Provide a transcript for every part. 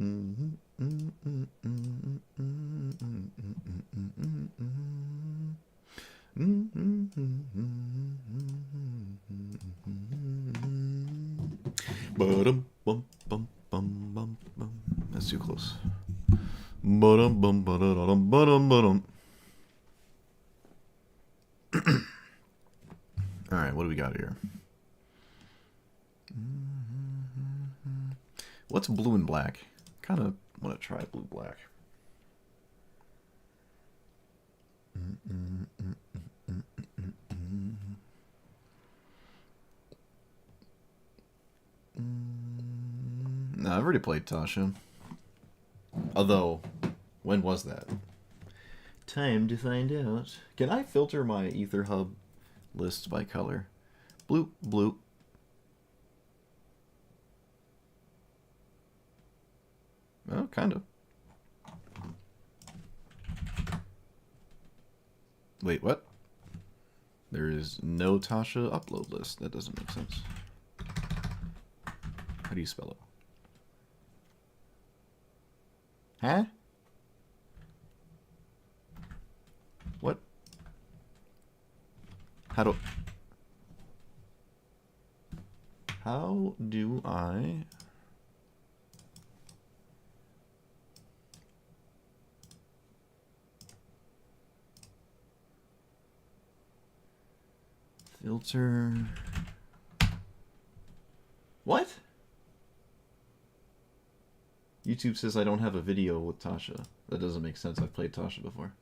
Bum bum bum bum bum bum. That's too close. Bum bum bum bum bum. All right, what do we got here? What's blue and black? Kind of want to try blue black. No, I've already played Tasha. Although, when was that? Time to find out. Can I filter my EtherHub lists by color? Bloop, bloop. Oh, kind of. Wait, what? There is no Tasha upload list. That doesn't make sense. How do you spell it? Huh? What? How do I... filter... What? YouTube says I don't have a video with Tasha. That doesn't make sense. I've played Tasha before.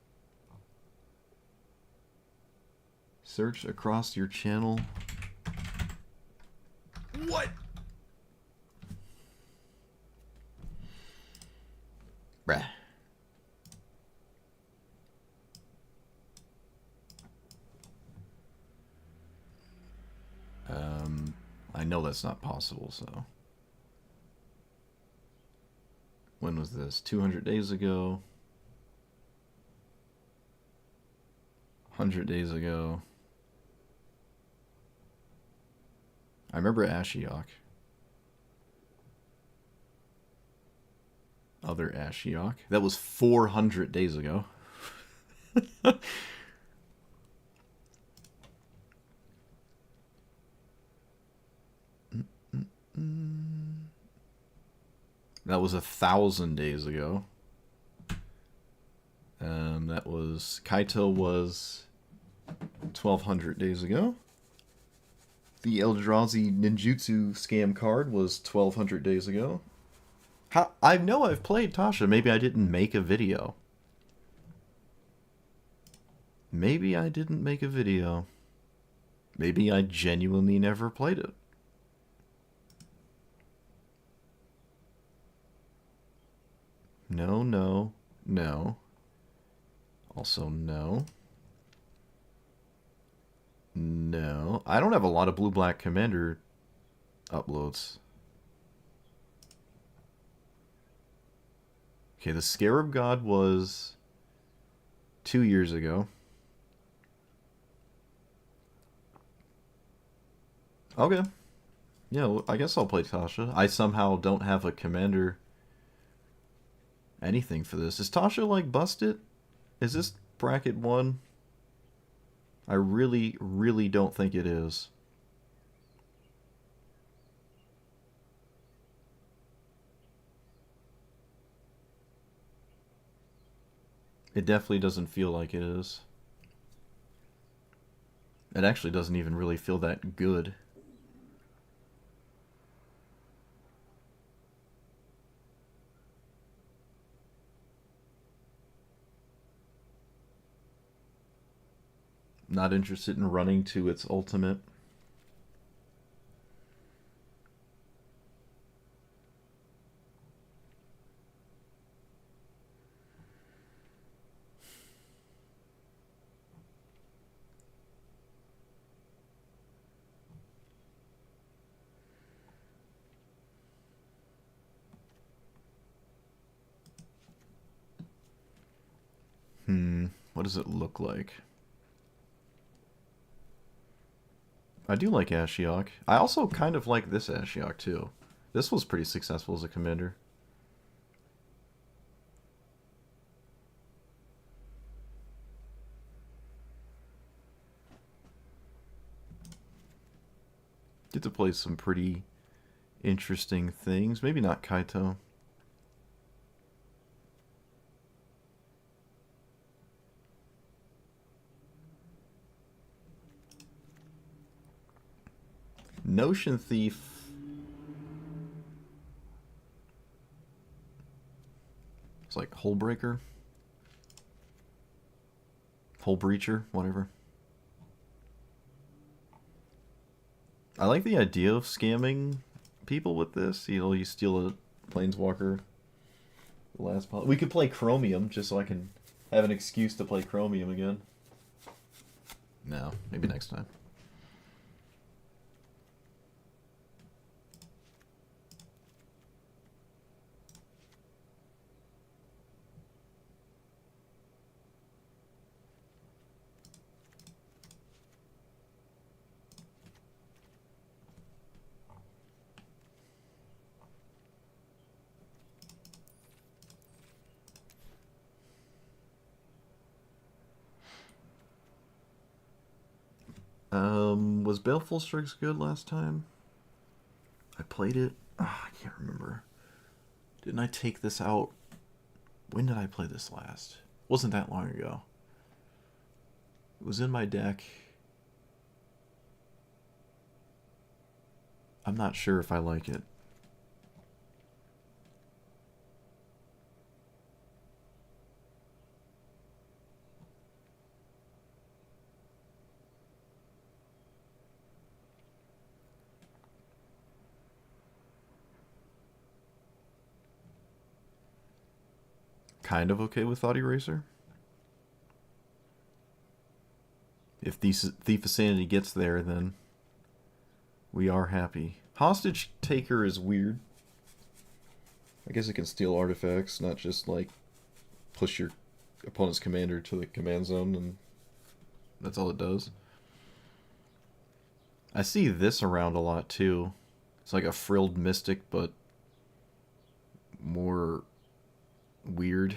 Search across your channel. What? Bruh. I know that's not possible, so... When was this? 200 days ago? 100 days ago? I remember Ashiok. Other Ashiok. That was 400 days ago. That was 1,000 days ago. That was... Kaito was 1,200 days ago. The Eldrazi Ninjutsu scam card was 1,200 days ago. I know I've played Tasha. Maybe I didn't make a video. Maybe I didn't make a video. Maybe I genuinely never played it. No, no, no. Also, no. No. I don't have a lot of Blue-Black Commander uploads. Okay, the Scarab God was 2 years ago. Okay. Yeah, well, I guess I'll play Tasha. I somehow don't have a commander anything for this. Is Tasha, like, busted? Is this bracket 1? I really, really don't think it is. It definitely doesn't feel like it is. It actually doesn't even really feel that good. Not interested in running to its ultimate. What does it look like? I do like Ashiok. I also kind of like this Ashiok too. This was pretty successful as a commander. Get to play some pretty interesting things. Maybe not Kaito. Notion Thief. It's like Hole Breaker. Hole Breacher, whatever. I like the idea of scamming people with this. You know, you steal a Planeswalker. The last we could play Chromium just so I can have an excuse to play Chromium again. No, maybe next time. Was Baleful Strix good last time? I played it. Oh, I can't remember. Didn't I take this out? When did I play this last? Wasn't that long ago. It was in my deck. I'm not sure if I like it. Kind of okay with Thought Eraser. If Thief of Sanity gets there, then we are happy. Hostage Taker is weird. I guess it can steal artifacts, not just like push your opponent's commander to the command zone, and that's all it does. I see this around a lot too. It's like a Frilled Mystic, but more weird.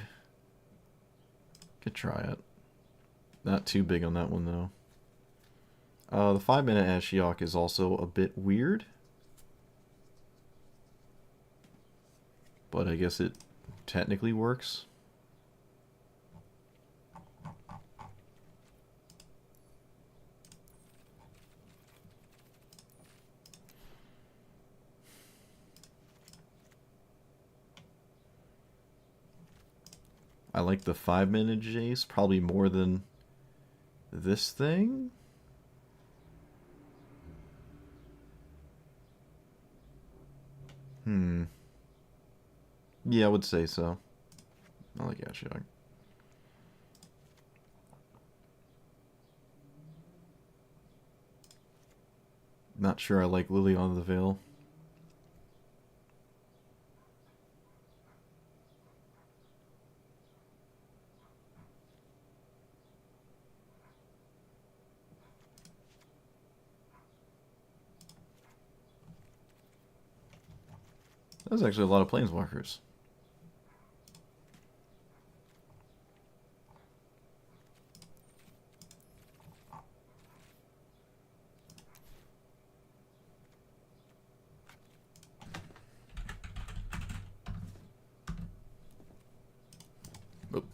Could try it. Not too big on that one though. The 5-mana Ashiok is also a bit weird. But I guess it technically works. I like the 5-mana Jace probably more than this thing. Yeah, I would say so. I like Ashiok. Not sure I like Liliana of the Veil. That's actually a lot of Planeswalkers. Oop.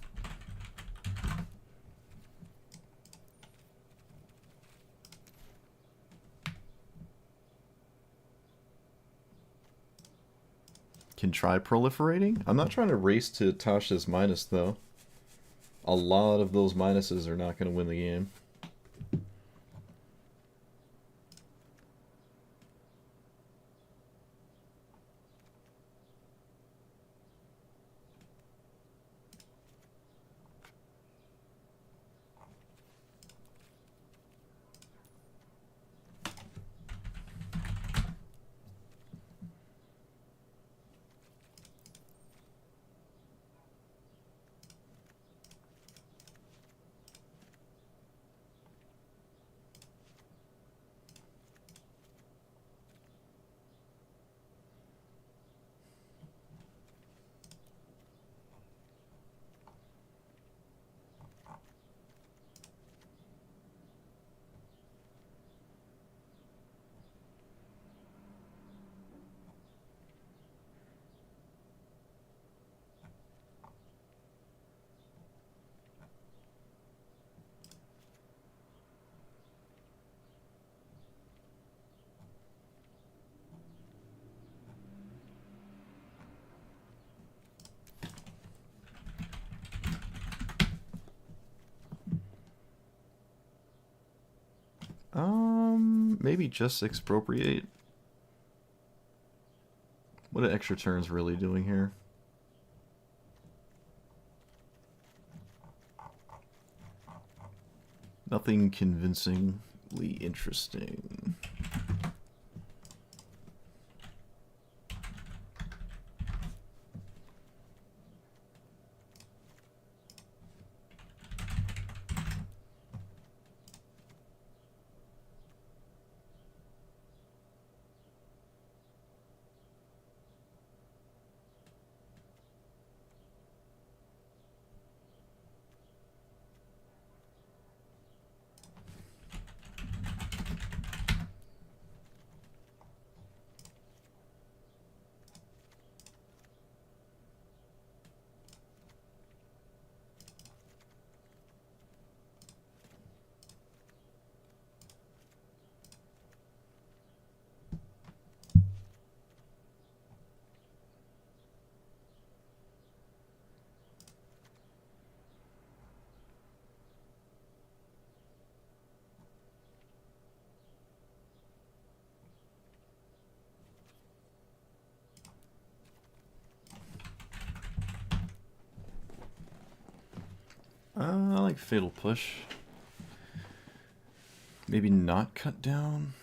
Can try proliferating? I'm not trying to race to Tasha's minus, though. A lot of those minuses are not going to win the game. maybe just expropriate. What are extra turns really doing here? Nothing convincingly interesting. I like Fatal Push. Maybe not cut down.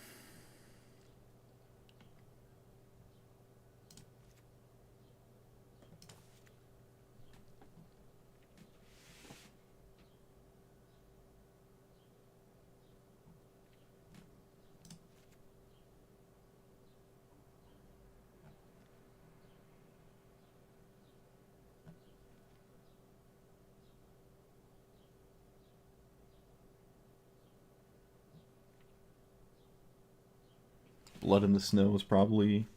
Blood in the Snow is probably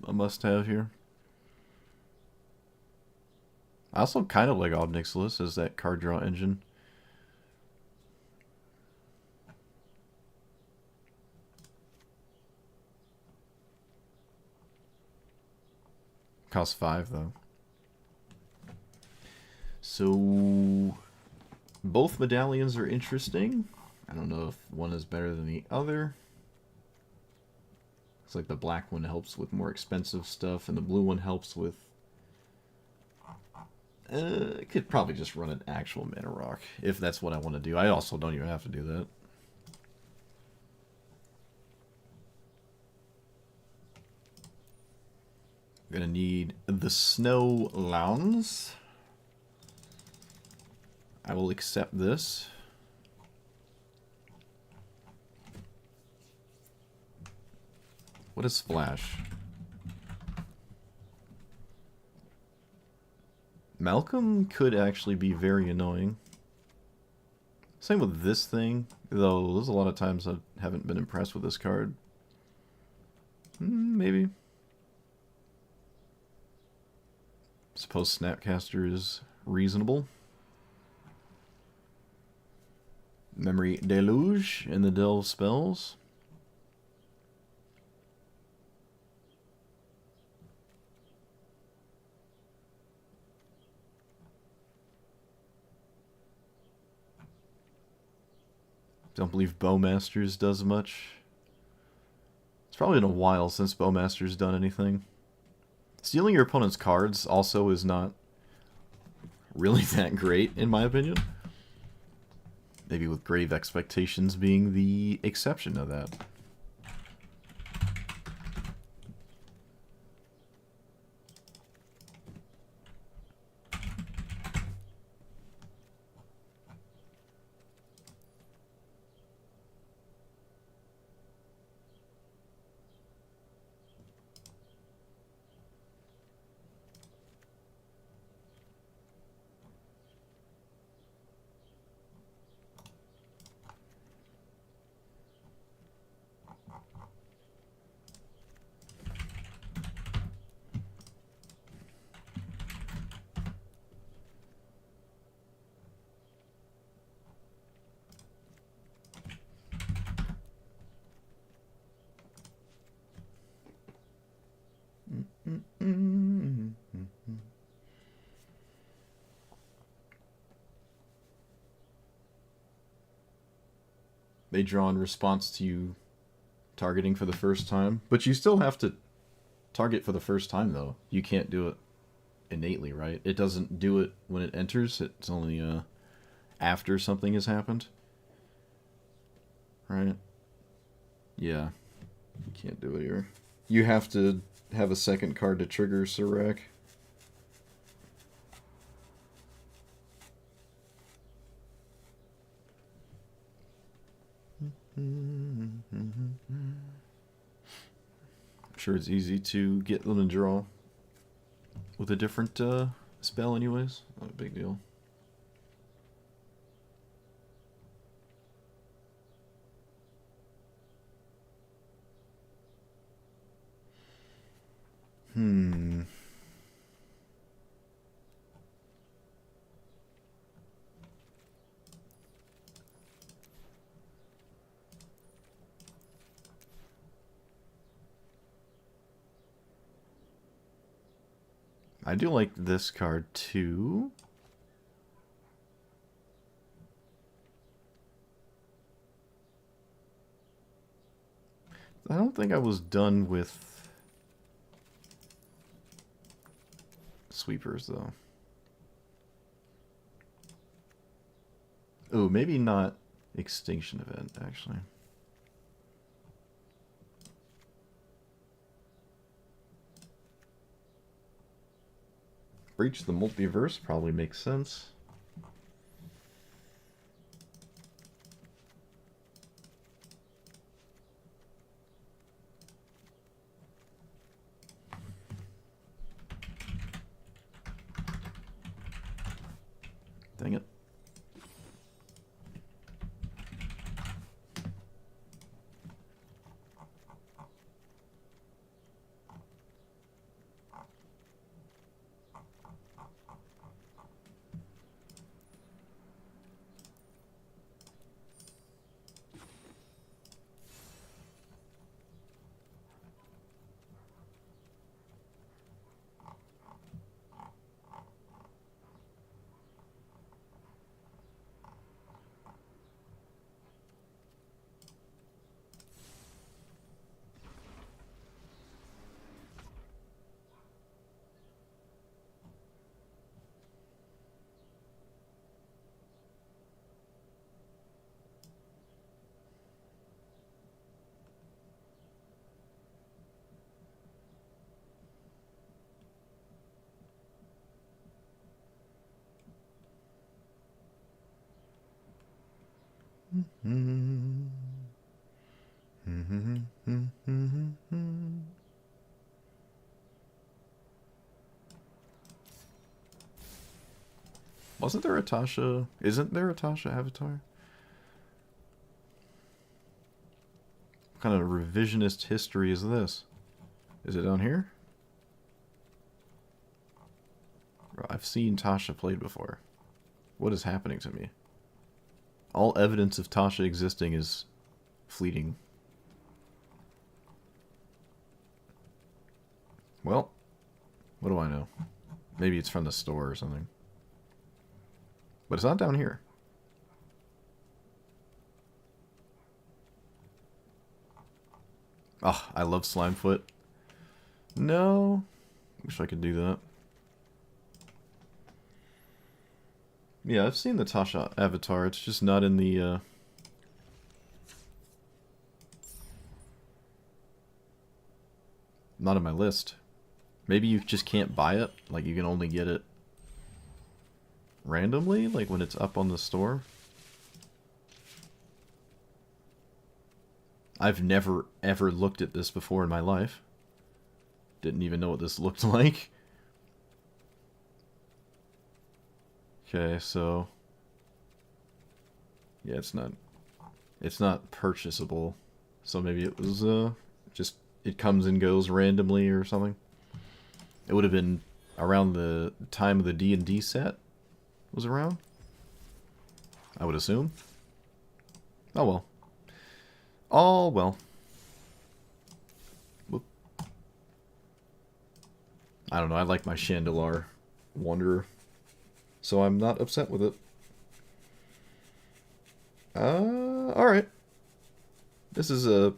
a must-have here. I also kind of like Ob Nixilis as that card draw engine. Costs 5 though. So both medallions are interesting. I don't know if one is better than the other. It's like the black one helps with more expensive stuff, and the blue one helps with... I could probably just run an actual Mana Rock, if that's what I want to do. I also don't even have to do that. I'm gonna need the Snow Lawns. I will accept this. What is Splash? Malcolm could actually be very annoying. Same with this thing, though there's a lot of times I haven't been impressed with this card. Maybe. Suppose Snapcaster is reasonable. Memory Deluge in the Delve spells. Don't believe Bowmasters does much. It's probably been a while since Bowmasters done anything. Stealing your opponent's cards also is not really that great, in my opinion. Maybe with Grave Expectations being the exception of that. They draw in response to you targeting for the first time. But you still have to target for the first time, though. You can't do it innately, right? It doesn't do it when it enters. It's only after something has happened. Right? Yeah. You can't do it here. You have to have a second card to trigger Serac. I'm sure it's easy to get them to draw with a different spell anyways. Not a big deal. I do like this card too. I don't think I was done with sweepers though. Oh, maybe not Extinction Event actually. Breach the Multiverse probably makes sense. Dang it. Wasn't there a Tasha? Isn't there a Tasha avatar? What kind of revisionist history is this? Is it down here? Bro, I've seen Tasha played before. What is happening to me? All evidence of Tasha existing is fleeting. Well, what do I know? Maybe it's from the store or something. But it's not down here. Oh, I love Slimefoot. No. Wish I could do that. Yeah, I've seen the Tasha avatar. It's just not in the, not on my list. Maybe you just can't buy it? Like, you can only get it randomly? Like, when it's up on the store? I've never, ever looked at this before in my life. Didn't even know what this looked like. Okay, so... yeah, it's not purchasable. So maybe it was, just, it comes and goes randomly or something. It would have been around the time of the D&D set was around, I would assume. Oh well. All well. Whoop. I don't know, I like my Chandelar Wanderer, so I'm not upset with it. Alright. This is a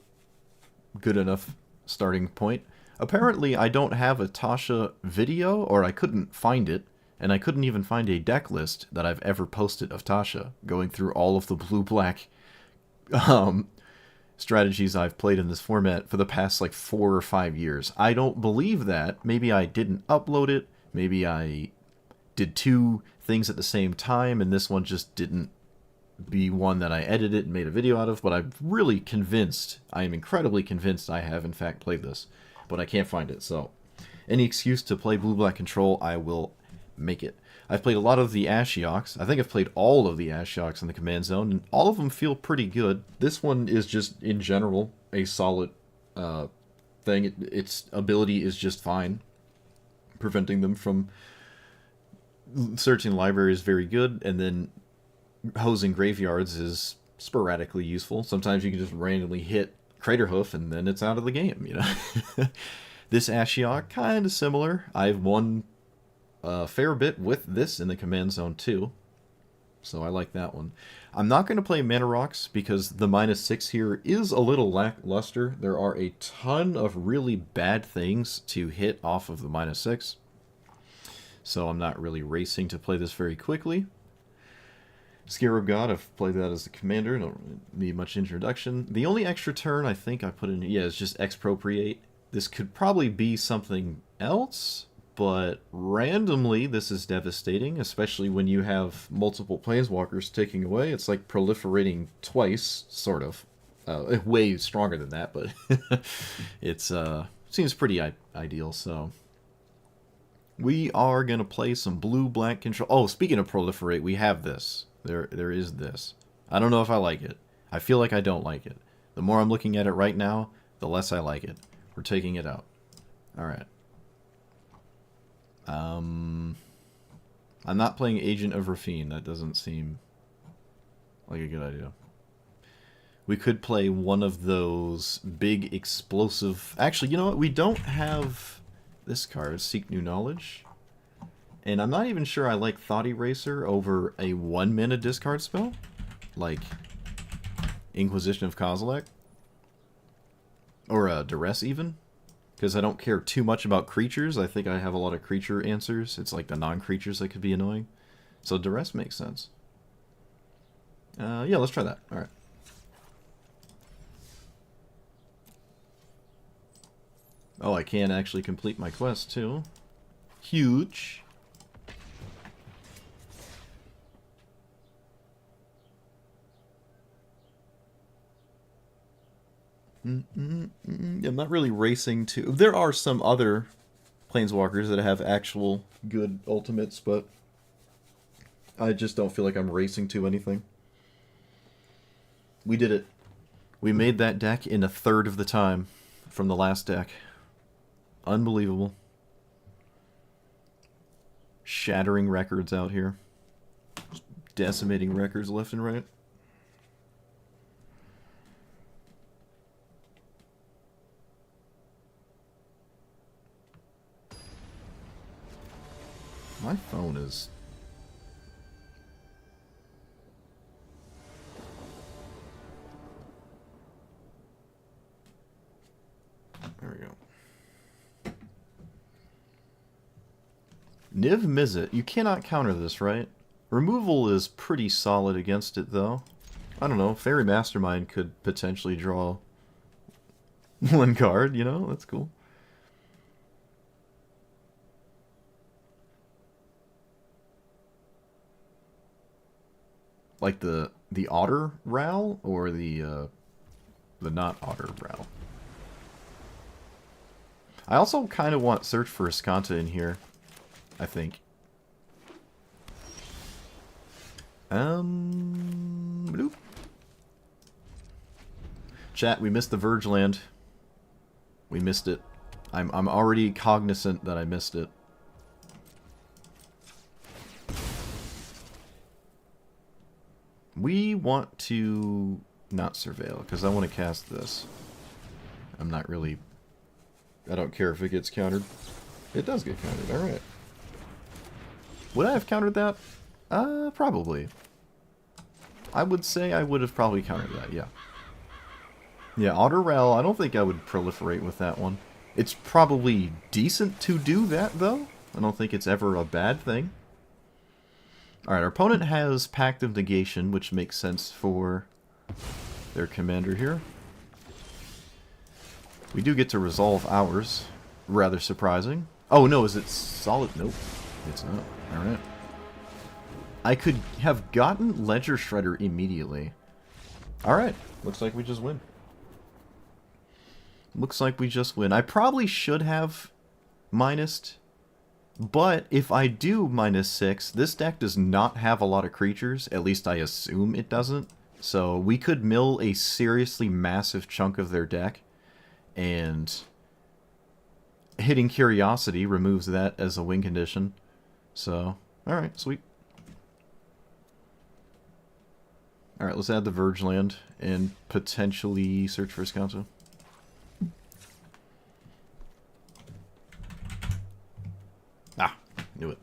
good enough starting point. Apparently, I don't have a Tasha video, or I couldn't find it, and I couldn't even find a deck list that I've ever posted of Tasha, going through all of the blue-black strategies I've played in this format for the past, like, 4 or 5 years. I don't believe that. Maybe I didn't upload it. Maybe I did 2 things at the same time, and this one just didn't be one that I edited and made a video out of, but I'm really convinced, I am incredibly convinced I have in fact played this, but I can't find it, so any excuse to play Blue-Black Control, I will make it. I've played a lot of the Ashioks. I think I've played all of the Ashioks in the Command Zone, and all of them feel pretty good. This one is just, in general, a solid thing. Its ability is just fine. Preventing them from searching the library is very good, and then hosing graveyards is sporadically useful. Sometimes you can just randomly hit Craterhoof and then it's out of the game, you know. This Ashiok, kind of similar. I've won a fair bit with this in the Command Zone too, so I like that one. I'm not going to play Mana Rocks because the -6 here is a little lackluster. There are a ton of really bad things to hit off of the -6, so I'm not really racing to play this very quickly. Scarab God, I've played that as the commander, don't need much introduction. The only extra turn I think I put in, yeah, is just Expropriate. This could probably be something else, but randomly this is devastating, especially when you have multiple Planeswalkers taking away. It's like proliferating twice, sort of. Way stronger than that, but it's seems pretty ideal, so... We are going to play some Blue-Black Control. Oh, speaking of proliferate, we have this. There is this. I don't know if I like it. I feel like I don't like it. The more I'm looking at it right now, the less I like it. We're taking it out. Alright. I'm not playing Agent of Rafine. That doesn't seem like a good idea. We could play one of those big explosive... Actually, you know what? We don't have this card, Seek New Knowledge. And I'm not even sure I like Thought Eraser over a 1-mana discard spell, like Inquisition of Kozilek, or Duress even, because I don't care too much about creatures. I think I have a lot of creature answers. It's like the non-creatures that could be annoying. So Duress makes sense. Yeah, let's try that. Alright. Oh, I can actually complete my quest too. Huge. I'm not really racing to... There are some other Planeswalkers that have actual good ultimates, but I just don't feel like I'm racing to anything. We did it. We made that deck in 1/3 of the time from the last deck. Unbelievable. Shattering records out here. Decimating records left and right. My phone is... There we go. Niv Mizzet. You cannot counter this, right? Removal is pretty solid against it, though. I don't know. Fairy Mastermind could potentially draw one card, you know? That's cool. Like the Otter Ral or the not Otter Ral. I also kind of want Search for Azcanta in here, I think. Bloop. Chat, we missed the Verge Land. We missed it. I'm already cognizant that I missed it. We want to not surveil, because I want to cast this. I'm not really... I don't care if it gets countered. It does get countered, alright. Would I have countered that? Probably. I would say I would have probably countered that, yeah. Yeah, Otterrel, I don't think I would proliferate with that one. It's probably decent to do that, though. I don't think it's ever a bad thing. Alright, our opponent has Pact of Negation, which makes sense for their commander here. We do get to resolve ours. Rather surprising. Oh, no, is it solid? Nope, it's not. Alright. I could have gotten Ledger Shredder immediately. Alright, looks like we just win. Looks like we just win. I probably should have minused, but if I do -6, this deck does not have a lot of creatures. At least I assume it doesn't. So we could mill a seriously massive chunk of their deck, and hitting Curiosity removes that as a win condition. So, alright, sweet. Alright, let's add the Verge Land and potentially search for Escanto. Ah, knew it.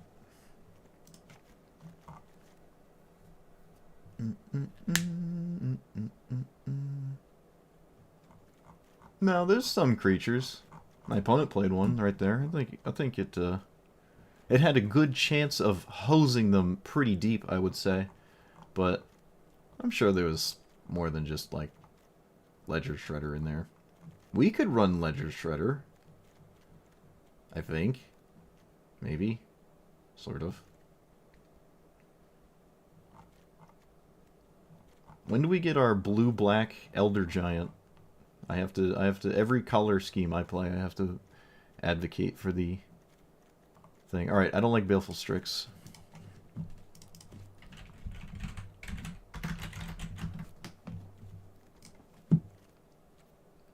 Now, there's some creatures. My opponent played one right there. I think it had a good chance of hosing them pretty deep, I would say. But I'm sure there was more than just, like, Ledger Shredder in there. We could run Ledger Shredder. I think. Maybe. Sort of. When do we get our blue-black Elder Giant? I have to, every color scheme I play, I have to advocate for the thing. Alright, I don't like Baleful Strix.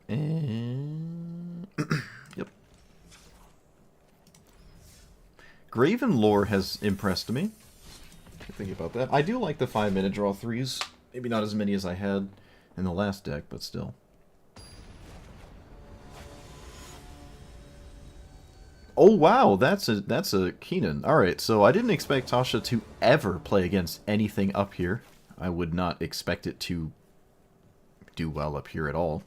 And... yep. Graven Lore has impressed me. Think about that. I do like the 5-minute draw 3s. Maybe not as many as I had in the last deck, but still. Oh wow, that's a Keenan. Alright, so I didn't expect Tasha to ever play against anything up here. I would not expect it to do well up here at all.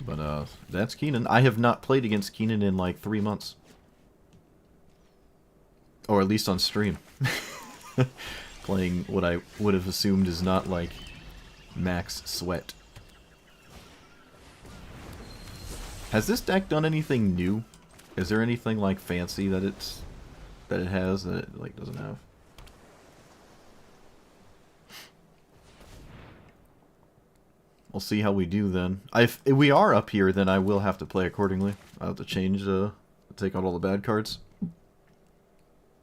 But that's Keenan. I have not played against Keenan in like 3 months. Or at least on stream. Playing what I would have assumed is not like max sweat. Has this deck done anything new? Is there anything like fancy that it has that it like doesn't have? We'll see how we do then. If we are up here, then I will have to play accordingly. I'll have to change take out all the bad cards.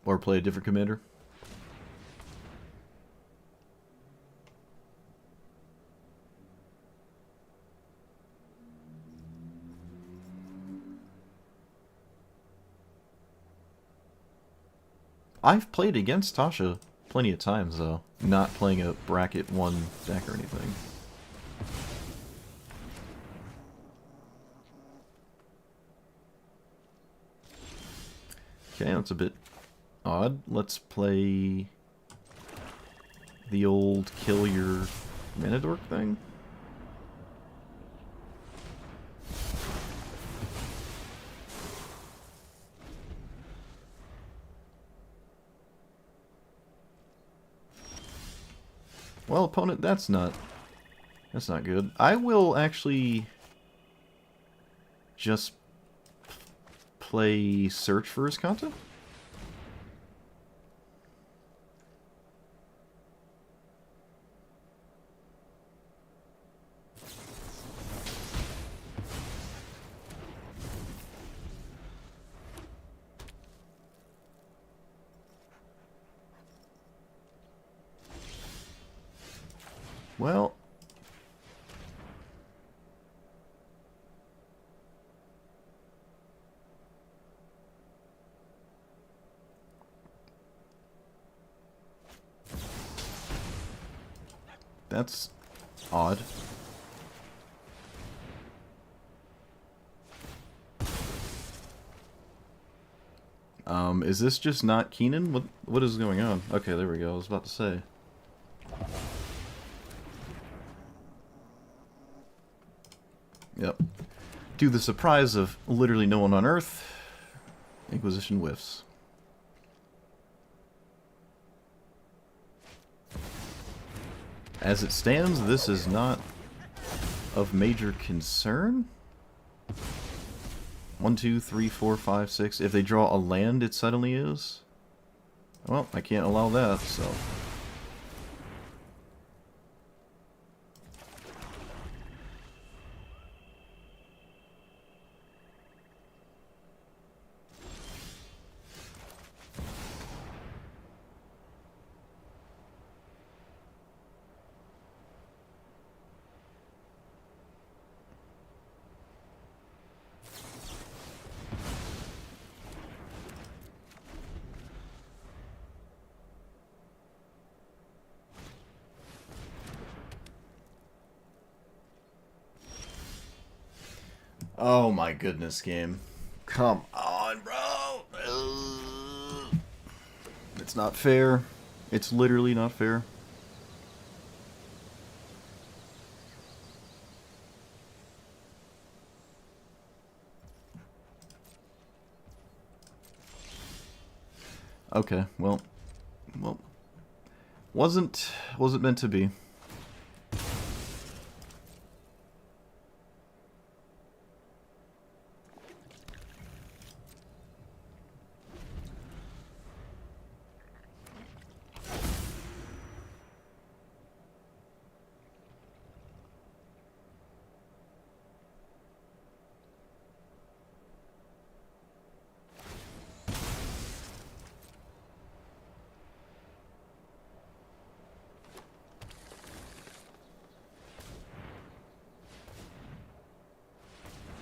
Or play a different commander. I've played against Tasha plenty of times, though. Not playing a bracket 1 deck or anything. Okay, that's a bit odd. Let's play the old kill your Manadork thing. Well, opponent, that's not good. I will actually just play Search for Escanto. Well, that's odd. Is this just not Keenan? What is going on? Okay, there we go. I was about to say. Yep. To the surprise of literally no one on Earth, Inquisition whiffs. As it stands, this is not of major concern. 1, 2, 3, 4, 5, 6. If they draw a land, it suddenly is. Well, I can't allow that, so... Oh my goodness, game. Come on, bro! It's not fair. It's literally not fair. Okay, well, wasn't meant to be.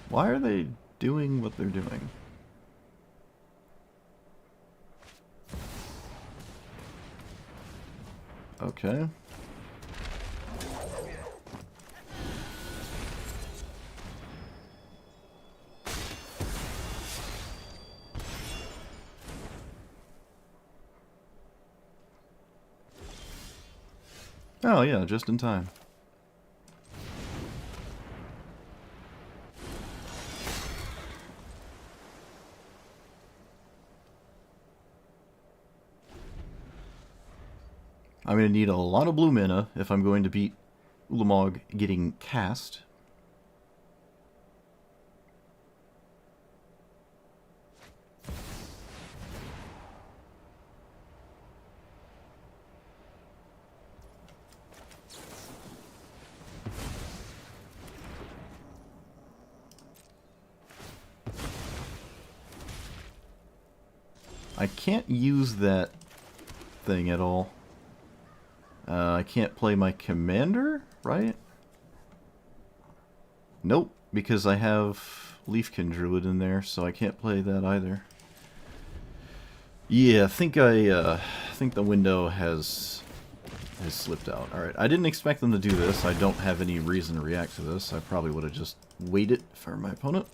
Why are they doing what they're doing? Okay. Oh yeah, just in time. I'm going to need a lot of blue mana if I'm going to beat Ulamog getting cast. I can't use that thing at all. I can't play my commander, right? Nope, because I have Leafkin Druid in there, so I can't play that either. Yeah, I think the window has slipped out. Alright, I didn't expect them to do this. I don't have any reason to react to this. I probably would have just waited for my opponent.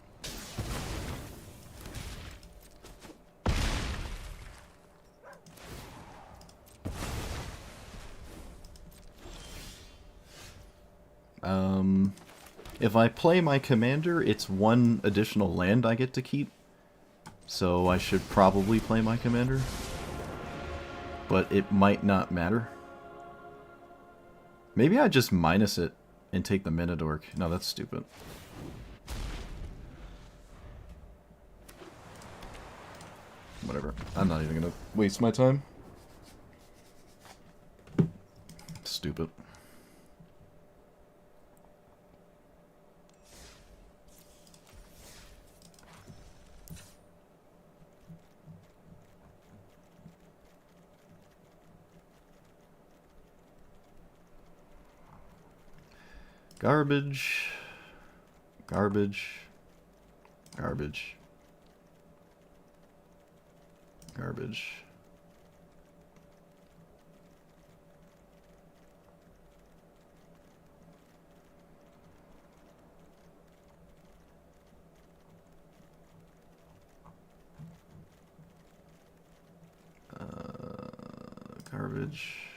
If I play my commander, it's one additional land I get to keep. So I should probably play my commander. But it might not matter. Maybe I just minus it and take the Minidork. No, that's stupid. Whatever. I'm not even gonna waste my time. Stupid. Garbage. Garbage. Garbage. Garbage. Garbage.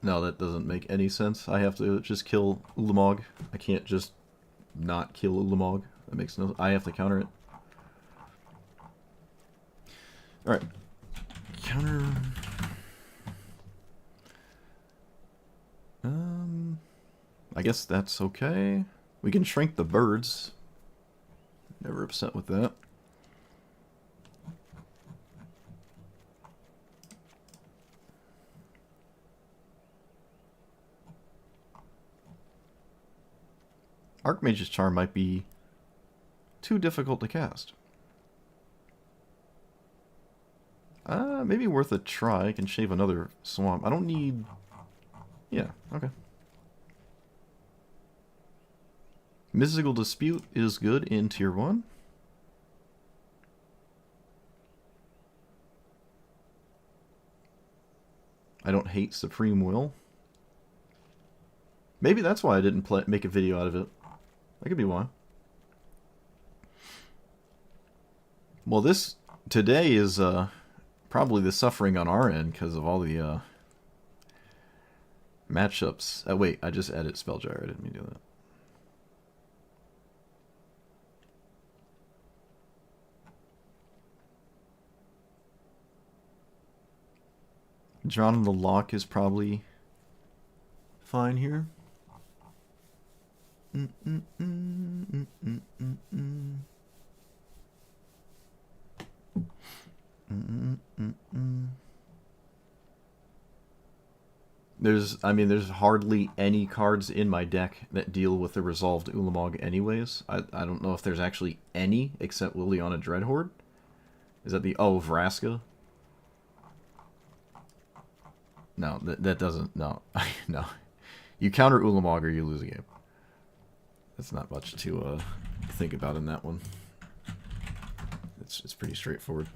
No, that doesn't make any sense. I have to just kill Ulamog. I can't just not kill Ulamog. That makes no... I have to counter it. Alright. Counter... I guess that's okay. We can shrink the birds. Never upset with that. Archmage's Charm might be too difficult to cast. Maybe worth a try. I can shave another swamp. I don't need... Yeah, okay. Mystical Dispute is good in Tier 1. I don't hate Supreme Will. Maybe that's why I didn't make a video out of it. That could be why. Well, this today is probably the suffering on our end because of all the matchups. Wait, I just added Spellgyre. I didn't mean to do that. Drawn on the Lock is probably fine here. There's hardly any cards in my deck that deal with the Resolved Ulamog anyways. I don't know if there's actually any except Liliana Dreadhorde. Is that the... Oh, Vraska? No, that doesn't... No. No. You counter Ulamog or you lose a game. That's not much to think about in that one. It's pretty straightforward.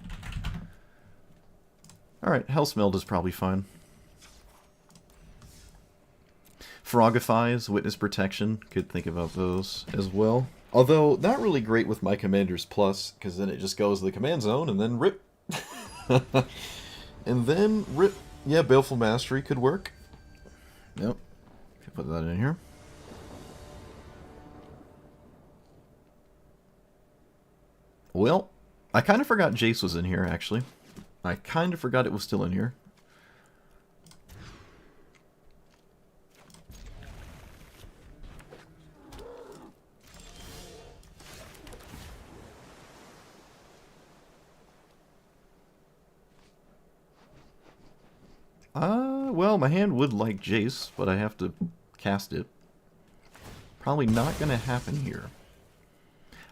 Alright, Hellsmeld is probably fine. Frogify's Witness Protection, could think about those as well. Although, not really great with my Commander's Plus, because then it just goes to the command zone and then rip. And then rip. Yeah, Baleful Mastery could work. Yep. Could put that in here. Well, I kind of forgot Jace was in here, actually. I kind of forgot it was still in here. Well, my hand would like Jace, but I have to cast it. Probably not going to happen here.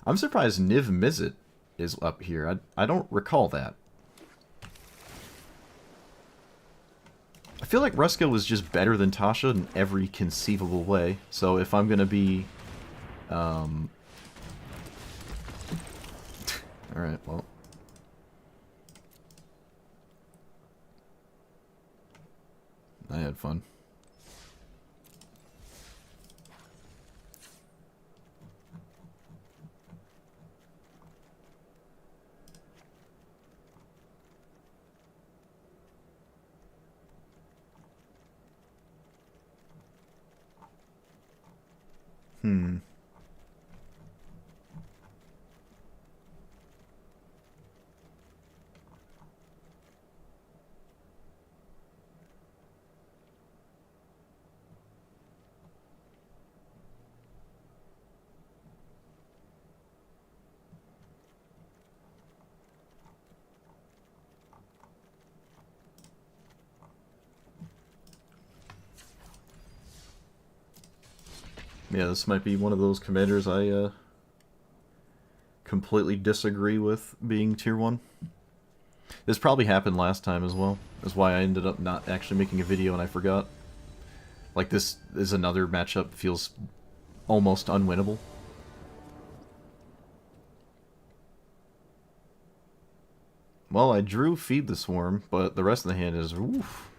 I'm surprised Niv Mizzet is up here. I don't recall that. I feel like Ruska was just better than Tasha in every conceivable way. So if I'm going to be... Alright, well... I had fun. Yeah, this might be one of those commanders I completely disagree with being tier 1. This probably happened last time as well. That's why I ended up not actually making a video and I forgot. Like, this is another matchup that feels almost unwinnable. Well, I drew Feed the Swarm, but the rest of the hand is... Oof.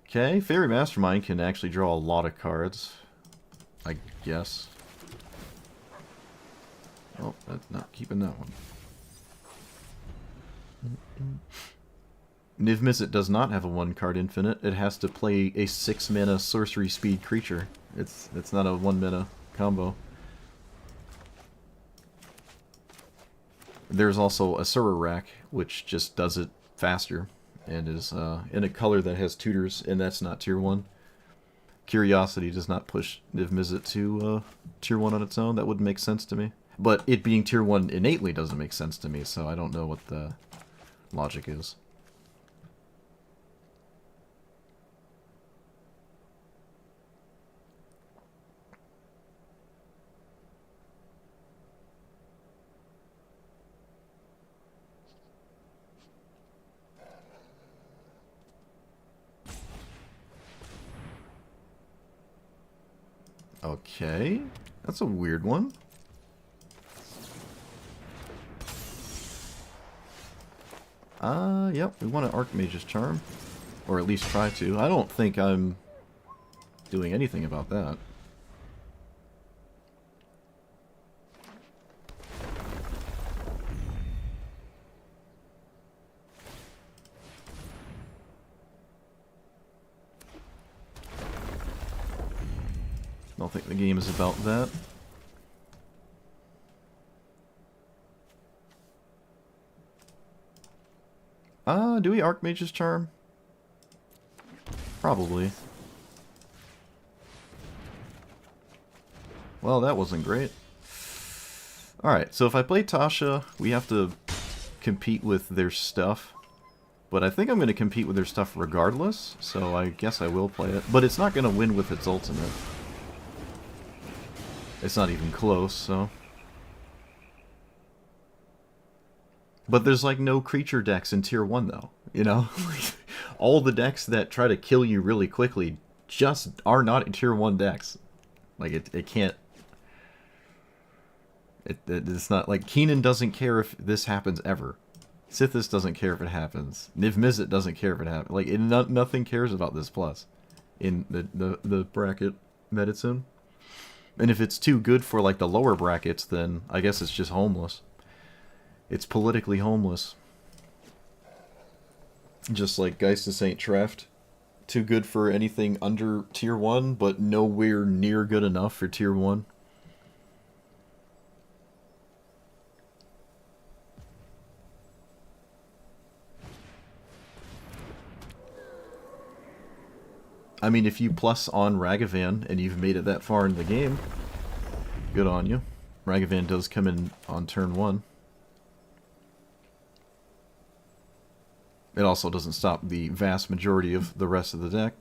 Okay, Fairy Mastermind can actually draw a lot of cards. I guess. Oh, that's not keeping that one. Niv Mizzet does not have a 1-card infinite. It has to play a 6-mana sorcery speed creature. It's not a 1-mana combo. There's also a Sururak, which just does it faster, and is in a color that has tutors, and that's not tier 1. Curiosity does not push Niv Mizzet to tier 1 on its own. That wouldn't make sense to me. But it being tier 1 innately doesn't make sense to me, so I don't know what the logic is. Okay, that's a weird one. Yep, we want an Archmage's Charm. Or at least try to. I don't think I'm doing anything about that. I don't think the game is about that. Do we Archmage's Charm? Probably. Well, that wasn't great. Alright, so if I play Tasha, we have to compete with their stuff. But I think I'm going to compete with their stuff regardless, so I guess I will play it. But it's not going to win with its ultimate. It's not even close, so... But there's like no creature decks in tier 1 though, you know? All the decks that try to kill you really quickly just are not in tier 1 decks. Like it can't... It's not like Keenan doesn't care if this happens ever. Sithis doesn't care if it happens. Niv Mizzet doesn't care if it happens. Like nothing cares about this plus in the bracket medicine. And if it's too good for like the lower brackets, then I guess it's just homeless. It's politically homeless. Just like Geist of St. Treft. Too good for anything under tier 1, but nowhere near good enough for tier 1. I mean, if you plus on Ragavan and you've made it that far in the game, good on you. Ragavan does come in on turn 1. It also doesn't stop the vast majority of the rest of the deck.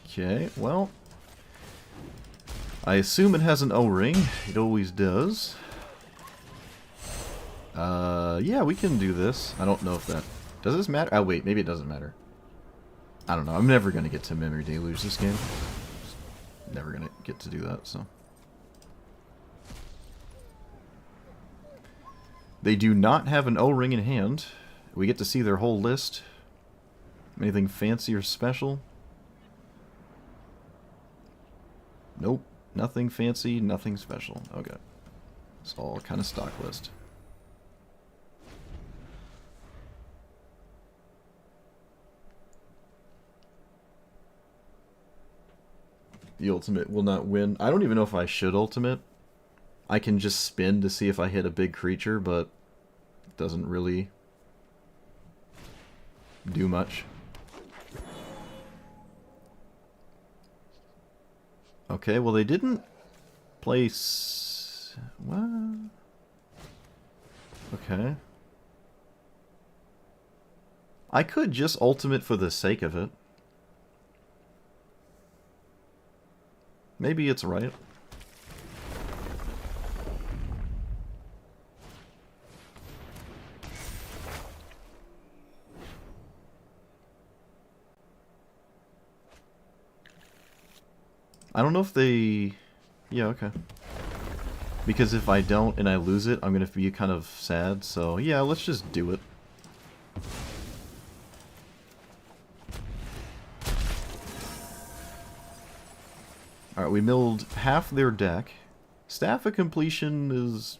Okay, well, I assume it has an O-ring. It always does. Yeah, we can do this. I don't know if that... Does this matter? Oh, wait, maybe it doesn't matter. I don't know. I'm never going to get to Memory Deluge this game. Just never going to get to do that, so... They do not have an O-ring in hand. We get to see their whole list. Anything fancy or special? Nope. Nothing fancy, nothing special. Okay. It's all kind of stock list. The ultimate will not win. I don't even know if I should ultimate. I can just spin to see if I hit a big creature, but it doesn't really do much. Okay, well they didn't place... What? Okay. I could just ultimate for the sake of it. Maybe it's right. I don't know if they... Yeah, okay. Because if I don't and I lose it, I'm going to be kind of sad. So, yeah, let's just do it. Alright, we milled half their deck. Staff of Completion is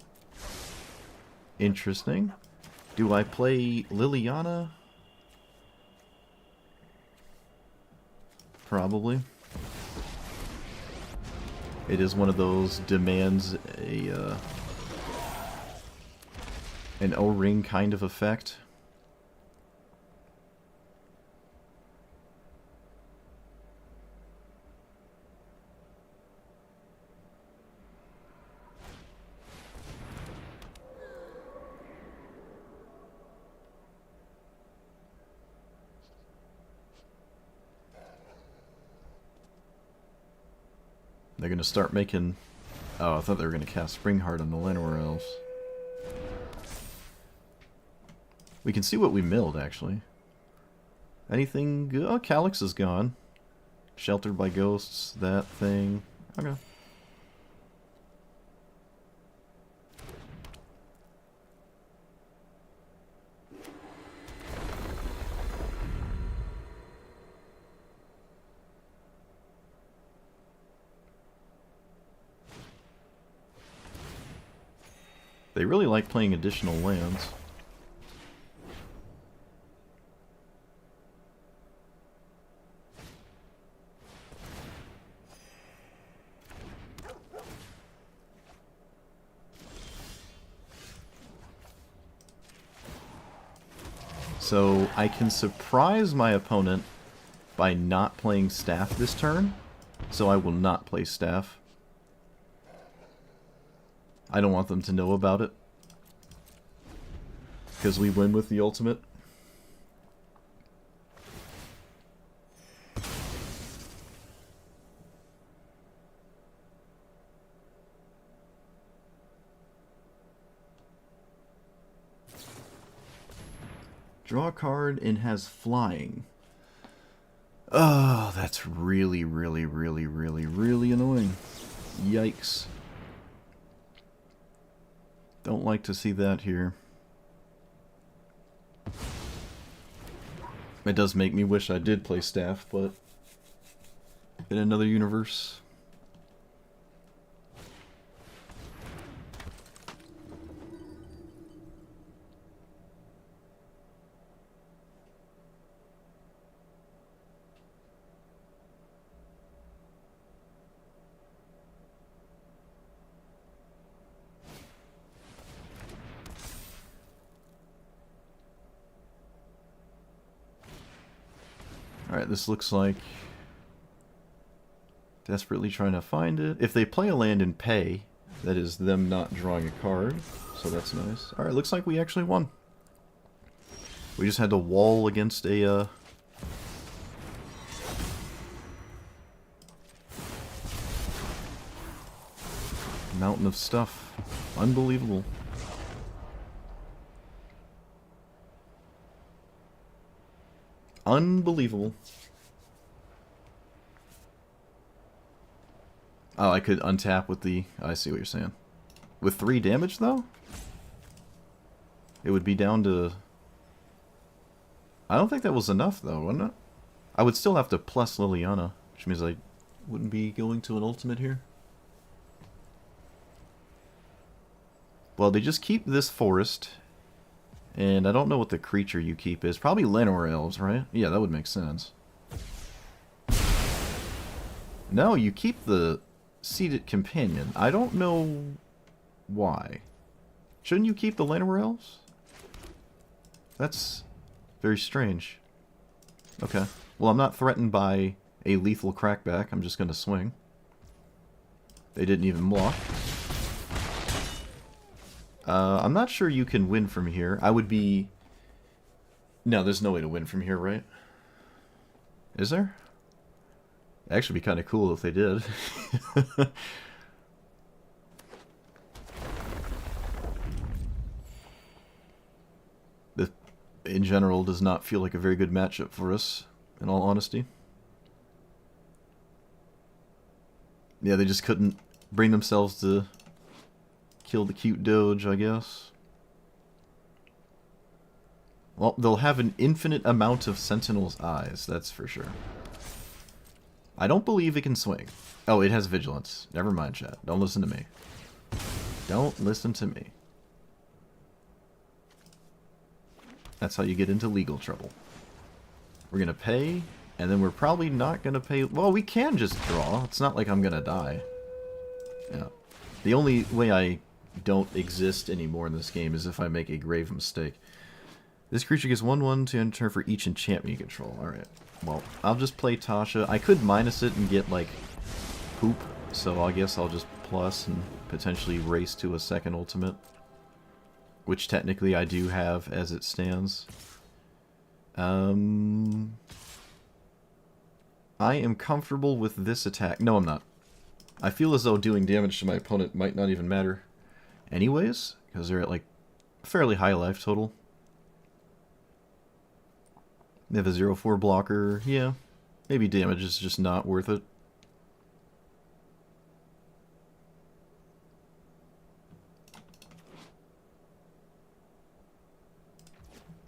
interesting. Do I play Liliana? Probably. It is one of those demands a an O-ring kind of effect. They're gonna start making... Oh, I thought they were gonna cast Springheart on the Llanowar Elves. We can see what we milled, actually. Anything good? Oh, Calyx is gone. Sheltered by Ghosts, that thing. Okay. They really like playing additional lands. So I can surprise my opponent by not playing Staff this turn, so I will not play Staff. I don't want them to know about it, because we win with the ultimate. Draw a card and has flying. Oh, that's really, really, really, really, really annoying. Yikes. Don't like to see that here. It does make me wish I did play Staff, but in another universe. Alright, this looks like desperately trying to find it. If they play a land and pay, that is them not drawing a card, so that's nice. Alright, looks like we actually won. We just had to wall against a mountain of stuff. Unbelievable. Unbelievable. Oh, I could untap with the... I see what you're saying. With 3 damage, though? It would be down to... I don't think that was enough, though, wouldn't it? I would still have to plus Liliana, which means I wouldn't be going to an ultimate here. Well, they just keep this forest... And I don't know what the creature you keep is. Probably Llanowar Elves, right? Yeah, that would make sense. No, you keep the Seated Companion. I don't know why. Shouldn't you keep the Llanowar Elves? That's very strange. Okay. Well, I'm not threatened by a lethal crackback. I'm just going to swing. They didn't even block. I'm not sure you can win from here. I would be... No, there's no way to win from here, right? Is there? It'd actually be kind of cool if they did. This, in general, does not feel like a very good matchup for us, in all honesty. Yeah, they just couldn't bring themselves to... kill the cute Doge, I guess. Well, they'll have an infinite amount of Sentinel's eyes, that's for sure. I don't believe it can swing. Oh, it has vigilance. Never mind, chat. Don't listen to me. Don't listen to me. That's how you get into legal trouble. We're going to pay, and then we're probably not going to pay... Well, we can just draw. It's not like I'm going to die. Yeah. The only way I don't exist anymore in this game is if I make a grave mistake. This creature gets 1/1 to enter for each enchantment you control. Alright. Well, I'll just play Tasha. I could minus it and get, like, poop, so I guess I'll just plus and potentially race to a second ultimate. Which technically I do have as it stands. I am comfortable with this attack. No, I'm not. I feel as though doing damage to my opponent might not even matter anyways, because they're at, like, fairly high life total. They have a 0/4 blocker. Yeah, maybe damage is just not worth it.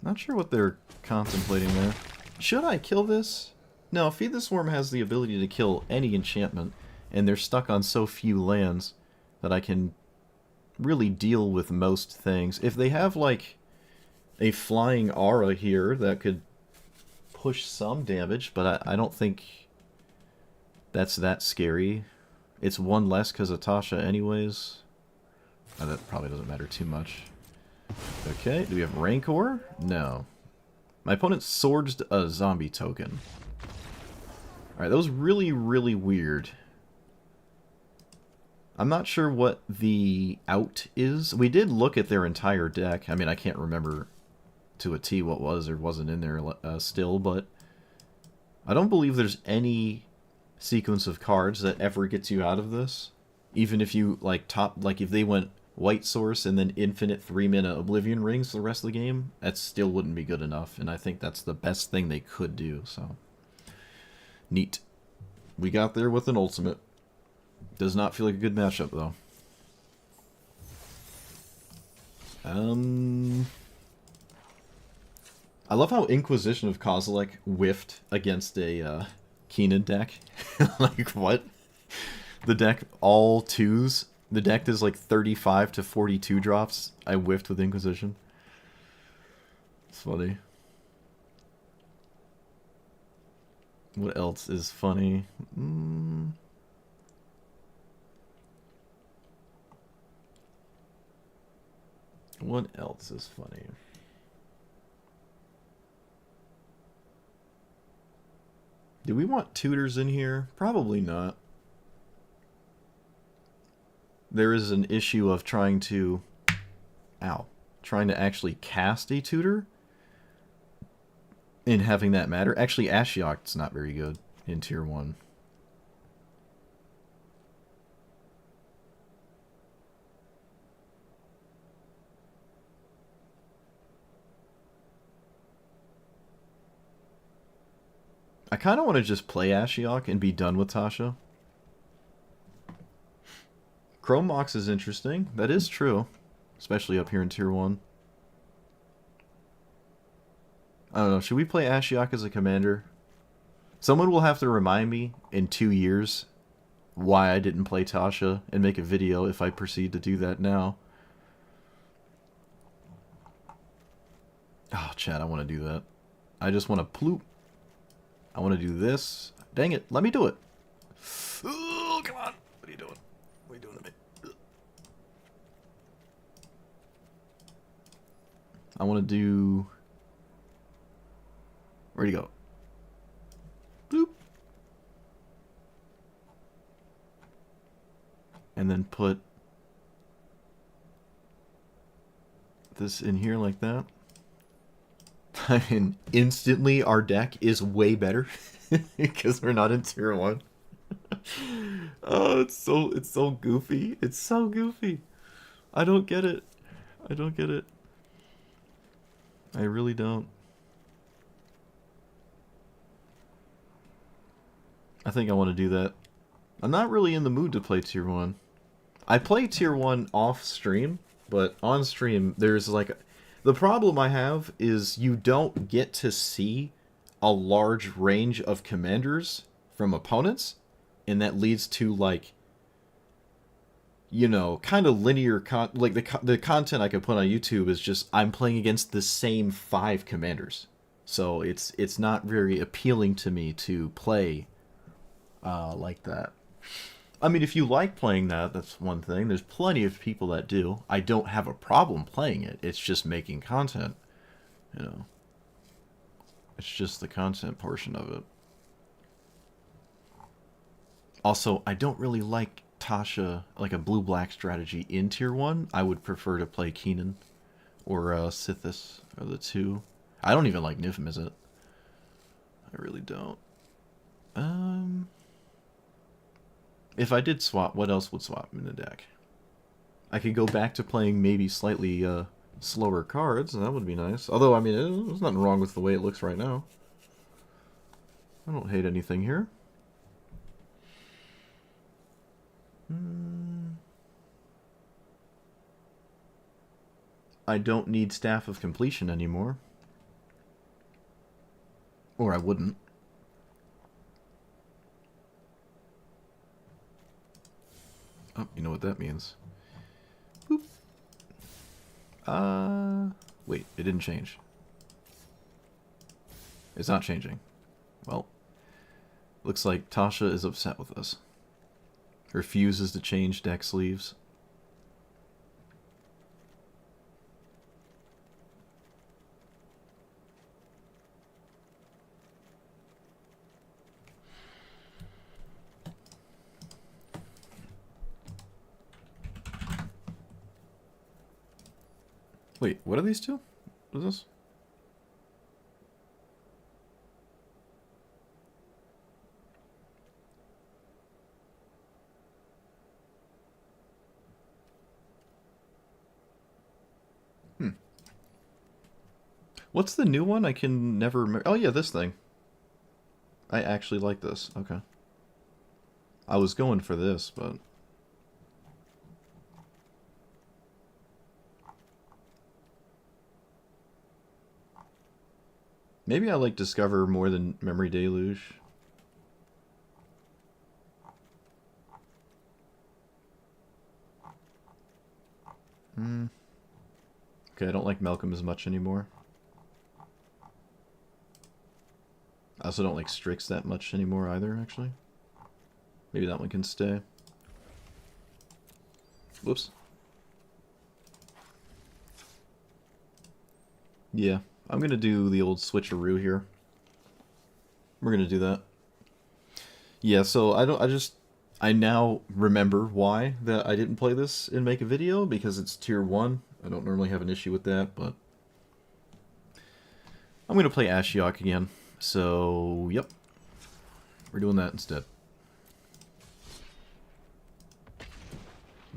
Not sure what they're contemplating there. Should I kill this? No, Feed the Swarm has the ability to kill any enchantment, and they're stuck on so few lands that I can really deal with most things. If they have, like, a flying aura here that could push some damage, but I don't think that's that scary. It's one less because of Tasha anyways. Oh, that probably doesn't matter too much. Okay, do we have Rancor? No. My opponent swords a zombie token. Alright, that was really, really weird. I'm not sure what the out is. We did look at their entire deck. I mean, I can't remember to a T what was or wasn't in there still, but I don't believe there's any sequence of cards that ever gets you out of this. Even if you, like, if they went White Source and then infinite 3-mana Oblivion Rings the rest of the game, that still wouldn't be good enough, and I think that's the best thing they could do, so. Neat. We got there with an ultimate. Does not feel like a good matchup, though. I love how Inquisition of Kozilek whiffed against a Keenan deck. Like, what? The deck, all 2s. The deck is like 35 to 42 drops. I whiffed with Inquisition. It's funny. What else is funny? What else is funny? Do we want tutors in here? Probably not. There is an issue of trying to actually cast a tutor and having that matter. Actually, Ashiok's not very good in tier 1. I kind of want to just play Ashiok and be done with Tasha. Chrome Mox is interesting. That is true. Especially up here in tier 1. I don't know. Should we play Ashiok as a commander? Someone will have to remind me in 2 years why I didn't play Tasha and make a video if I proceed to do that now. Oh, chat, I want to do that. I just want to ploop. I want to do this. Dang it, let me do it. Oh, come on. What are you doing? What are you doing to me? I want to do... Where'd he go? Bloop. And then put this in here like that. And instantly our deck is way better because we're not in tier 1. Oh, it's so goofy. It's so goofy. I don't get it. I don't get it. I really don't. I think I want to do that. I'm not really in the mood to play tier 1. I play tier 1 off stream, but on stream there's like... The problem I have is you don't get to see a large range of commanders from opponents, and that leads to, like, you know, kind of linear like the content I could put on YouTube is just I'm playing against the same 5 commanders. So it's not very appealing to me to play like that. I mean, if you like playing that, that's one thing. There's plenty of people that do. I don't have a problem playing it. It's just making content, you know. It's just the content portion of it. Also, I don't really like Tasha, like a blue-black strategy in Tier 1. I would prefer to play Keenan or Sithis, are the two. I don't even like Niv Mizzet. I really don't. If I did swap, what else would swap in the deck? I could go back to playing maybe slightly slower cards, and that would be nice. Although, I mean, there's nothing wrong with the way it looks right now. I don't hate anything here. I don't need Staff of Completion anymore. Or I wouldn't. Oh, you know what that means. Boop. Wait, it didn't change. It's not changing. Well, looks like Tasha is upset with us. Refuses to change deck sleeves. Wait, what are these two? What is this? What's the new one? I can never remember. Oh yeah, this thing. I actually like this. Okay. I was going for this, but... maybe I like Discover more than Memory Deluge. Okay, I don't like Malcolm as much anymore. I also don't like Strix that much anymore either, actually. Maybe that one can stay. Whoops. Yeah, I'm gonna do the old switcheroo here. We're gonna do that. Yeah, so I now remember why that I didn't play this and make a video, because it's tier 1. I don't normally have an issue with that, but I'm gonna play Ashiok again. So, yep. We're doing that instead.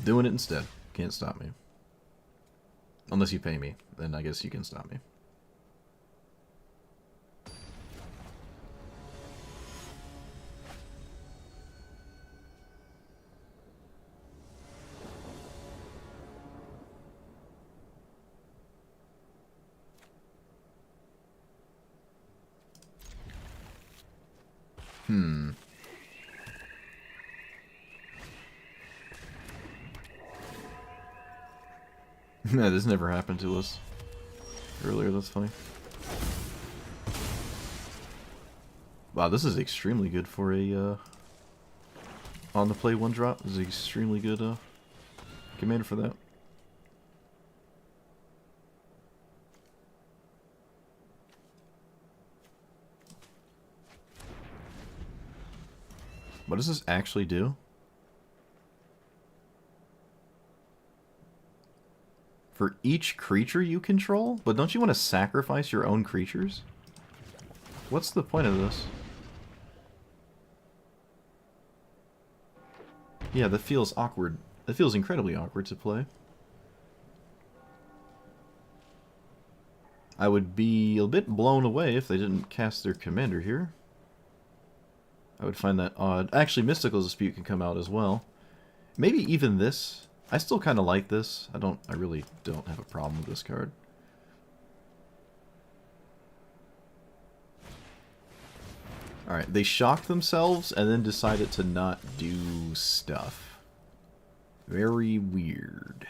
Doing it instead. Can't stop me. Unless you pay me, then I guess you can stop me. Yeah, this never happened to us earlier, that's funny. Wow, this is extremely good for a on the play 1-drop. This is extremely good commander for that. What does this actually do? For each creature you control? But don't you want to sacrifice your own creatures? What's the point of this? Yeah, that feels awkward. That feels incredibly awkward to play. I would be a bit blown away if they didn't cast their commander here. I would find that odd. Actually, Mystical Dispute can come out as well. Maybe even this. I still kind of like this. I really don't have a problem with this card. Alright, they shocked themselves and then decided to not do stuff. Very weird.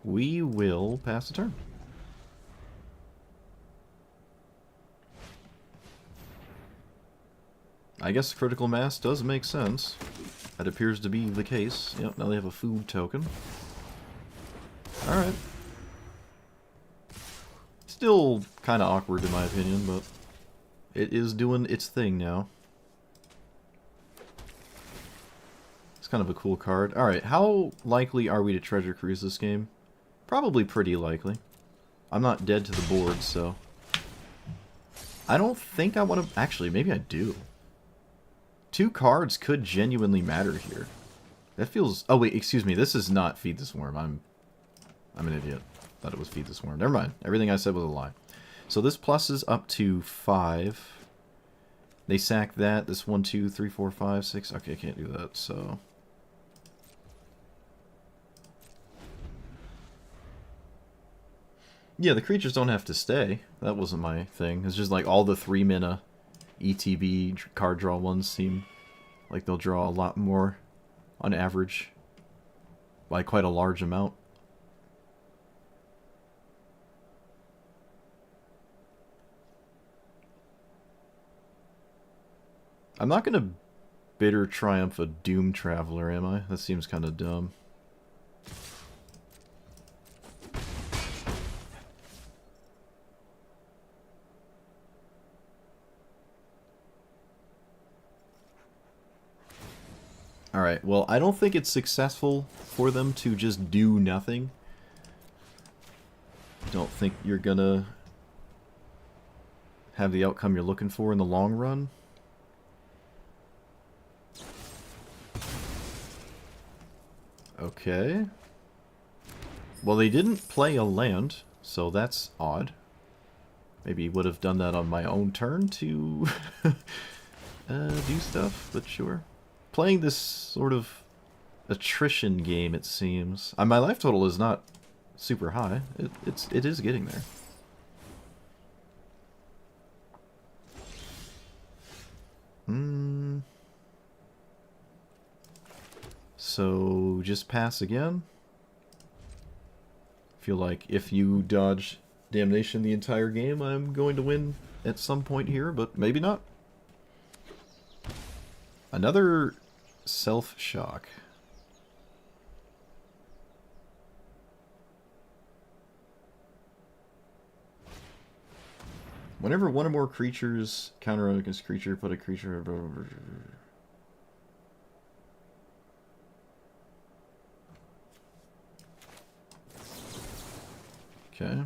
We will pass the turn. I guess critical mass does make sense. That appears to be the case. Yep, now they have a food token. Alright. Still kind of awkward in my opinion, but it is doing its thing now. It's kind of a cool card. Alright, how likely are we to treasure cruise this game? Probably pretty likely. I'm not dead to the board, so... I don't think I want to... Actually, maybe I do. 2 cards could genuinely matter here. That feels... Oh, wait, excuse me. This is not Feed the Swarm. I'm an idiot. Thought it was Feed the Swarm. Never mind. Everything I said was a lie. So this pluses up to 5. They sack that. This 1, 2, 3, 4, 5, 6. Okay, I can't do that, so... Yeah, the creatures don't have to stay. That wasn't my thing. It's just like all the 3-mana ETB card draw ones seem like they'll draw a lot more on average by quite a large amount. I'm not going to Bitter Triumph a Doom Traveler, am I? That seems kind of dumb. Alright, well, I don't think it's successful for them to just do nothing. Don't think you're gonna have the outcome you're looking for in the long run. Okay. Well, they didn't play a land, so that's odd. Maybe would have done that on my own turn to do stuff, but sure. Playing this sort of attrition game, it seems. My life total is not super high. It is getting there. So just pass again. Feel like if you dodge Damnation the entire game, I'm going to win at some point here, but maybe not. Another Self-Shock. Whenever one or more creatures counter against a creature, put a creature... Okay.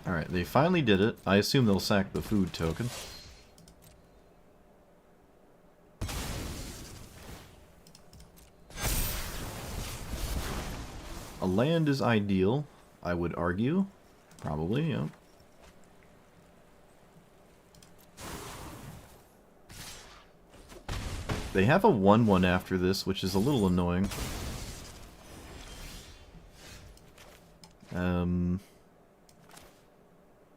Alright, they finally did it. I assume they'll sack the food token. A land is ideal, I would argue. Probably, yeah. They have a 1/1 after this, which is a little annoying.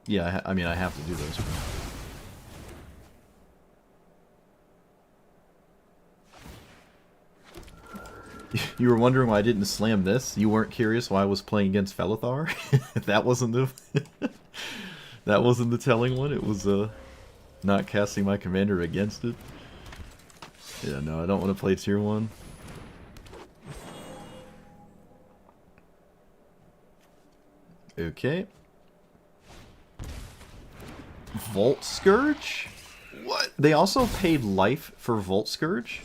Yeah, I mean, I have to do this. You were wondering why I didn't slam this? You weren't curious why I was playing against Felithar? That wasn't the... that wasn't the telling one? It was, not casting my commander against it? Yeah, no, I don't want to play tier 1. Okay. Volt Scourge? What? They also paid life for Volt Scourge?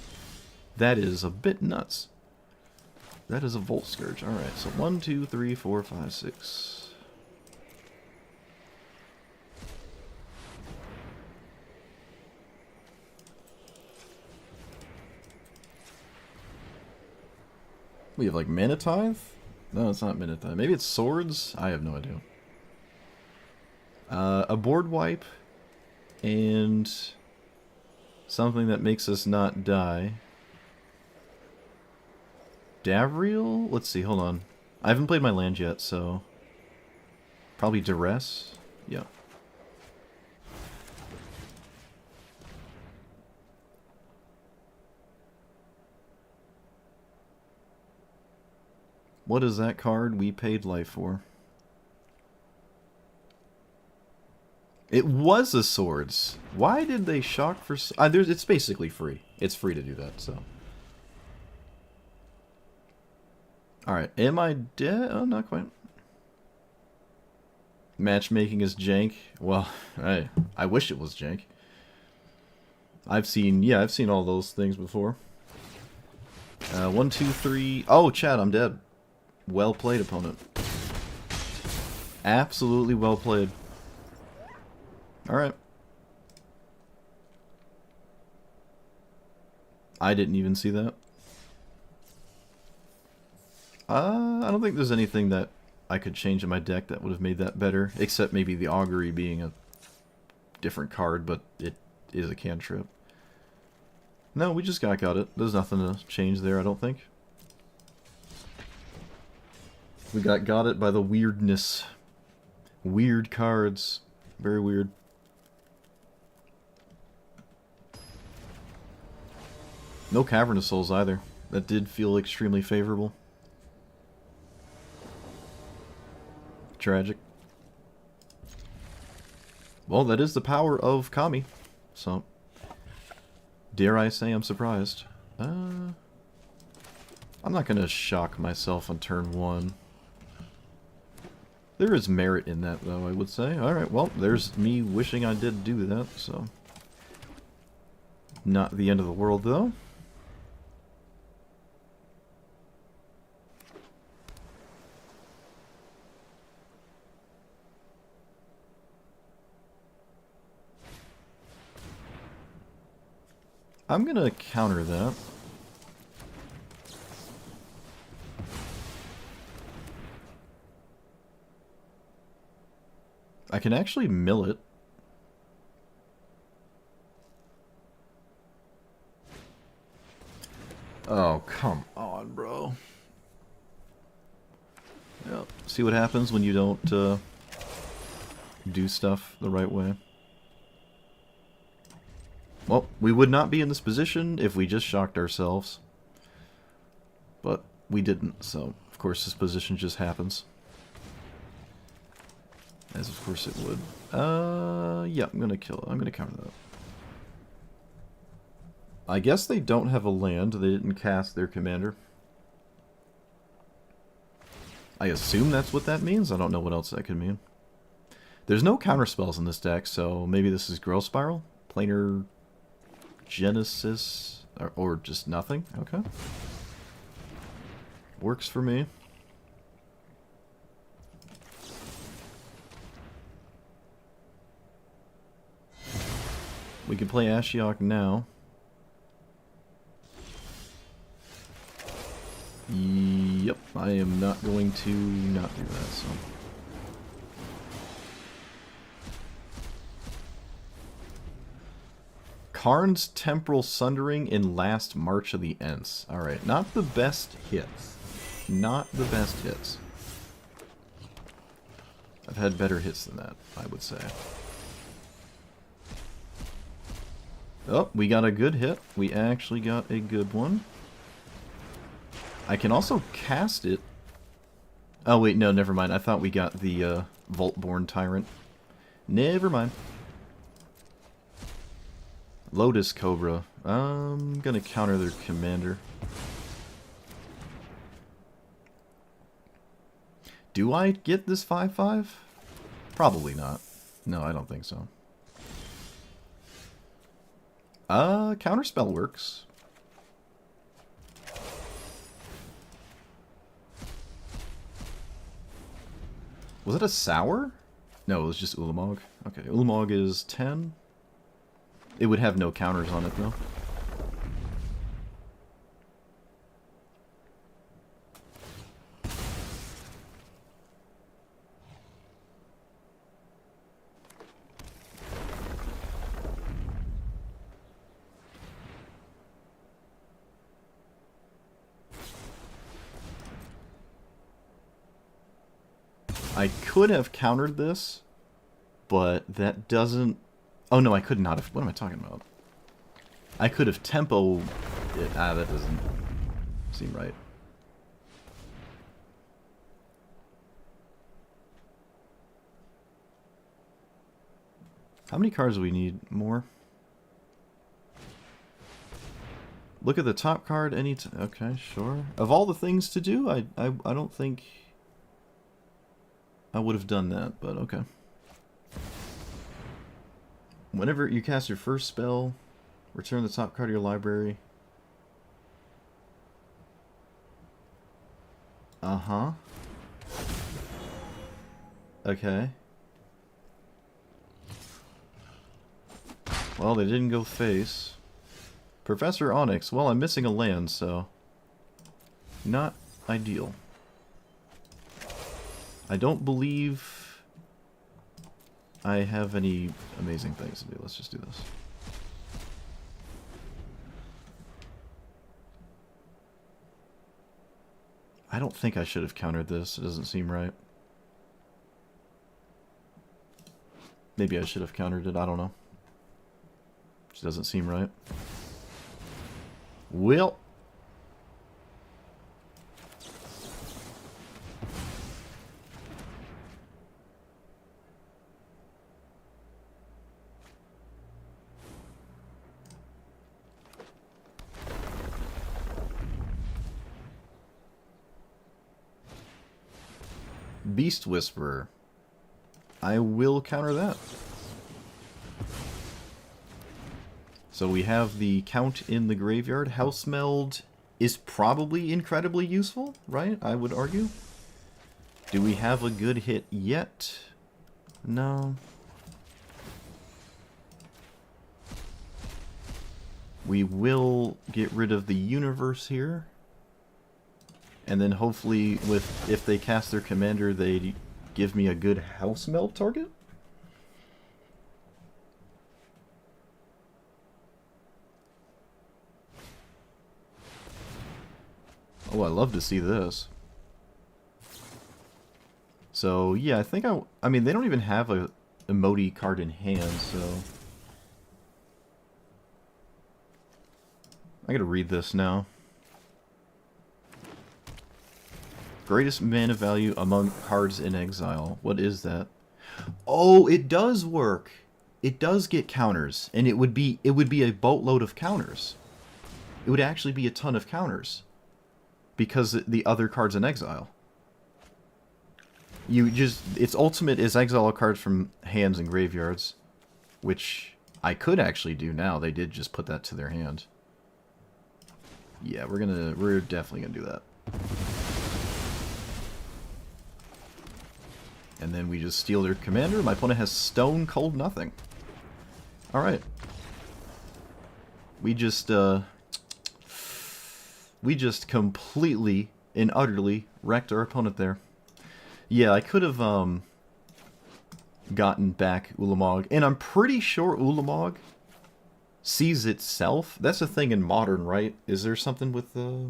That is a bit nuts. That is a Volt Scourge. Alright, so 1, 2, 3, 4, 5, 6. We have like Mana Tithe? No, it's not Mana Tithe. Maybe it's Swords? I have no idea. A board wipe and Something that makes us not die. Davriel? Let's see, hold on. I haven't played my land yet, so... Probably Duress? Yeah. What is that card we paid life for? It was a swords. Why did they shock for... it's basically free. It's free to do that, so... Alright, am I dead? Oh, not quite. Matchmaking is jank. Well, I wish it was jank. I've seen all those things before. 1, 2, 3... Oh, Chad, I'm dead. Well played, opponent. Absolutely well played. Alright. I didn't even see that. I don't think there's anything that I could change in my deck that would have made that better, except maybe the Augury being a different card, but it is a cantrip. No, we just got it. There's nothing to change there, I don't think. We got it by the weirdness. Weird cards. Very weird. No Cavernous Souls either. That did feel extremely favorable. Tragic. Well, that is the power of Kami. So, dare I say I'm surprised. I'm not going to shock myself on turn 1. There is merit in that, though, I would say. Alright, well, there's me wishing I did do that, so... Not the end of the world, though. I'm gonna counter that. I can actually mill it. Oh, come on, bro. Yep. See what happens when you don't do stuff the right way. Well, we would not be in this position if we just shocked ourselves. But we didn't, so of course this position just happens. As of course it would. Yeah, I'm gonna kill it. I'm gonna counter that. I guess they don't have a land. They didn't cast their commander. I assume that's what that means. I don't know what else that could mean. There's no counter spells in this deck, so maybe this is Growth Spiral? Planar Genesis? Or just nothing? Okay. Works for me. We can play Ashiok now. Yep, I am not going to not do that, so... Karn's Temporal Sundering in Last March of the Ents. Alright, not the best hits. Not the best hits. I've had better hits than that, I would say. Oh, we got a good hit. We actually got a good one. I can also cast it. Oh wait, no, never mind. I thought we got the Voltborn Tyrant. Never mind. Lotus Cobra. I'm gonna counter their commander. Do I get this 5/5? Probably not. No, I don't think so. Counterspell works. Was it a sour? No, it was just Ulamog. Okay, Ulamog is 10. It would have no counters on it, though. I could have countered this, but that doesn't... Oh, no, I could not have... What am I talking about? I could have tempo it. Ah, that doesn't seem right. How many cards do we need? More? Look at the top card. Okay, sure. Of all the things to do, I don't think I would have done that, but okay. Whenever you cast your first spell, return the top card of your library. Uh-huh. Okay. Well, they didn't go face. Professor Onyx. Well, I'm missing a land, so... Not ideal. I don't believe I have any amazing things to do. Let's just do this. I don't think I should have countered this. It doesn't seem right. Maybe I should have countered it. I don't know. It doesn't seem right. Well. Beast Whisperer. I will counter that. So we have the Count in the graveyard. House Meld is probably incredibly useful, right? I would argue. Do we have a good hit yet? No. We will get rid of the universe here. And then hopefully, if they cast their commander, they give me a good House Meld target? Oh, I love to see this. So, yeah, I think I mean, they don't even have a emote card in hand, so... I gotta read this now. Greatest mana value among cards in exile. What is that? Oh, it does work. It does get counters, and it would be a boatload of counters. It would actually be a ton of counters because the other cards in exile. Its ultimate is exile cards from hands and graveyards, which I could actually do now. They did just put that to their hand. Yeah, we're definitely gonna do that. And then we just steal their commander. My opponent has Stone Cold Nothing. Alright. We just completely and utterly wrecked our opponent there. Yeah, I could have gotten back Ulamog. And I'm pretty sure Ulamog sees itself. That's a thing in Modern, right? Is there something with the...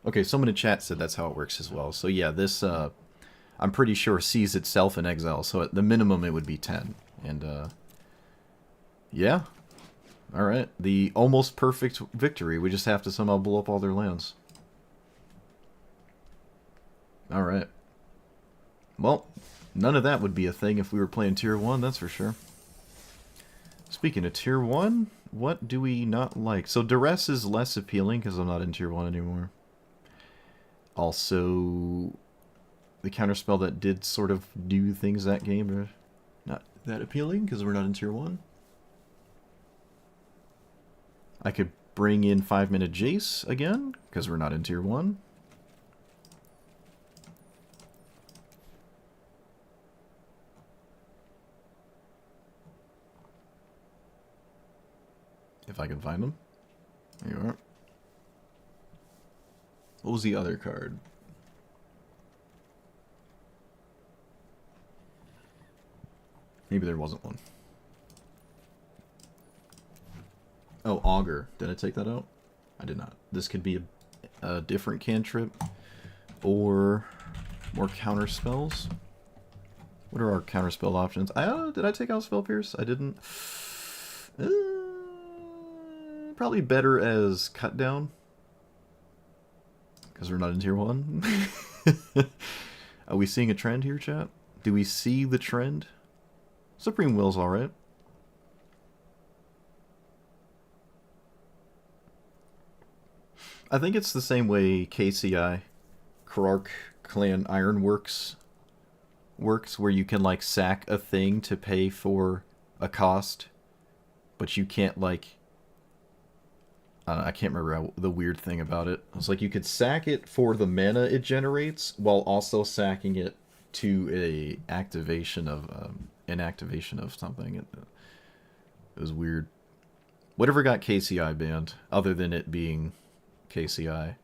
Okay, someone in chat said that's how it works as well. So yeah, this... I'm pretty sure sees itself in exile, so at the minimum it would be 10. And, yeah. Alright, the almost perfect victory. We just have to somehow blow up all their lands. Alright. Well, none of that would be a thing if we were playing Tier 1, that's for sure. Speaking of Tier 1, what do we not like? So Duress is less appealing because I'm not in Tier 1 anymore. Also... the counterspell that did sort of do things that game are not that appealing because we're not in Tier 1. I could bring in 5-mana Jace again because we're not in Tier 1. If I can find them. There you are. What was the other card? Maybe there wasn't one. Oh, Augur. Did I take that out? I did not. This could be a different cantrip or more counter spells. What are our counterspell options? Did I take out Spell Pierce? I didn't. Uh, Probably better as Cut Down. Because we're not in tier 1. Are we seeing a trend here, chat? Do we see the trend? Supreme Will's alright. I think it's the same way KCI, Karark Clan Ironworks, works, where you can, like, sack a thing to pay for a cost, but you can't, like... I can't remember the weird thing about it. It's like you could sack it for the mana it generates, while also sacking it to a activation of an activation of something. It was weird. Whatever got KCI banned, other than it being KCI.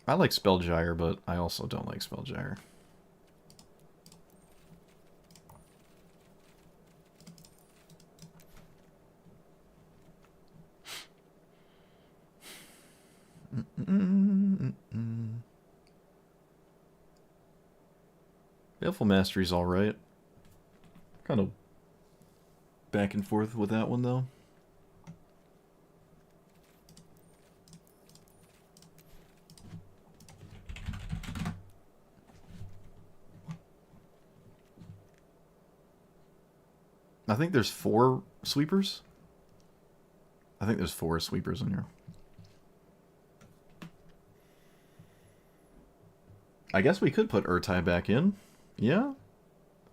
I like Spellgyre, but I also don't like Spellgyre. Baleful Mastery's alright. Kind of back and forth with that one, though. I think there's 4 sweepers. I think there's 4 sweepers in here. I guess we could put Urtai back in. Yeah.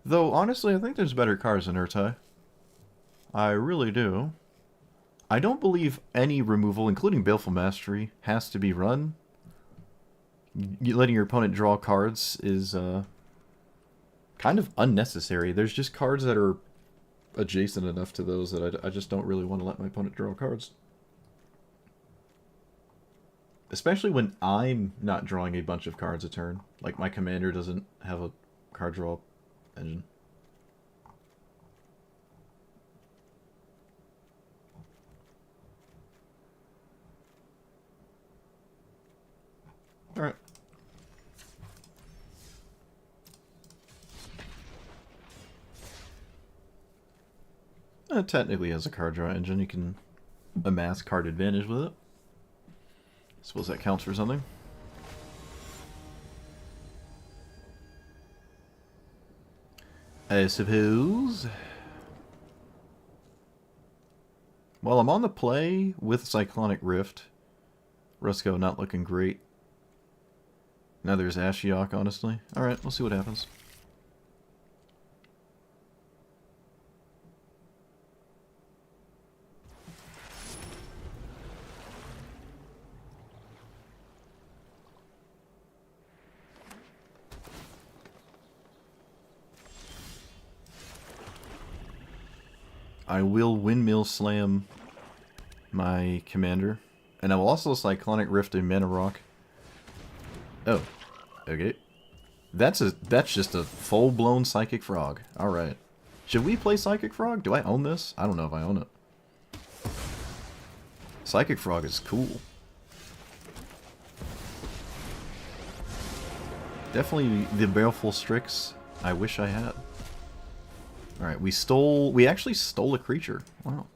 Though, honestly, I think there's better cards than Urtai. I really do. I don't believe any removal, including Baleful Mastery, has to be run. Letting your opponent draw cards is kind of unnecessary. There's just cards that are adjacent enough to those that I just don't really want to let my opponent draw cards. Especially when I'm not drawing a bunch of cards a turn. Like, my commander doesn't have a card draw engine. Alright. It technically has a card draw engine. You can amass card advantage with it. Suppose that counts for something. I suppose. Well, I'm on the play with Cyclonic Rift. Rusko not looking great. Now there's Ashiok, honestly. Alright, we'll see what happens. I will Windmill Slam my commander. And I will also Cyclonic Rift a Mana Rock. Oh. Okay. That's just a full-blown Psychic Frog. Alright. Should we play Psychic Frog? Do I own this? I don't know if I own it. Psychic Frog is cool. Definitely the Baleful Strix I wish I had. Alright, we actually stole a creature. Wow.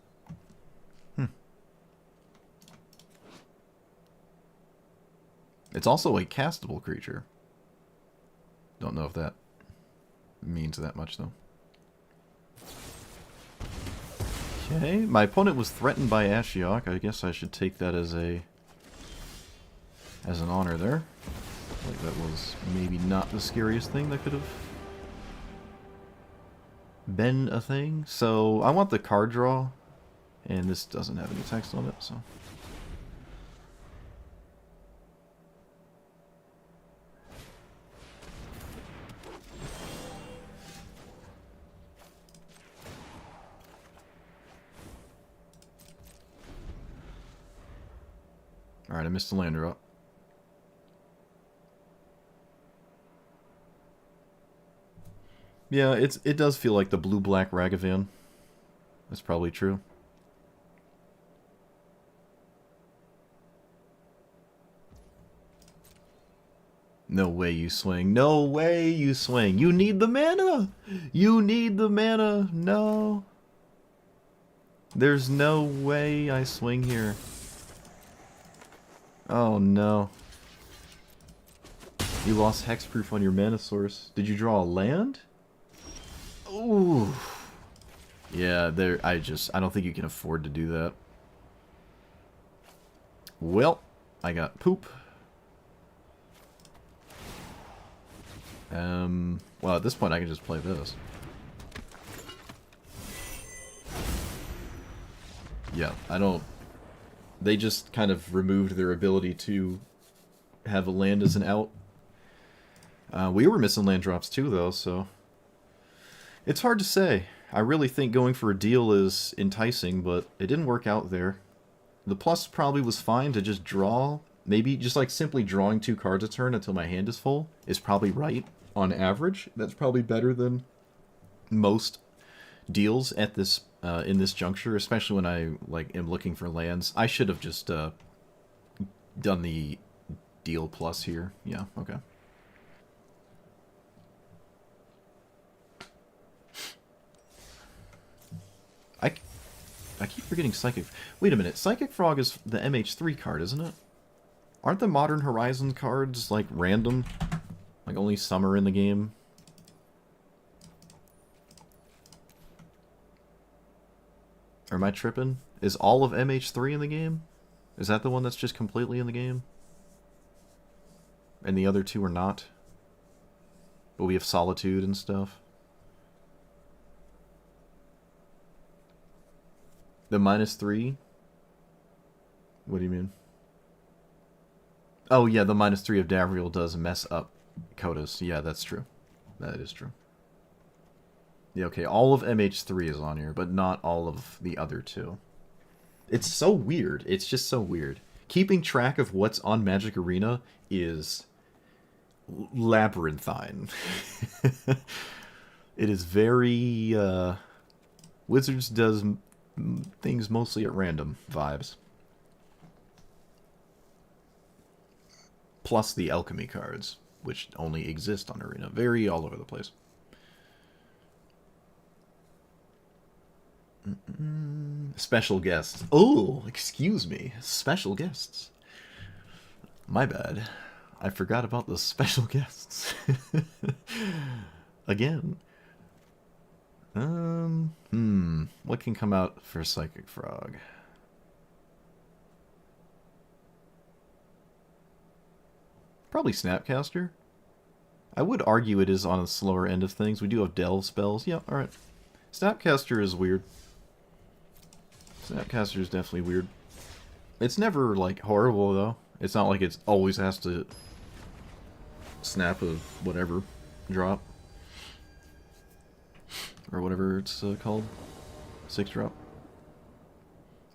It's also a castable creature. Don't know if that means that much, though. Okay, my opponent was threatened by Ashiok. I guess I should take that as an honor there. Like, that was maybe not the scariest thing that could have been a thing. So I want the card draw, and this doesn't have any text on it, so. Alright, I missed the land drop. Yeah, it does feel like the blue-black Ragavan. That's probably true. No way you swing. No way you swing. You need the mana. You need the mana. No. There's no way I swing here. Oh no. You lost hexproof on your mana source. Did you draw a land? Ooh. Yeah, there. I don't think you can afford to do that. Well, I got poop. Well, at this point I can just play this. Yeah, I don't... They just kind of removed their ability to have a land as an out. We were missing land drops too, though, so... It's hard to say. I really think going for a deal is enticing, but it didn't work out there. The plus probably was fine to just draw. Maybe just like simply drawing 2 cards a turn until my hand is full is probably right on average. That's probably better than most deals at this in this juncture, especially when I am looking for lands. I should have just done the deal plus here. Yeah, okay. I keep forgetting Psychic... Wait a minute, Psychic Frog is the MH3 card, isn't it? Aren't the Modern Horizons cards, like, random? Like, only some are in the game? Or am I tripping? Is all of MH3 in the game? Is that the one that's just completely in the game? And the other 2 are not? But we have Solitude and stuff. The -3? What do you mean? Oh, yeah, the -3 of Davriel does mess up Kodas. Yeah, that's true. That is true. Yeah, okay, all of MH3 is on here, but not all of the other 2. It's so weird. It's just so weird. Keeping track of what's on Magic Arena is labyrinthine. It is very, Wizards does things mostly at random vibes. Plus the alchemy cards, which only exist on Arena. Very all over the place. Special guests. Oh, excuse me. Special guests. My bad. I forgot about the special guests. Again. What can come out for Psychic Frog? Probably Snapcaster. I would argue it is on the slower end of things. We do have Delve spells. Yeah, alright. Snapcaster is weird. Snapcaster is definitely weird. It's never, like, horrible, though. It's not like it always has to snap a whatever drop. Or whatever it's called. 6-drop.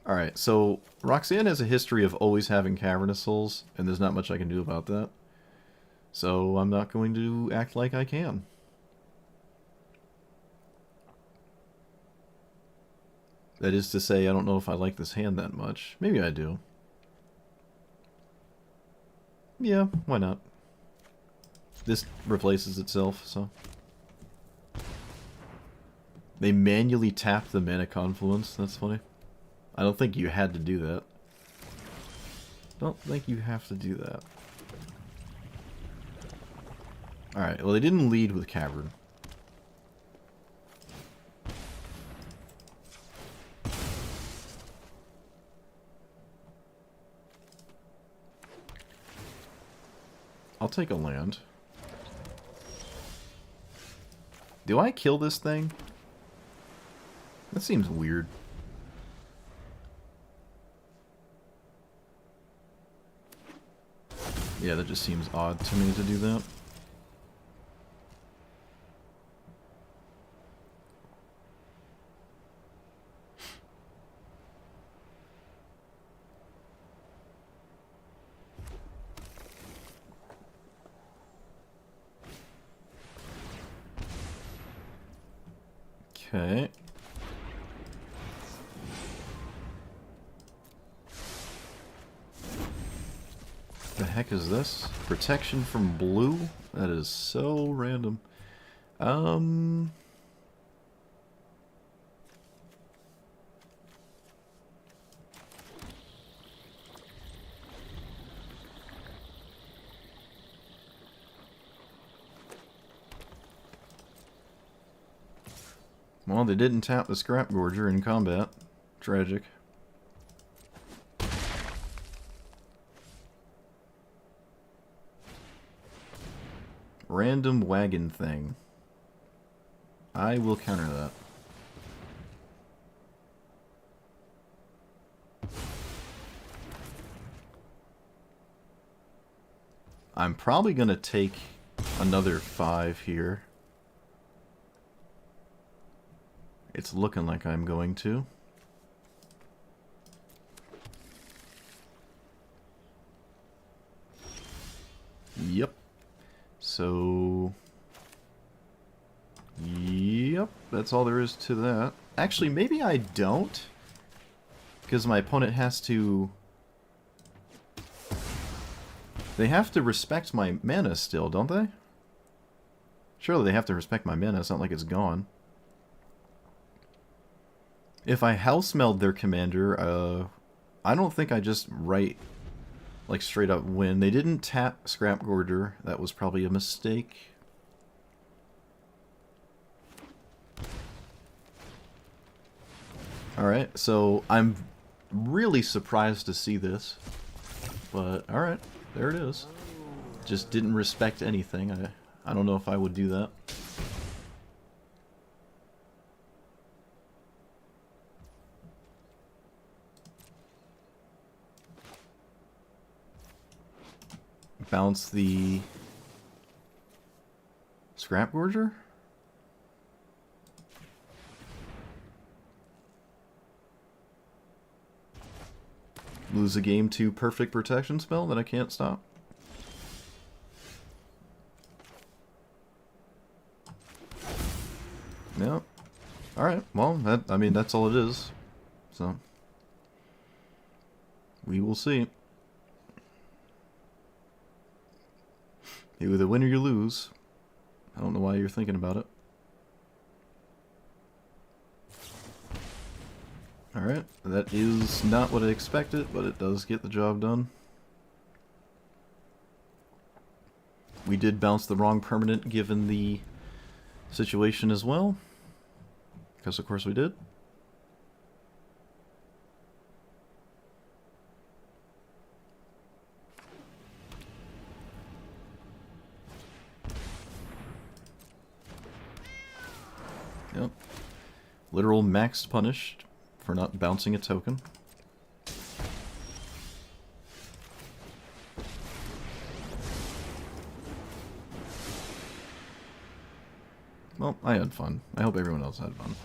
Alright, so Roxanne has a history of always having Cavernous Souls, and there's not much I can do about that. So I'm not going to act like I can. That is to say, I don't know if I like this hand that much. Maybe I do. Yeah, why not? This replaces itself, so... They manually tapped the Mana Confluence. That's funny. I don't think you had to do that. Don't think you have to do that. Alright, well they didn't lead with Cavern. I'll take a land. Do I kill this thing? That seems weird. Yeah, that just seems odd to me to do that. Okay. The heck is this? Protection from blue? That is so random. Well, they didn't tap the Scrap Gorger in combat. Tragic. Random wagon thing. I will counter that. I'm probably going to take another 5 here. It's looking like I'm going to. Yep. So... Yep, that's all there is to that. Actually, maybe I don't. Because my opponent has to... They have to respect my mana still, don't they? Surely they have to respect my mana. It's not like it's gone. If I house meld their commander, I don't think I just write, like, straight up win. They didn't tap Scrap Gorger. That was probably a mistake. Alright, so I'm really surprised to see this. But, alright, there it is. Just didn't respect anything. I don't know if I would do that. Bounce the Scrap Gorger? Lose a game to perfect protection spell that I can't stop. Yep. Alright, well, I mean, that's all it is. So, we will see. You either win or you lose. I don't know why you're thinking about it. Alright, that is not what I expected, but it does get the job done. We did bounce the wrong permanent given the situation as well. Because of course we did. Yep. Literal maxed punished for not bouncing a token. Well, I had fun. I hope everyone else had fun.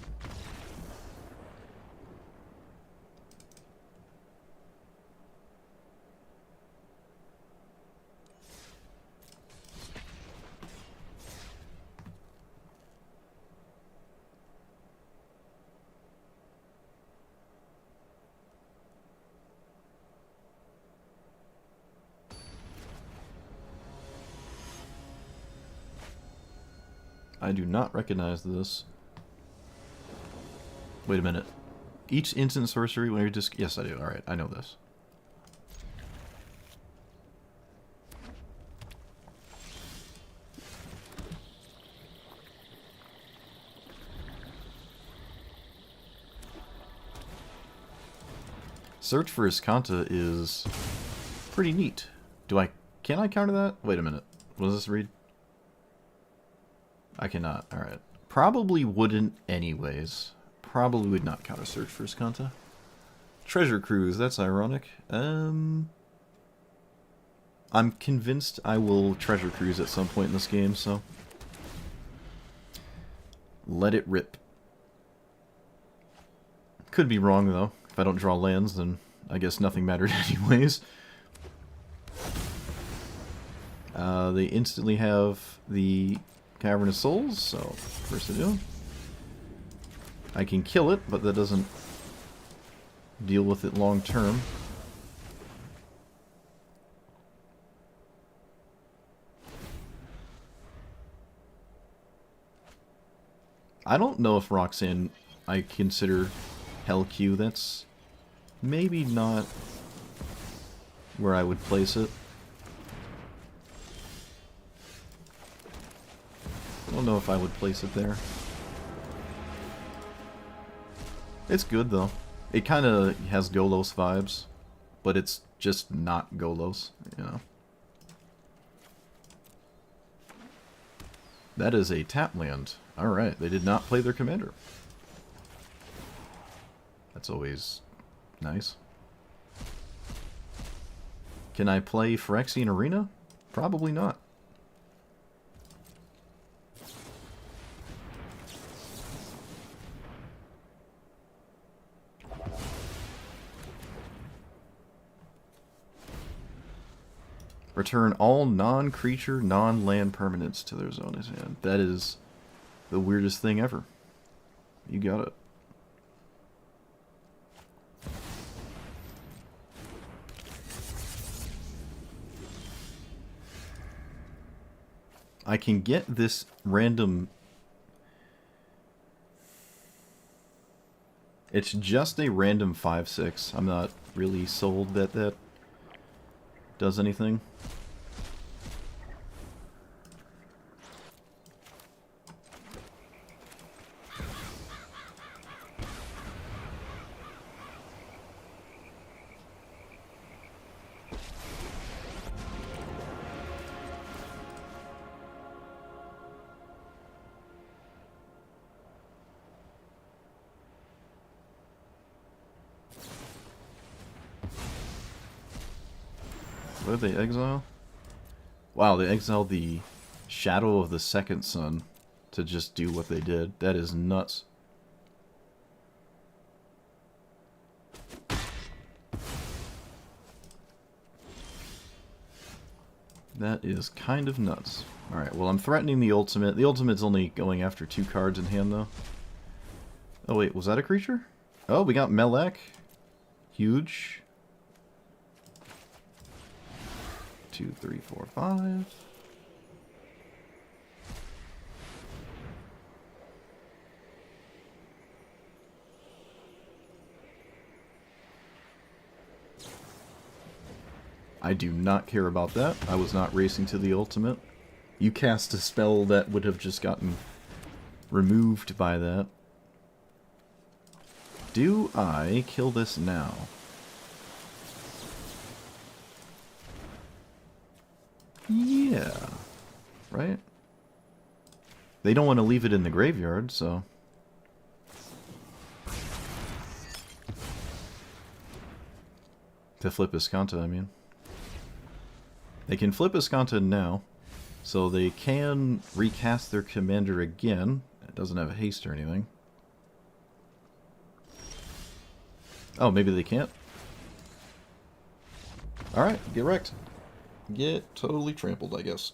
I do not recognize this. Wait a minute. Each instant sorcery when you're just... Yes, I do. Alright, I know this. Search for Iskanta is pretty neat. Can I counter that? Wait a minute. What does this read? I cannot. Alright. Probably wouldn't anyways. Probably would not counter Search for Iskanta. Treasure Cruise, that's ironic. I'm convinced I will Treasure Cruise at some point in this game, so... Let it rip. Could be wrong, though. If I don't draw lands, then I guess nothing mattered anyways. They instantly have the Cavern of Souls, so first I do. I can kill it, but that doesn't deal with it long term. I don't know if Roxanne I consider Hell Q. That's maybe not where I would place it. I don't know if I would place it there. It's good though. It kind of has Golos vibes, but it's just not Golos, you know. That is a tap land. Alright, they did not play their commander. That's always nice. Can I play Phyrexian Arena? Probably not. Return all non-creature, non-land permanents to their zone as hand. That is the weirdest thing ever. You got it. I can get this random... It's just a random 5/6. I'm not really sold that that does anything. What did they exile? Wow, they exiled the Shadow of the Second Sun to just do what they did. That is nuts. That is kind of nuts. Alright, well I'm threatening the ultimate. The ultimate's only going after 2 cards in hand though. Oh wait, was that a creature? Oh, we got Melek. Huge. 2, 3, 4, 5. I do not care about that. I was not racing to the ultimate. You cast a spell that would have just gotten removed by that. Do I kill this now? Yeah. Right? They don't want to leave it in the graveyard, so... To flip Iskanta, I mean. They can flip Iskanta now, so they can recast their commander again. It doesn't have haste or anything. Oh, maybe they can't? Alright, get wrecked. Get totally trampled, I guess.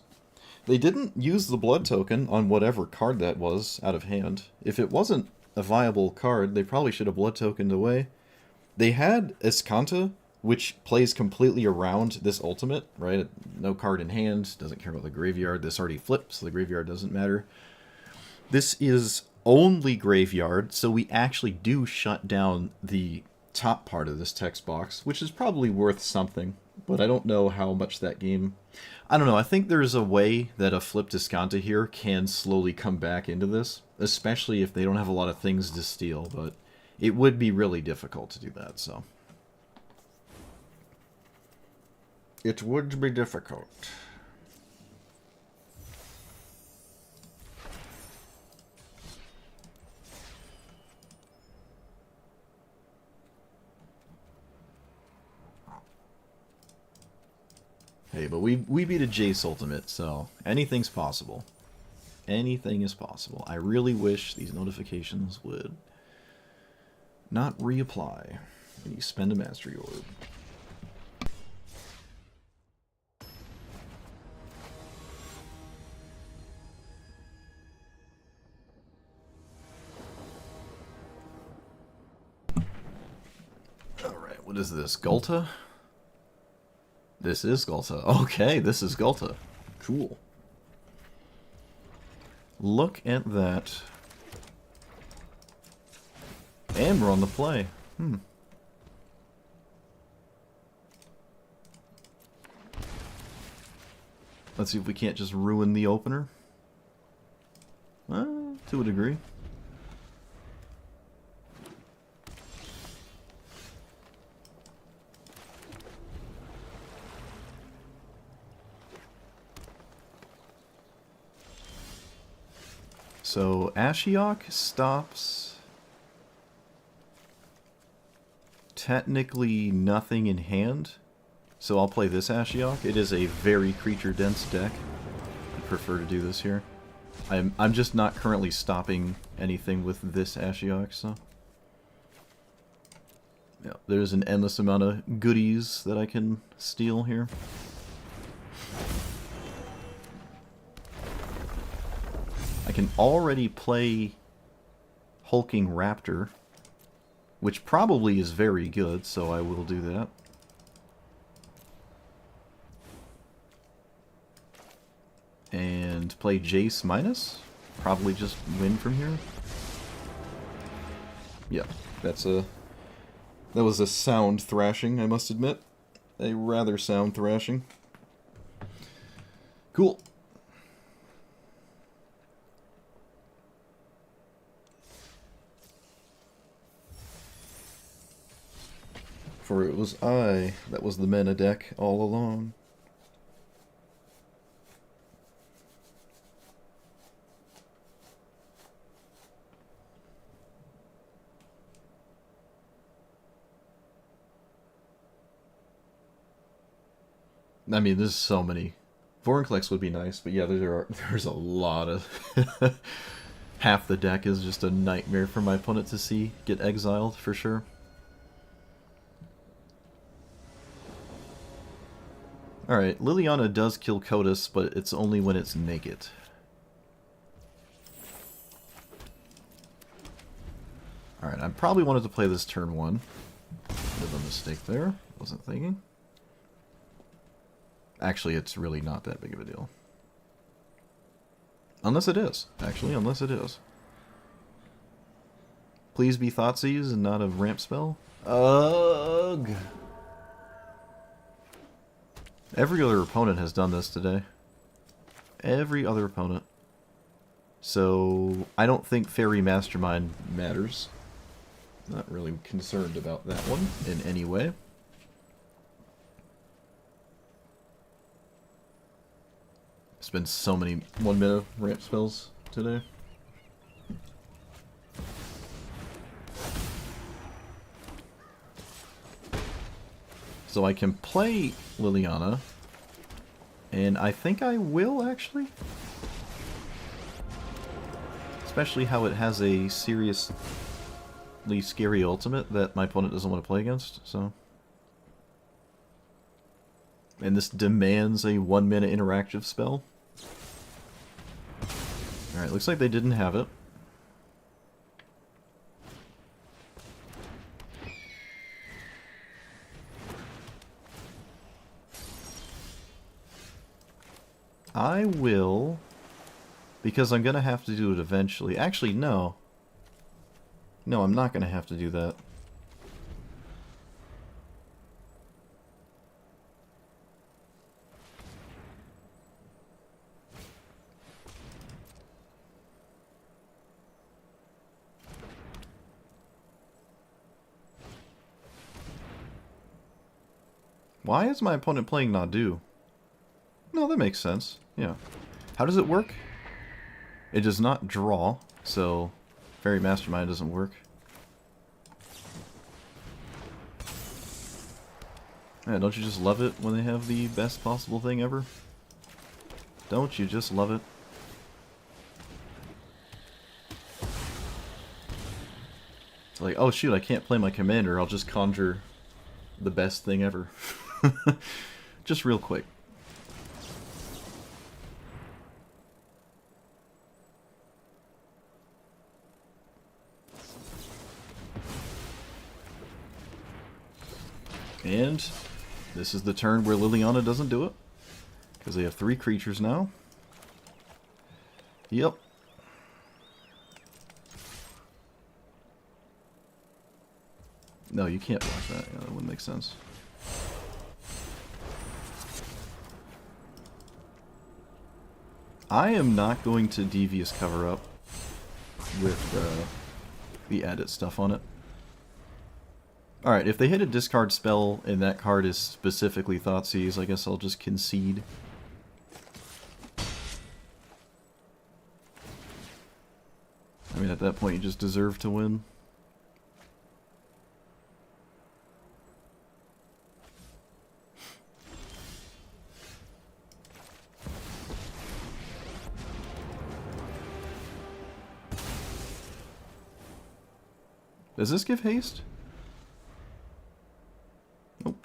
They didn't use the blood token on whatever card that was out of hand. If it wasn't a viable card, they probably should have blood tokened away. They had Iskanta, which plays completely around this ultimate, right? No card in hand, doesn't care about the graveyard. This already flips, so the graveyard doesn't matter. This is only graveyard, so we actually do shut down the top part of this text box, which is probably worth something. But I don't know how much that game... I don't know, I think there's a way that a flipped Iskanta here can slowly come back into this, especially if they don't have a lot of things to steal, but it would be really difficult to do that, so... It would be difficult. Hey, but we beat a Jace Ultimate, so anything's possible. Anything is possible. I really wish these notifications would not reapply when you spend a Mastery Orb. Alright, what is this? Gulta? This is Gulta. Okay, this is Gulta. Cool. Look at that. And we're on the play. Let's see if we can't just ruin the opener. To a degree. So Ashiok stops technically nothing in hand. So I'll play this Ashiok. It is a very creature-dense deck. I prefer to do this here. I'm just not currently stopping anything with this Ashiok, so... yeah, there's an endless amount of goodies that I can steal here. I can already play Hulking Raptor, which probably is very good, so I will do that. And play Jace minus. Probably just win from here. Yeah, that was a sound thrashing, I must admit. A rather sound thrashing. Cool. For it was I that was the mana deck all along. I mean, there's so many. Vorinclex would be nice, but yeah, there's a lot of... half the deck is just a nightmare for my opponent to see get exiled, for sure. Alright, Liliana does kill Kotus, but it's only when it's naked. Alright, I probably wanted to play this turn 1. Bit of a mistake there. Wasn't thinking. Actually, it's really not that big of a deal. Unless it is. Actually, unless it is. Please be Thoughtseize and not a ramp spell. Ugh. Every other opponent has done this today. Every other opponent. So, I don't think Fairy Mastermind matters. Not really concerned about that one in any way. There's been so many 1 mana ramp spells today. So I can play Liliana, and I think I will, actually. Especially how it has a seriously scary ultimate that my opponent doesn't want to play against, so... And this demands a 1 mana interactive spell. Alright, looks like they didn't have it. I will, because I'm going to have to do it eventually. Actually, no. No, I'm not going to have to do that. Why is my opponent playing Nadu? No, that makes sense. Yeah. How does it work? It does not draw, so Fairy Mastermind doesn't work. Yeah, don't you just love it when they have the best possible thing ever? Don't you just love it? It's like, oh shoot, I can't play my commander, I'll just conjure the best thing ever. Just real quick. And this is the turn where Liliana doesn't do it. Because they have 3 creatures now. Yep. No, you can't block that. Yeah, that wouldn't make sense. I am not going to Devious Cover Up with the edit stuff on it. Alright, if they hit a discard spell and that card is specifically Thoughtseize, I guess I'll just concede. I mean, at that point you just deserve to win. Does this give haste? Nope.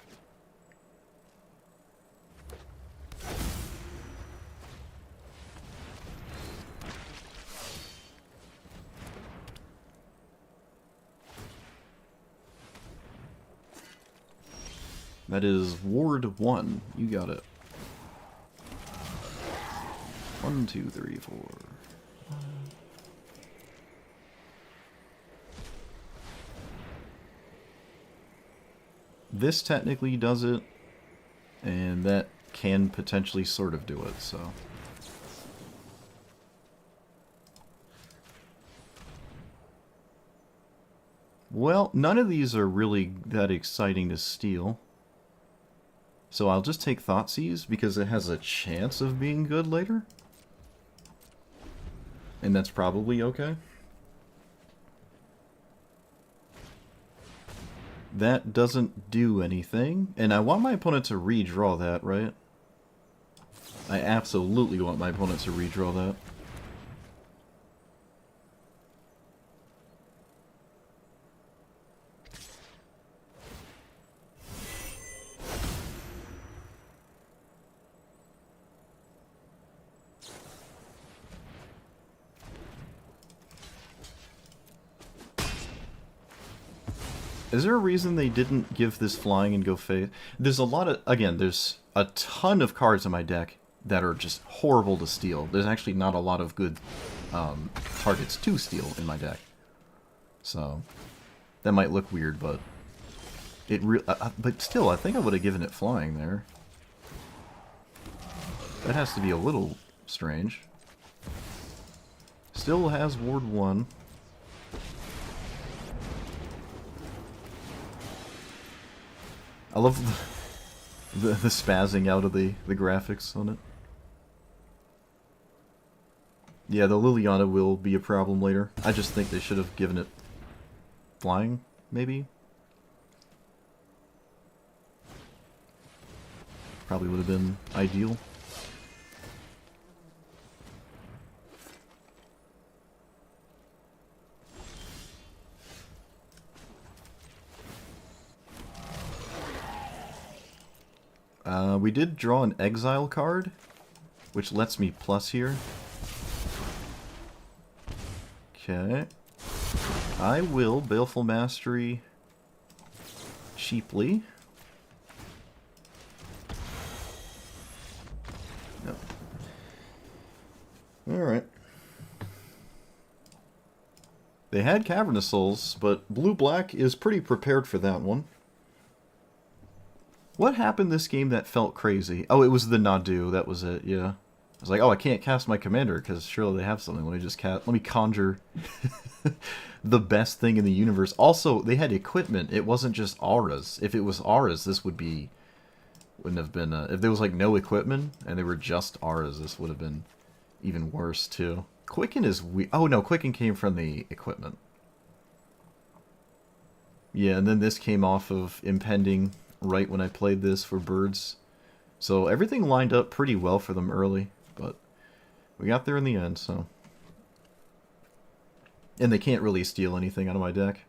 That is Ward 1. You got it. 1, 2, 3, 4. This technically does it, and that can potentially sort of do it, so. Well, none of these are really that exciting to steal. So I'll just take Thoughtseize because it has a chance of being good later. And that's probably okay. That doesn't do anything. And I want my opponent to redraw that, right? I absolutely want my opponent to redraw that. Is there a reason they didn't give this flying and go Faith? There's a lot of... Again, there's a ton of cards in my deck that are just horrible to steal. There's actually not a lot of good targets to steal in my deck. So, that might look weird, but... but still, I think I would have given it flying there. That has to be a little strange. Still has Ward 1. I love the spazzing out of the graphics on it. Yeah, the Liliana will be a problem later. I just think they should have given it flying, maybe? Probably would have been ideal. We did draw an exile card, which lets me plus here. Okay. I will Baleful Mastery cheaply. No. Alright. They had Cavernous Souls, but Blue-Black is pretty prepared for that one. What happened this game that felt crazy? Oh, it was the Nadu, that was it, yeah. I was like, oh, I can't cast my commander, because surely they have something. Let me conjure the best thing in the universe. Also, they had equipment. It wasn't just auras. If it was auras, this wouldn't have been... if there was, like, no equipment, and they were just auras, this would have been even worse, too. Quicken is weird. Oh, no, Quicken came from the equipment. Yeah, and then this came off of Impending right when I played this for birds. So everything lined up pretty well for them early, but we got there in the end, so. And they can't really steal anything out of my deck.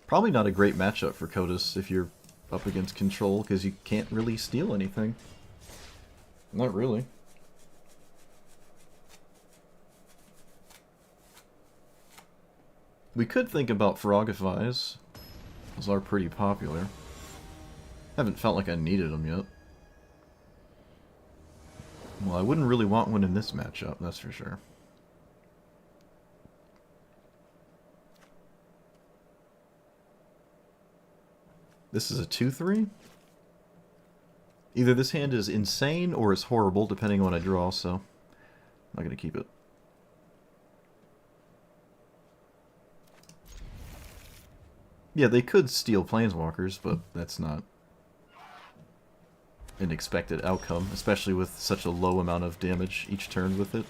Probably not a great matchup for Kotis if you're up against Control, because you can't really steal anything. Not really. We could think about Frogify's. Those are pretty popular. Haven't felt like I needed them yet. Well, I wouldn't really want one in this matchup, that's for sure. This is a 2/3. Either this hand is insane or it's horrible, depending on what I draw, so I'm not going to keep it. Yeah, they could steal Planeswalkers, but that's not an expected outcome, especially with such a low amount of damage each turn with it.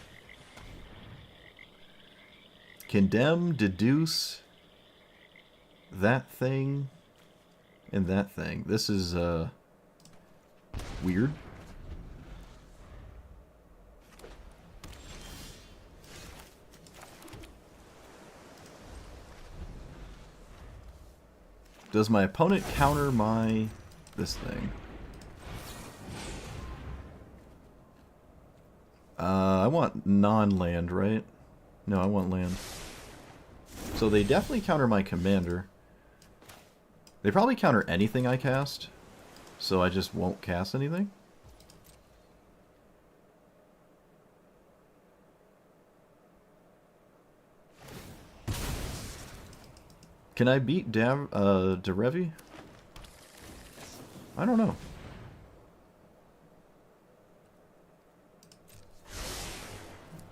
Condemn, deduce, that thing, and that thing. This is, weird. Does my opponent counter my... this thing? I want non-land, right? No, I want land. So they definitely counter my commander. They probably counter anything I cast, so I just won't cast anything. Can I beat Derevi? I don't know.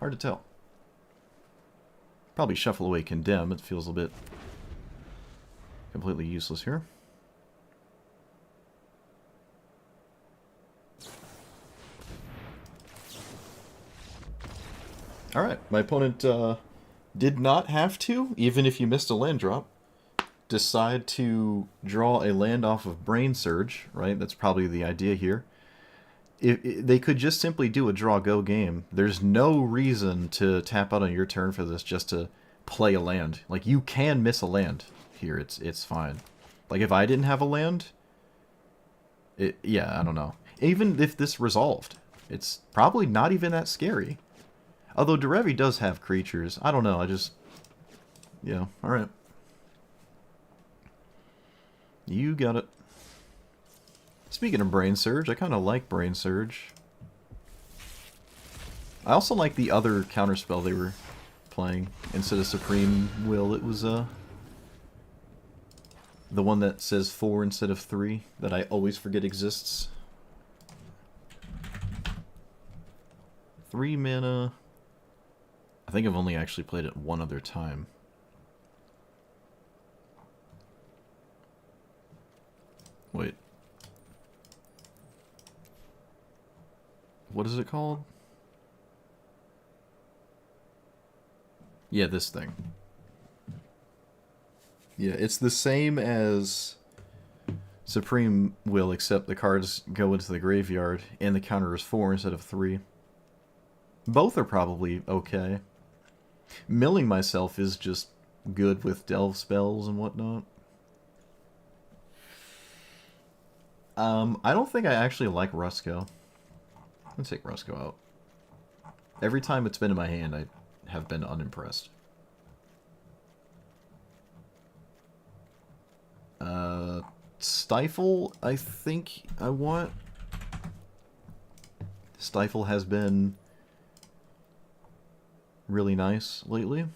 Hard to tell. Probably shuffle away Condemn. It feels a bit completely useless here. Alright, my opponent did not have to, even if you missed a land drop, decide to draw a land off of Brain Surge, right? That's probably the idea here. If they could just simply do a draw-go game. There's no reason to tap out on your turn for this just to play a land. Like, you can miss a land here. It's fine. Like, if I didn't have a land, yeah, I don't know. Even if this resolved, it's probably not even that scary. Although Derevi does have creatures. I don't know, I just... yeah, alright. You got it. Speaking of Brain Surge, I kind of like Brain Surge. I also like the other counterspell they were playing. Instead of Supreme Will, it was the one that says 4 instead of 3, that I always forget exists. 3 mana. I think I've only actually played it one other time. Wait. What is it called? Yeah, this thing. Yeah, it's the same as Supreme Will, except the cards go into the graveyard, and the counter is 4 instead of 3. Both are probably okay. Milling Myself is just good with delve spells and whatnot. I don't think I actually like Rusko. I'm gonna take Rusko out. Every time it's been in my hand, I have been unimpressed. Stifle, I think I want. Stifle has been really nice lately.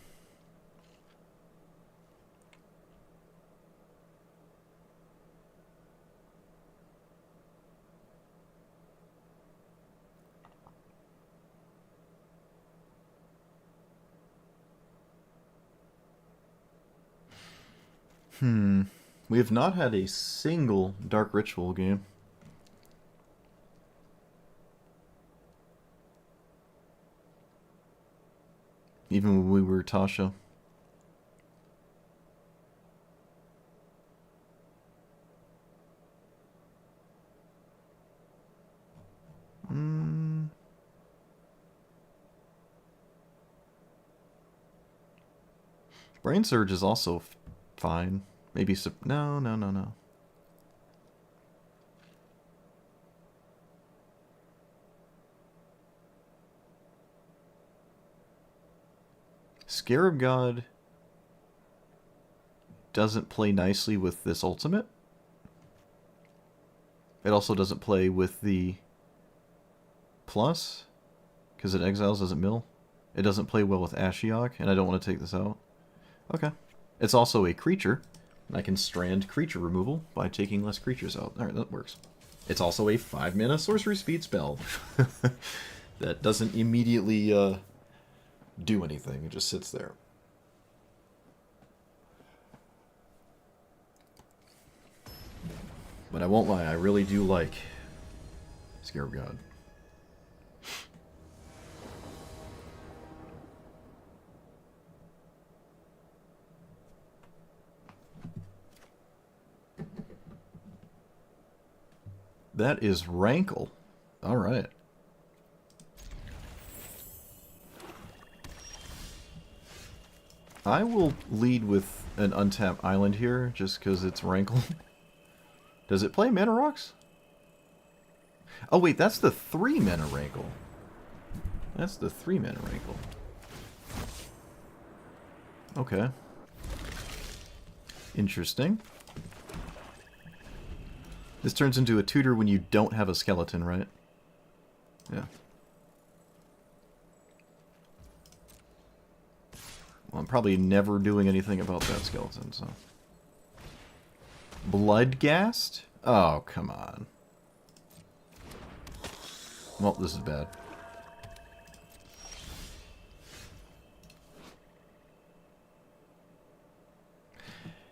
We have not had a single Dark Ritual game. Even when we were Tasha. Brain Surge is also fine. Maybe no. Scarab God doesn't play nicely with this ultimate. It also doesn't play with the plus, because it exiles, doesn't mill. It doesn't play well with Ashiok, and I don't want to take this out. Okay. It's also a creature, I can strand creature removal by taking less creatures out. Alright, that works. It's also a 5-mana sorcery speed spell. That doesn't immediately do anything, it just sits there. But I won't lie, I really do like Scarab God. That is Rankle. Alright. I will lead with an untapped island here, just because it's Rankle. Does it play Mana Rocks? Oh wait, that's the 3-mana Rankle. That's the 3-mana Rankle. Okay. Interesting. This turns into a tutor when you don't have a skeleton, right? Yeah. Well, I'm probably never doing anything about that skeleton, so... Bloodghast? Oh, come on. Well, this is bad.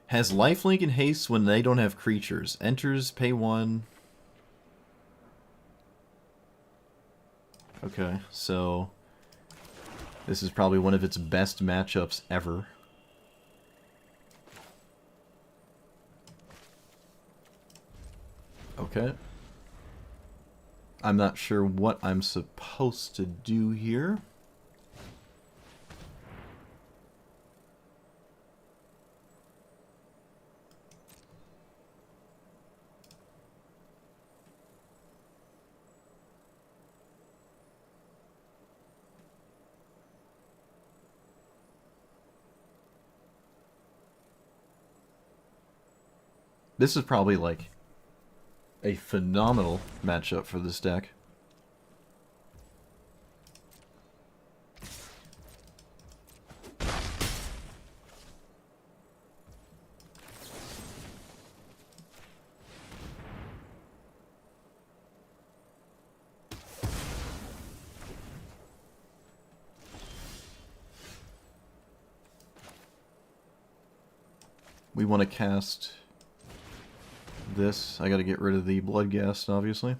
Has lifelink and haste when they don't have creatures. Enters, pay 1. Okay, so... This is probably one of its best matchups ever. Okay. I'm not sure what I'm supposed to do here. This is probably like a phenomenal matchup for this deck. We want to cast this. I got to get rid of the Bloodghast, obviously.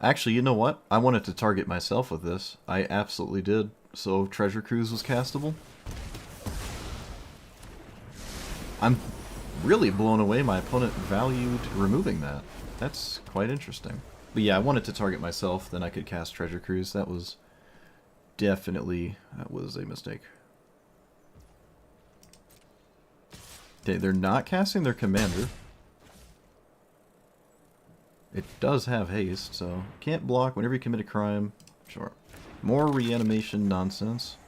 Actually, you know what? I wanted to target myself with this. I absolutely did. So Treasure Cruise was castable. I'm really blown away my opponent valued removing that. That's quite interesting. But yeah, I wanted to target myself, then I could cast Treasure Cruise. That was definitely, that was a mistake. Okay, they're not casting their commander. It does have haste, so can't block whenever you commit a crime. Sure. More reanimation nonsense.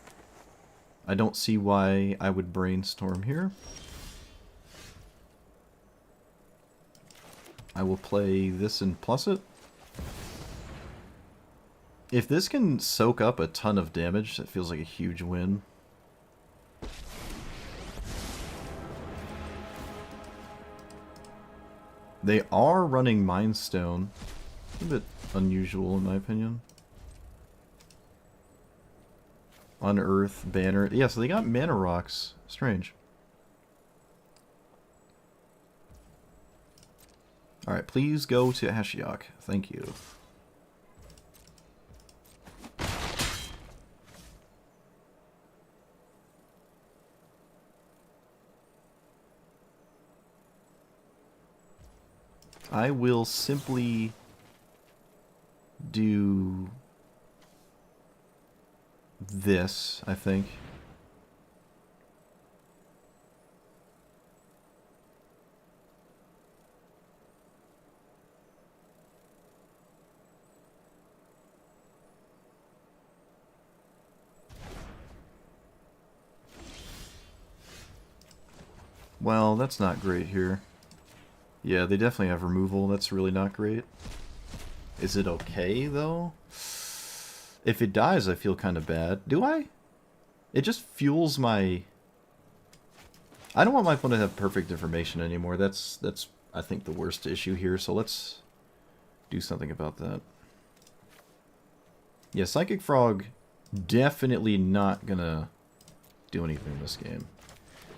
I don't see why I would brainstorm here. I will play this and plus it. If this can soak up a ton of damage, that feels like a huge win. They are running Mind Stone. A bit unusual in my opinion. Unearth, Banner. Yeah, so they got Mana Rocks. Strange. Alright, please go to Ashiok. Thank you. I will simply do this, I think. Well, that's not great here. Yeah, they definitely have removal. That's really not great. Is it okay, though? If it dies, I feel kind of bad. Do I? It just fuels my... I don't want my opponent to have perfect information anymore. That's I think, the worst issue here, so let's do something about that. Yeah, Psychic Frog definitely not gonna do anything in this game.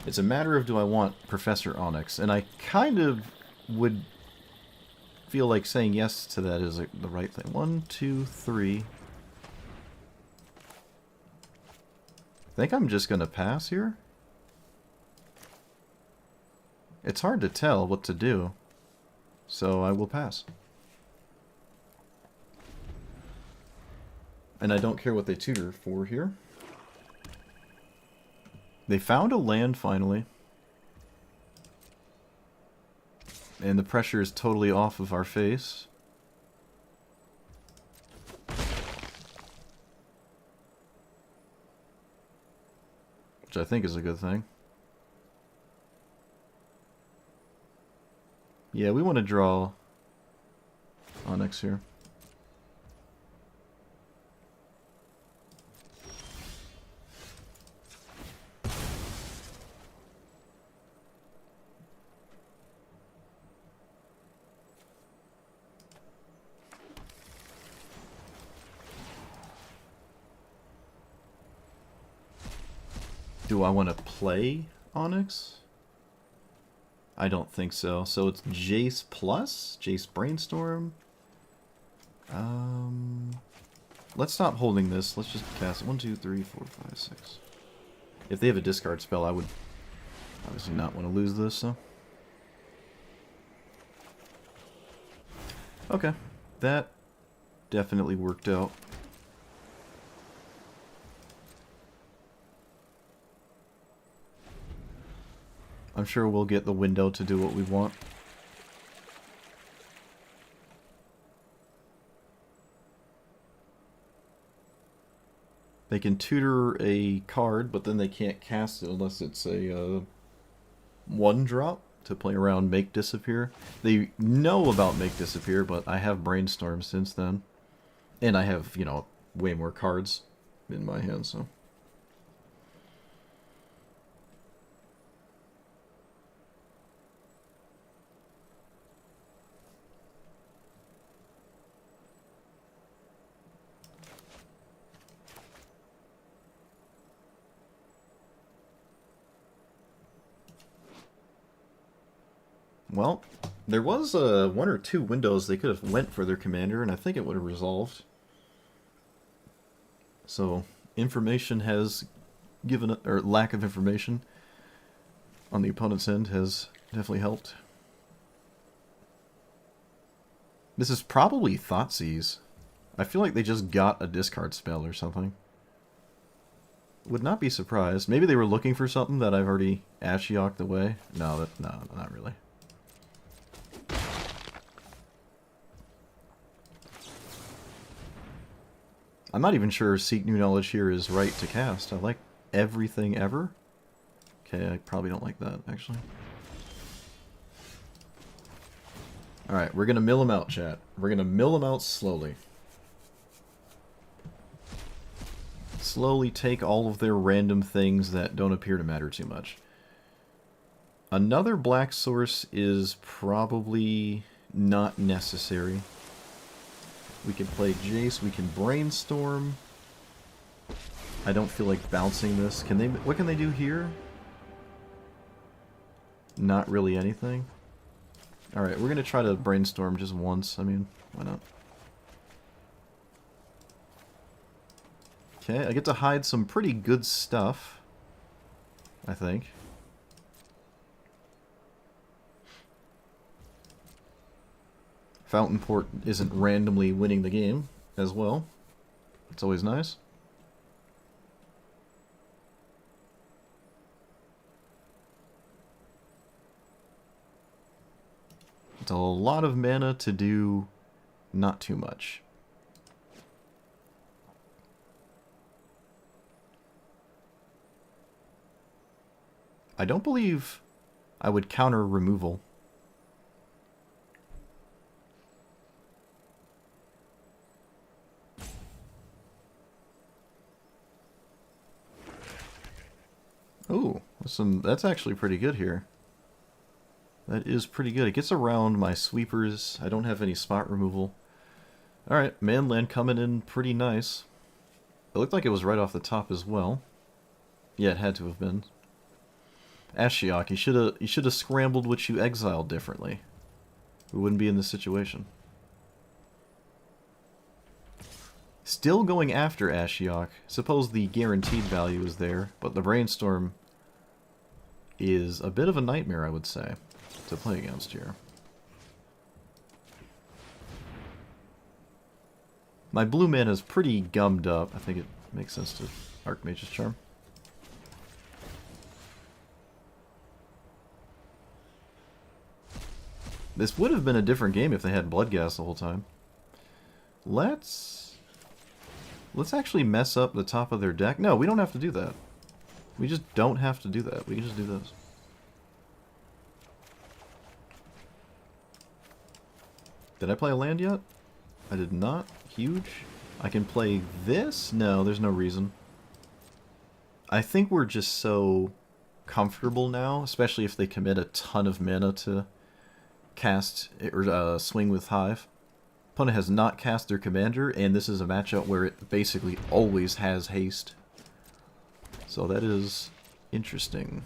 It's a matter of, do I want Professor Onyx? And I kind of would feel like saying yes to that is the right thing. 1, 2, 3. I think I'm just gonna pass here. It's hard to tell what to do, so I will pass. And I don't care what they tutor for here. They found a land, finally. And the pressure is totally off of our face. Which I think is a good thing. Yeah, we want to draw Onyx here. Do I want to play Onyx? I don't think so. So it's Jace plus? Jace Brainstorm? Let's stop holding this. Let's just cast it. 1, 2, 3, 4, 5, 6. If they have a discard spell, I would obviously not want to lose this, so. Okay. That definitely worked out. I'm sure we'll get the window to do what we want. They can tutor a card, but then they can't cast it unless it's a 1-drop to play around Make Disappear. They know about Make Disappear, but I have Brainstorm since then. And I have, you know, way more cards in my hand, so... Well, there was 1 or 2 windows they could have went for their commander, and I think it would have resolved. So, information has given... or lack of information on the opponent's end has definitely helped. This is probably Thoughtseize. I feel like they just got a discard spell or something. Would not be surprised. Maybe they were looking for something that I've already Ashiok'd away. No, not really. I'm not even sure Seek New Knowledge here is right to cast. I like Everything Ever. Okay, I probably don't like that, actually. Alright, we're gonna mill them out, chat. We're gonna mill them out slowly. Slowly take all of their random things that don't appear to matter too much. Another black source is probably not necessary. We can play Jace, we can Brainstorm. I don't feel like bouncing this. Can they? What can they do here? Not really anything. Alright, we're gonna try to Brainstorm just once. I mean, why not? Okay, I get to hide some pretty good stuff, I think. Fountain Port isn't randomly winning the game as well. It's always nice. It's a lot of mana to do not too much. I don't believe I would counter removal. Ooh, that's actually pretty good here. That is pretty good. It gets around my sweepers. I don't have any spot removal. Alright, Manland coming in pretty nice. It looked like it was right off the top as well. Yeah, it had to have been. Ashiok, you should have scrambled what you exiled differently. We wouldn't be in this situation. Still going after Ashiok. Suppose the guaranteed value is there, but the Brainstorm is a bit of a nightmare, I would say, to play against here. My blue mana is pretty gummed up. I think it makes sense to Archmage's Charm. This would have been a different game if they had Bloodghast the whole time. Let's actually mess up the top of their deck. No, we don't have to do that. We just don't have to do that. We can just do this. Did I play a land yet? I did not. Huge. I can play this? No, there's no reason. I think we're just so comfortable now, especially if they commit a ton of mana to cast or swing with Hive. Opponent has not cast their commander, and this is a matchup where it basically always has haste. So that is interesting.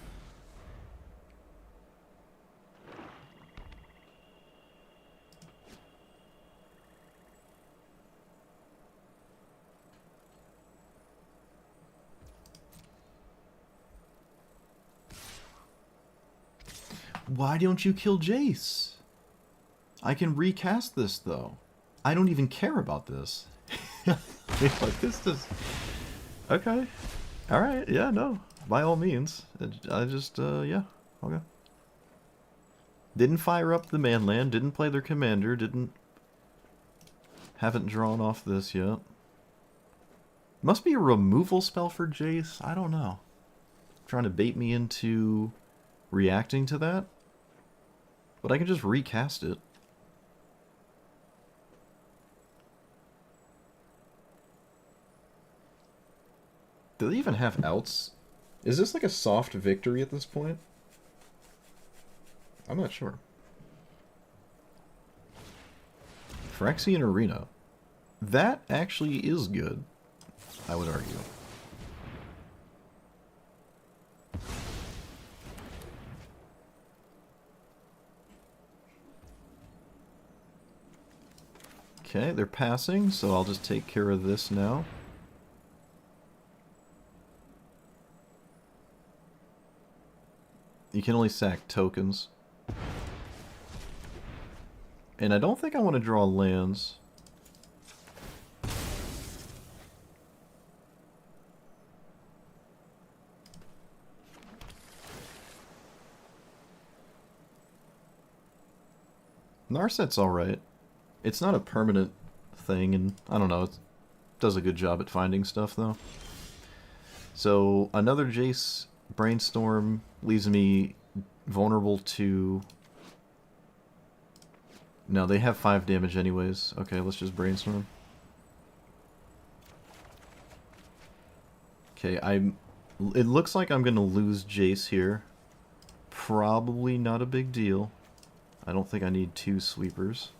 Why don't you kill Jace? I can recast this, though. I don't even care about this. Like, this does... Okay. Alright, yeah, no. By all means. I just, yeah. Okay. Didn't fire up the Manland, didn't play their commander, haven't drawn off this yet. Must be a removal spell for Jace? I don't know. Trying to bait me into reacting to that? But I can just recast it. Do they even have outs? Is this like a soft victory at this point? I'm not sure. Phyrexian Arena. That actually is good, I would argue. Okay, they're passing, so I'll just take care of this now. You can only sack tokens. And I don't think I want to draw lands. Narset's alright. It's not a permanent thing, and I don't know, it does a good job at finding stuff, though. So, another Jace Brainstorm leaves me vulnerable to... No, they have 5 damage anyways. Okay, let's just Brainstorm. Okay, it looks like I'm gonna lose Jace here. Probably not a big deal. I don't think I need 2 sweepers.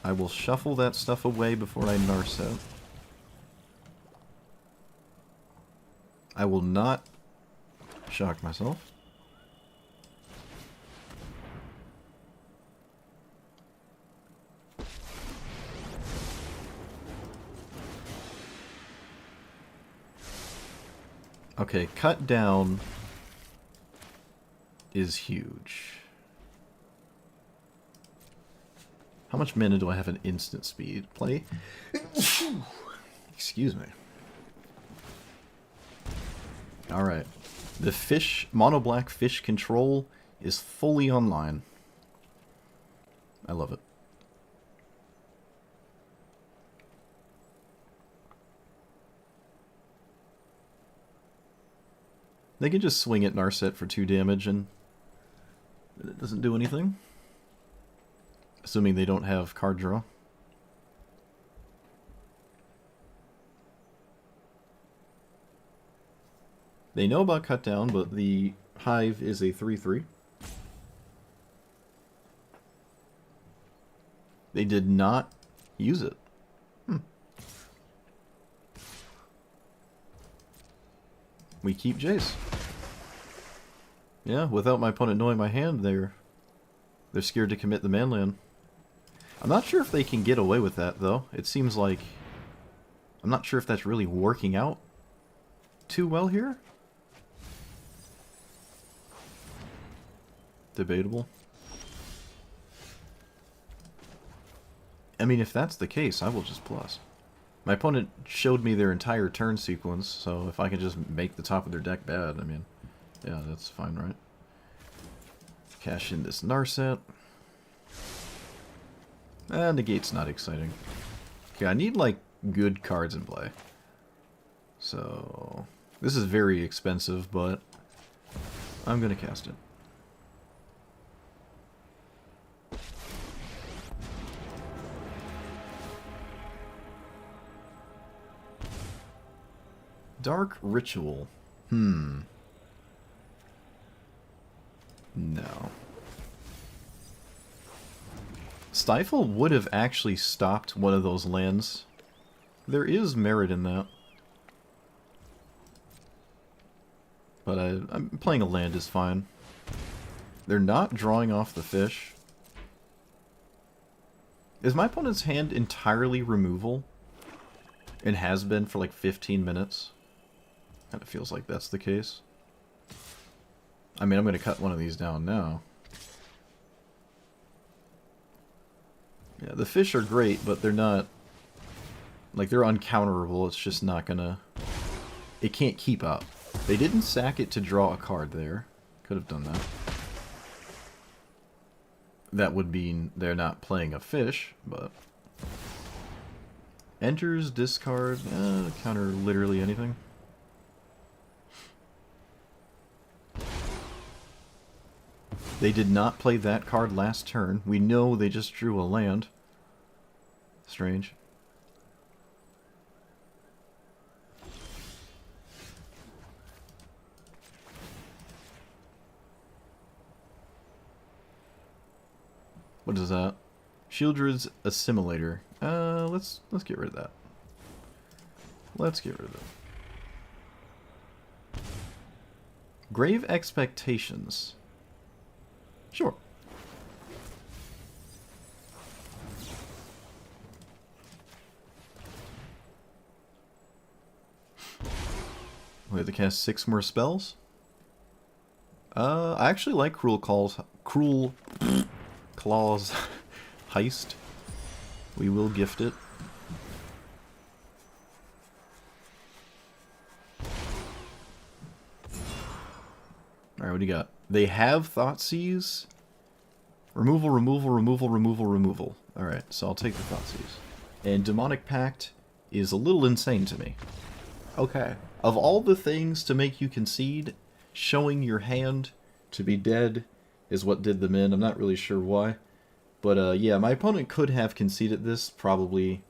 I will shuffle that stuff away before I Narset. I will not shock myself. Okay, cut down is huge. How much mana do I have in instant speed? Play? Excuse me. Alright. The fish, mono black fish control is fully online. I love it. They can just swing at Narset for 2 damage and it doesn't do anything. Assuming they don't have card draw. They know about cut down, but the hive is a 3/3. They did not use it. We keep Jace. Yeah, without my opponent knowing my hand, they're scared to commit the manland. I'm not sure if they can get away with that, though. It seems like... I'm not sure if that's really working out too well here. Debatable. I mean, if that's the case, I will just plus. My opponent showed me their entire turn sequence, so if I can just make the top of their deck bad, I mean, yeah, that's fine, right? Cash in this Narset. Negate's not exciting. Okay, I need, like, good cards in play. So, this is very expensive, but I'm gonna cast it. Dark Ritual. No. Stifle would have actually stopped one of those lands. There is merit in that. But I'm playing a land is fine. They're not drawing off the fish. Is my opponent's hand entirely removal? It has been for like 15 minutes. Kind of feels like that's the case. I mean, I'm going to cut one of these down now. Yeah, the fish are great, but they're not... Like, they're uncounterable. It's just not gonna... It can't keep up. They didn't sack it to draw a card there. Could have done that. That would mean they're not playing a fish, but... Enters, discard, counter literally anything. They did not play that card last turn. We know they just drew a land. Strange. What is that? Shieldred's Assimilator. Let's get rid of that. Let's get rid of it. Grave Expectations. Sure. We have to cast 6 more spells. I actually like Cruel Claws Heist. We will gift it. Alright, what do you got? They have Thoughtseize. Removal, removal, removal, removal, removal. Alright, so I'll take the Thoughtseize. And Demonic Pact is a little insane to me. Okay. Of all the things to make you concede, showing your hand to be dead is what did them in. I'm not really sure why. But yeah, my opponent could have conceded this probably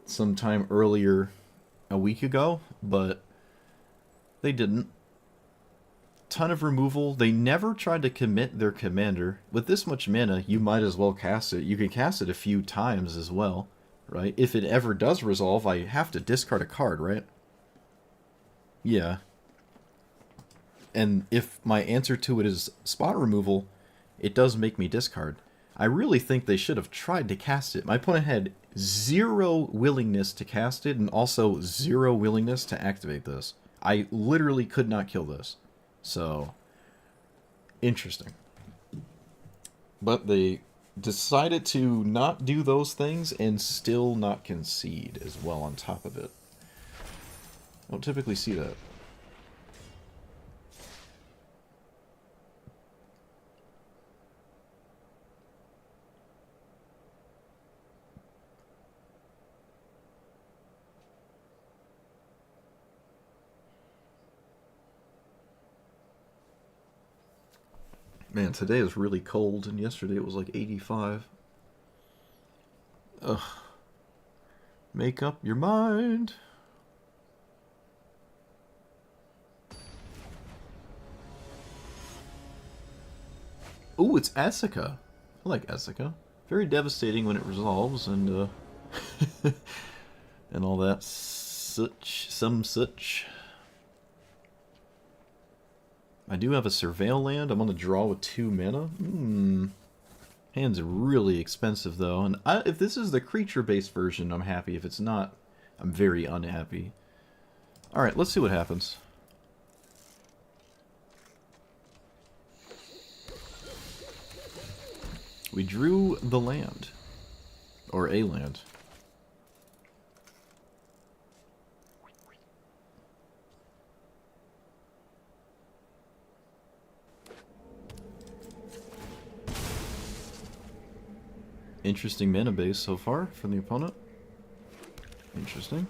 sometime earlier a week ago, but they didn't. Ton of removal. They never tried to commit their commander. With this much mana, you might as well cast it. You can cast it a few times as well, right? If it ever does resolve, I have to discard a card, right? Yeah. And if my answer to it is spot removal, it does make me discard. I really think they should have tried to cast it. My opponent had 0 willingness to cast it and also 0 willingness to activate this. I literally could not kill this. So, interesting. But they decided to not do those things and still not concede as well on top of it. I don't typically see that. Man, today is really cold, and yesterday it was like 85. Ugh. Make up your mind. Ooh, it's Essica. I like Essica. Very devastating when it resolves and and all that such. I do have a Surveil land. I'm on the draw with 2 mana. Hand's really expensive though, and if this is the creature-based version, I'm happy. If it's not, I'm very unhappy. Alright, let's see what happens. We drew the land. Or a land. Interesting mana base so far from the opponent. Interesting.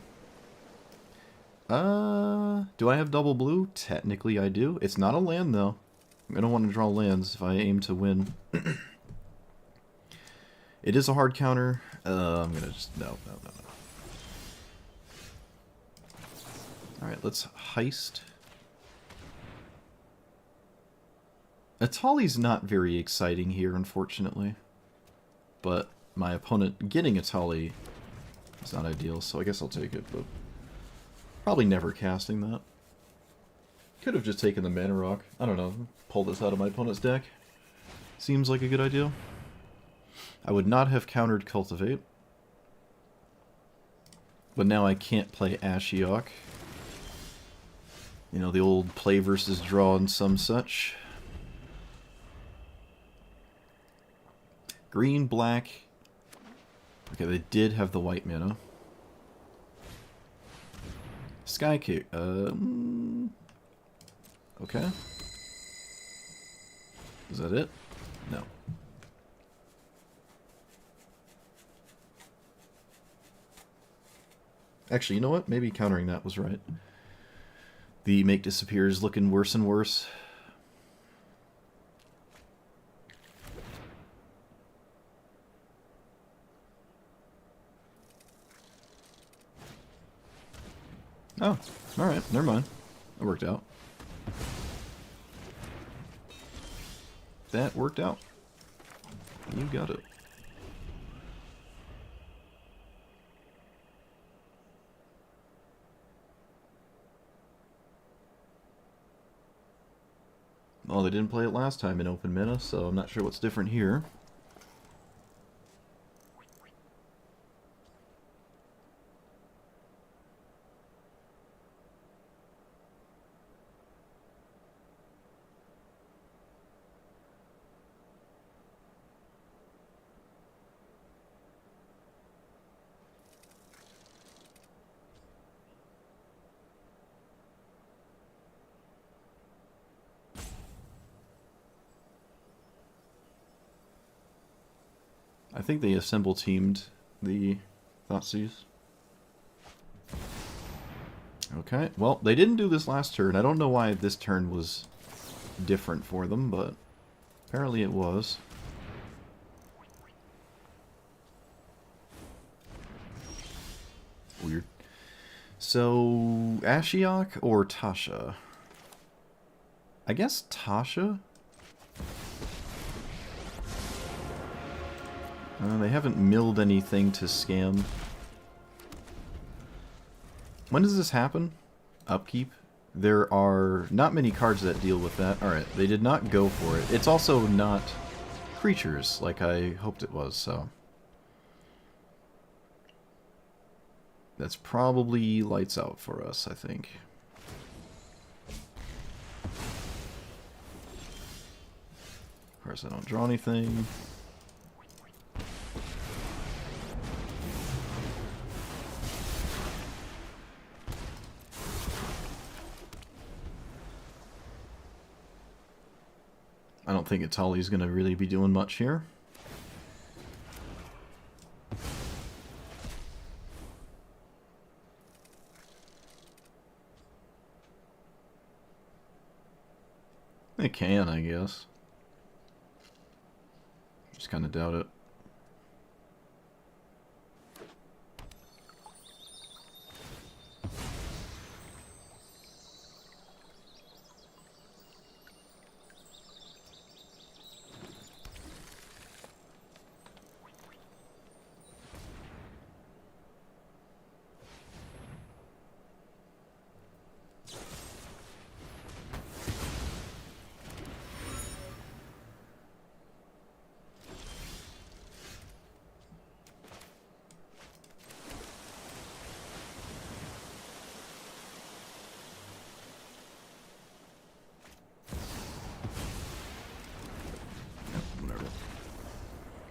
Do I have double blue? Technically I do. It's not a land though. I'm gonna want to draw lands if I aim to win. It is a hard counter. I'm gonna just... No. Alright, let's heist. Atali's not very exciting here, unfortunately. But my opponent getting Atali is not ideal, so I guess I'll take it, but probably never casting that. Could have just taken the Mana Rock. I don't know, pull this out of my opponent's deck. Seems like a good idea. I would not have countered Cultivate. But now I can't play Ashiok. You know, the old play versus draw and some such. Green, black. Okay, they did have the white mana. Sky Kick. Okay. Is that it? No. Actually, you know what? Maybe countering that was right. The make disappear is looking worse and worse. Oh, alright, never mind. That worked out. That worked out. You got it. Well, they didn't play it last time in open mana, so I'm not sure what's different here. I think they assemble teamed the Thoughtseize. Okay, well, they didn't do this last turn. I don't know why this turn was different for them, but apparently it was. Weird. So, Ashiok or Tasha? I guess Tasha? They haven't milled anything to scam. When does this happen? Upkeep? There are not many cards that deal with that. Alright, they did not go for it. It's also not creatures like I hoped it was, so... That's probably lights out for us, I think. Of course, I don't draw anything. I don't think Atali's going to really be doing much here. It can, I guess. Just kind of doubt it.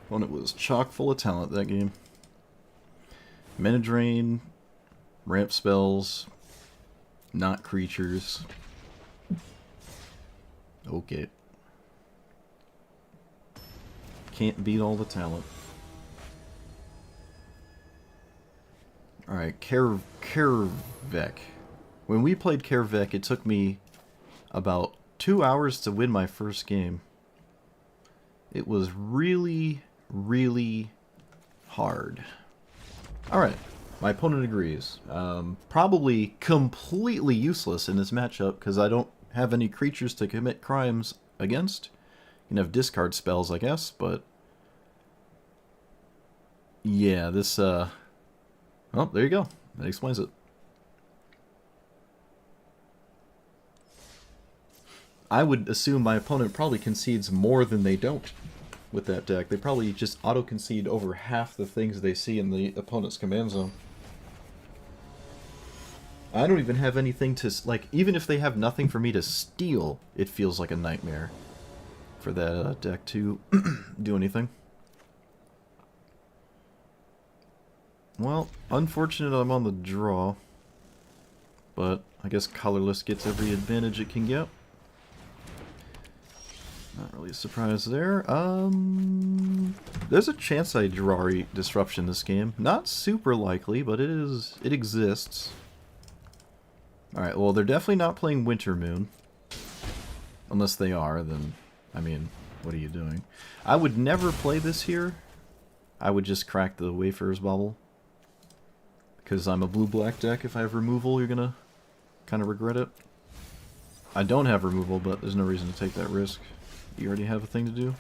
When it was chock full of talent, that game. Mana Drain, ramp spells, not creatures. Okay. Can't beat all the talent. Alright, Kervek. When we played Kervek, it took me about 2 hours to win my first game. It was really, really hard. Alright, my opponent agrees. Probably completely useless in this matchup because I don't have any creatures to commit crimes against. You can have discard spells, I guess, but... yeah, this, oh, there you go. That explains it. I would assume my opponent probably concedes more than they don't with that deck. They probably just auto-concede over half the things they see in the opponent's command zone. I don't even have anything to... like, even if they have nothing for me to steal, it feels like a nightmare for that deck to do anything. Well, unfortunate I'm on the draw. But I guess colorless gets every advantage it can get. Not really a surprise there. There's a chance I draw Disruption this game. Not super likely, but it exists. Alright, well, they're definitely not playing Winter Moon. Unless they are, then, I mean, what are you doing? I would never play this here. I would just crack the Wayfarer's Bauble. Because I'm a blue-black deck. If I have removal, you're gonna kind of regret it. I don't have removal, but there's no reason to take that risk. You already have a thing to do.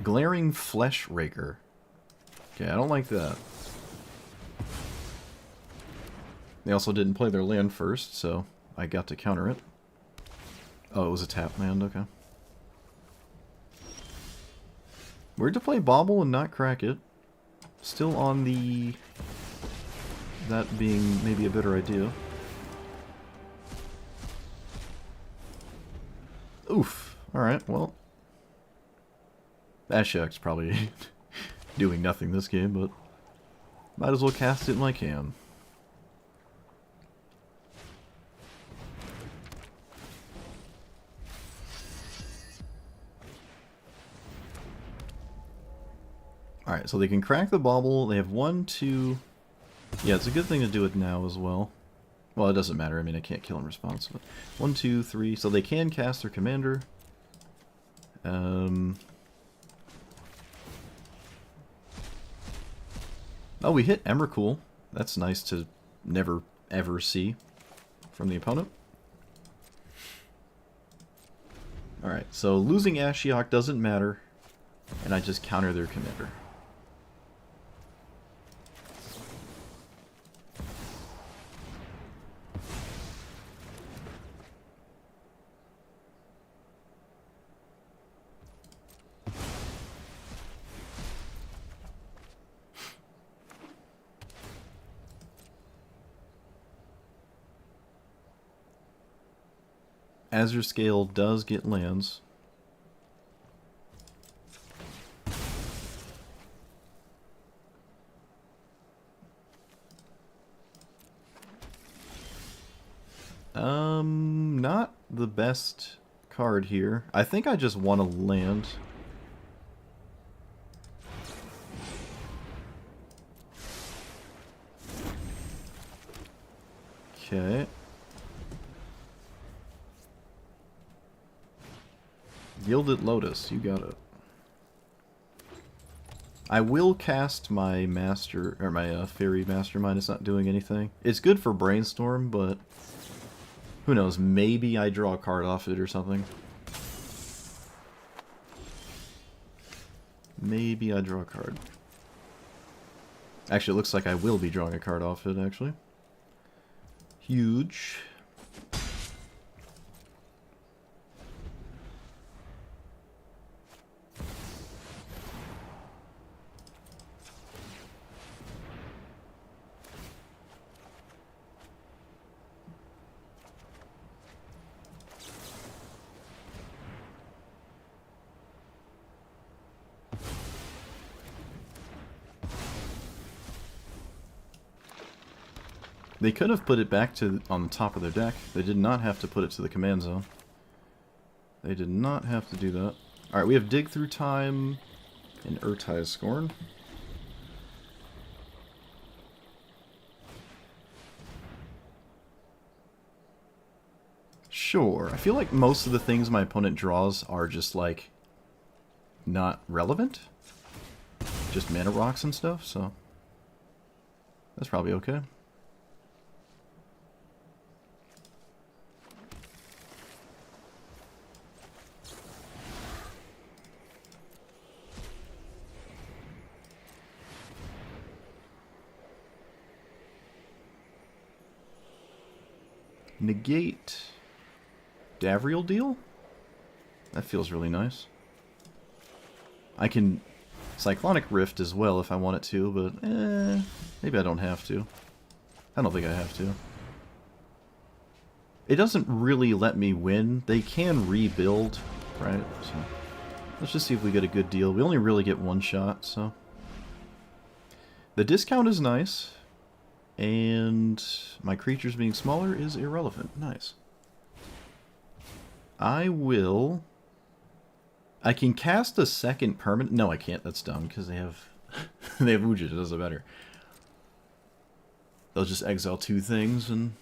Glaring Flesh Raker. Okay, I don't like that. They also didn't play their land first, so I got to counter it. Oh, it was a tap land, okay. Weird to play Bauble and not crack it. Still on the... that being maybe a better idea. Oof. Alright, well. Ashok's probably doing nothing this game, but might as well cast it when I can. Alright, so they can crack the Bauble. They have 1, 2... yeah, it's a good thing to do it now as well. Well, it doesn't matter. I mean, I can't kill in response. But 1, 2, 3... so they can cast their commander. Oh, we hit Emrakul. That's nice to never, ever see from the opponent. Alright, so losing Ashiok doesn't matter. And I just counter their commander. Azure Scale does get lands. Not the best card here. I think I just want to land. Okay. Gilded Lotus, you got it. I will cast my master, or my fairy mastermind. It's not doing anything. It's good for brainstorm, but who knows? Maybe I draw a card off it or something. Maybe I draw a card. Actually, it looks like I will be drawing a card off it, actually. Huge. They could have put it back to on the top of their deck. They did not have to put it to the command zone. They did not have to do that. Alright, we have Dig Through Time and Urtai's Scorn. Sure. I feel like most of the things my opponent draws are just, like, not relevant. Just mana rocks and stuff, so that's probably okay. Negate Davriel Deal? That feels really nice. I can Cyclonic Rift as well if I wanted to, but maybe I don't have to. I don't think I have to. It doesn't really let me win. They can rebuild, right? So let's just see if we get a good deal. We only really get one shot, so. The discount is nice, and my creatures being smaller is irrelevant. Nice. I can cast a second permanent. No, I can't. That's dumb because they have they have Ujit. It doesn't matter. They'll just exile two things and.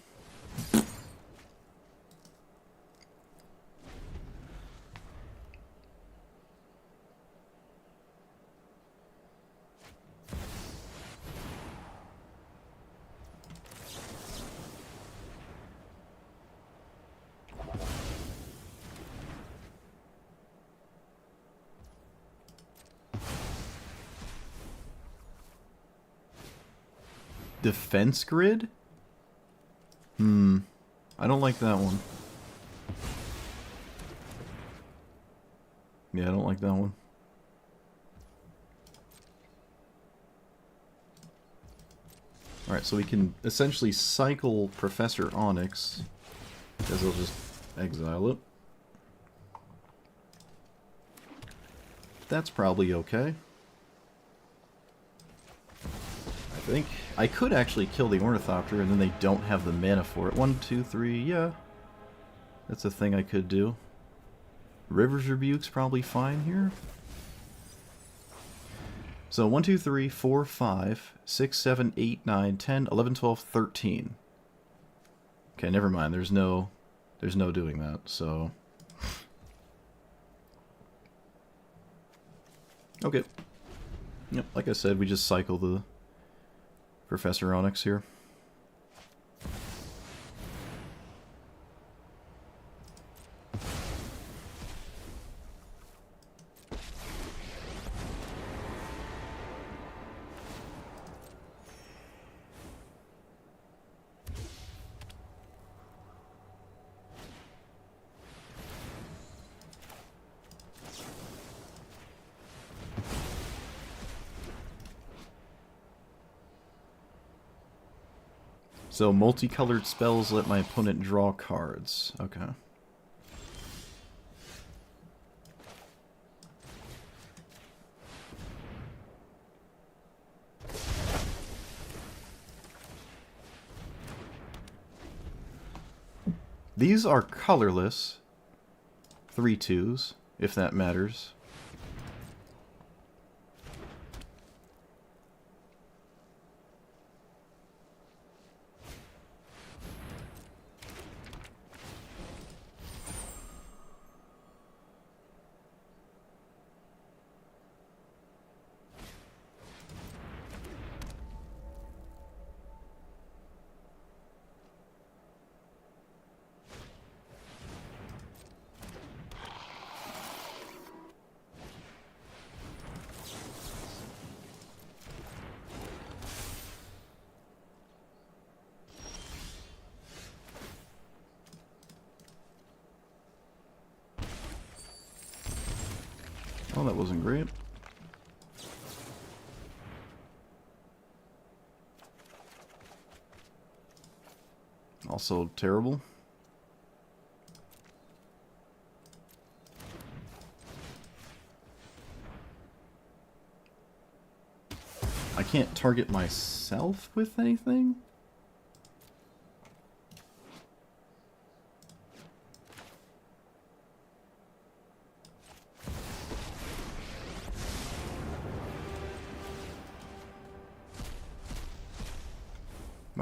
Defense Grid? I don't like that one. Yeah, I don't like that one. Alright, so we can essentially cycle Professor Onyx, because they'll just exile it. That's probably okay. I think. I could actually kill the Ornithopter and then they don't have the mana for it. 1, 2, 3, yeah. That's a thing I could do. River's Rebuke's probably fine here. So 1, 2, 3, 4, 5, 6, 7, 8, 9, 10, 11, 12, 13. Okay, never mind. There's no doing that, so. Okay. Yep, like I said, we just cycle the Professor Onyx here. So multicolored spells let my opponent draw cards. Okay. These are colorless 3/2s, if that matters. Oh, that wasn't great. Also terrible. I can't target myself with anything?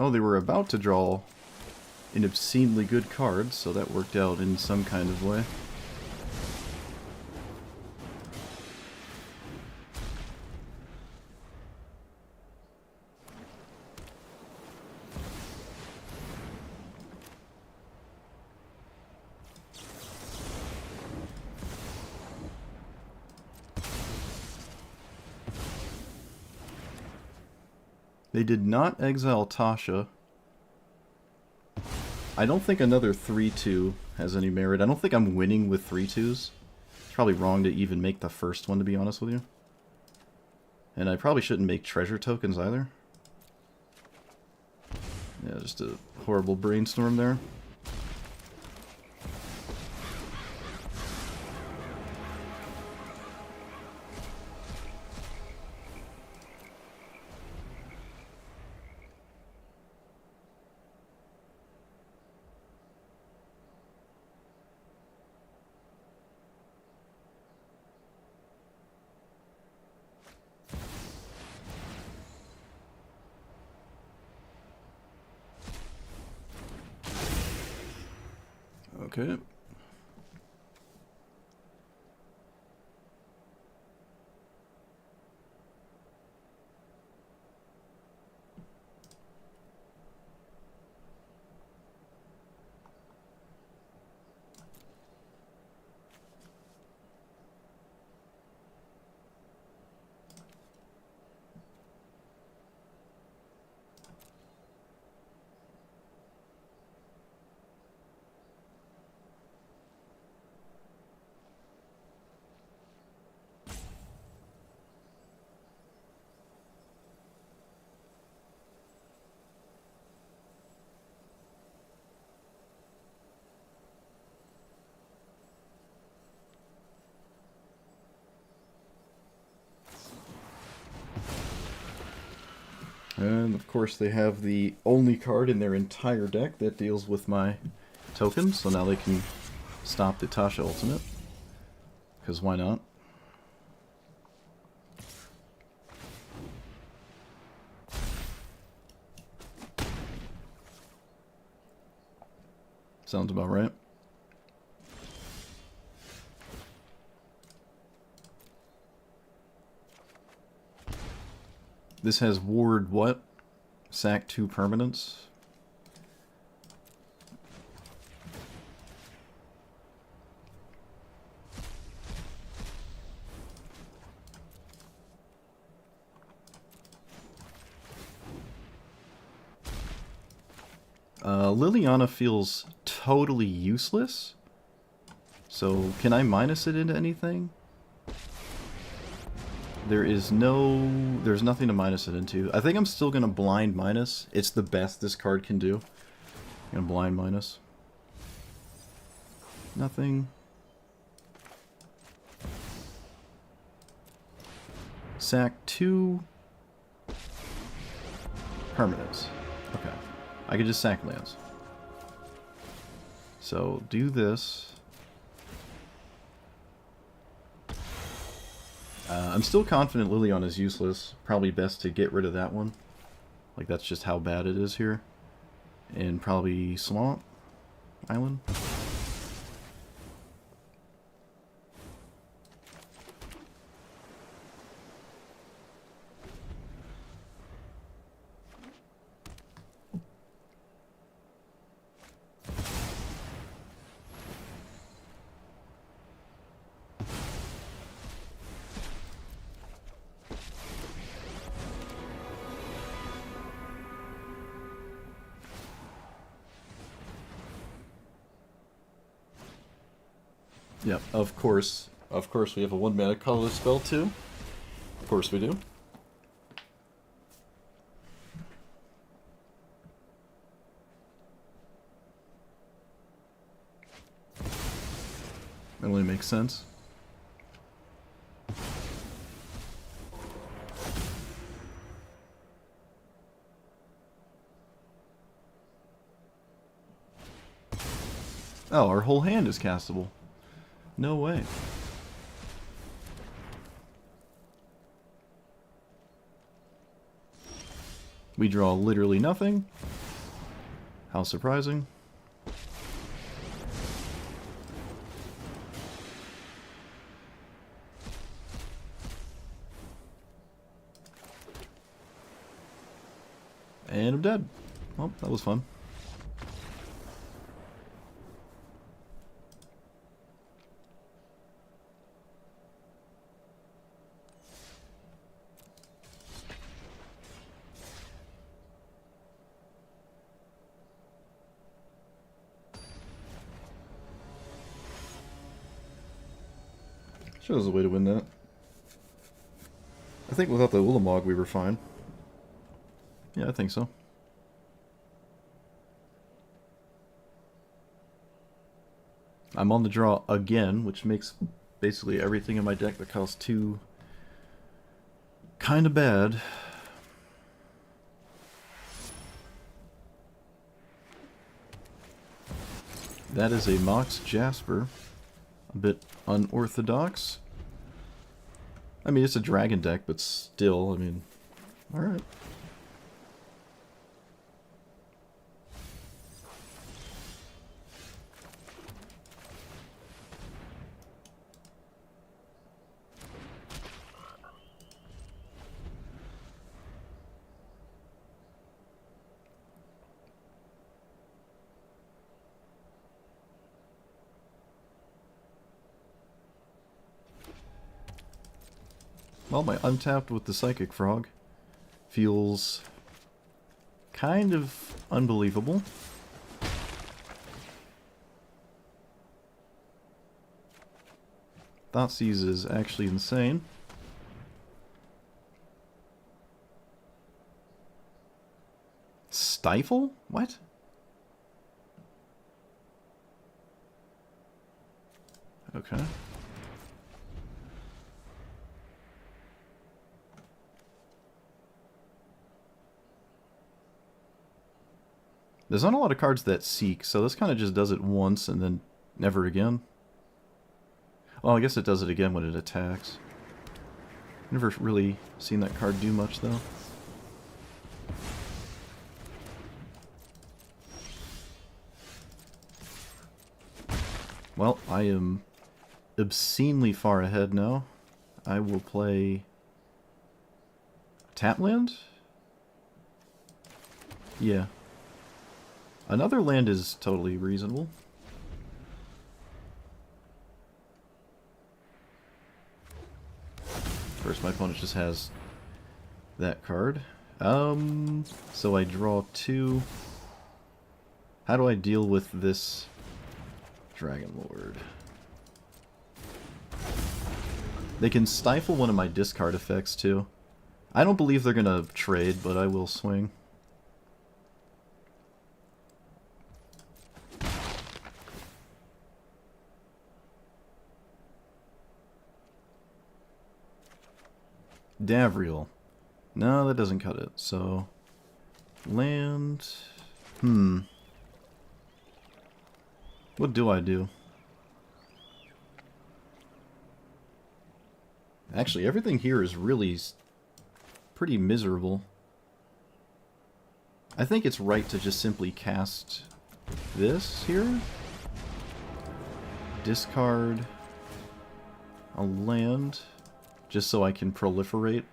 Well, they were about to draw an obscenely good card, so that worked out in some kind of way. They did not exile Tasha. I don't think another 3-2 has any merit. I don't think I'm winning with 3-2s. It's probably wrong to even make the first one, to be honest with you. And I probably shouldn't make treasure tokens either. Yeah, just a horrible brainstorm there. Okay. And of course they have the only card in their entire deck that deals with my tokens, so now they can stop the Tasha ultimate. Because why not? Sounds about right. This has ward what? Sack 2 permanents. Liliana feels totally useless. So can I minus it into anything? There's nothing to minus it into. I think I'm still going to blind minus. It's the best this card can do. I'm going to blind minus. Nothing. Sack 2 permanents. Okay. I could just sack lands. So do this. I'm still confident Liliana is useless. Probably best to get rid of that one. Like, that's just how bad it is here. And probably Swamp Island. Yep, of course. Of course we have a 1-mana colorless spell too. Of course we do. That only makes sense. Oh, our whole hand is castable. No way. We draw literally nothing. How surprising. And I'm dead. Well, that was fun. Sure, there's a way to win that. I think without the Ulamog we were fine. Yeah, I think so. I'm on the draw again, which makes basically everything in my deck that costs 2 kind of bad. That is a Mox Jasper. A bit unorthodox. I mean, it's a dragon deck, but still, I mean, alright. Well, my untapped with the Psychic Frog feels kind of unbelievable. Thoughtseize is actually insane. Stifle? What? Okay. There's not a lot of cards that seek, so this kind of just does it once and then never again. Well, I guess it does it again when it attacks. Never really seen that card do much, though. Well, I am obscenely far ahead now. I will play Tapland? Yeah. Another land is totally reasonable. First, my opponent just has that card. So I draw 2. How do I deal with this Dragon Lord? They can stifle one of my discard effects, too. I don't believe they're gonna trade, but I will swing. Davriel. No, that doesn't cut it. So, land. What do I do? Actually, everything here is really pretty miserable. I think it's right to just simply cast this here. Discard a land. Just so I can proliferate.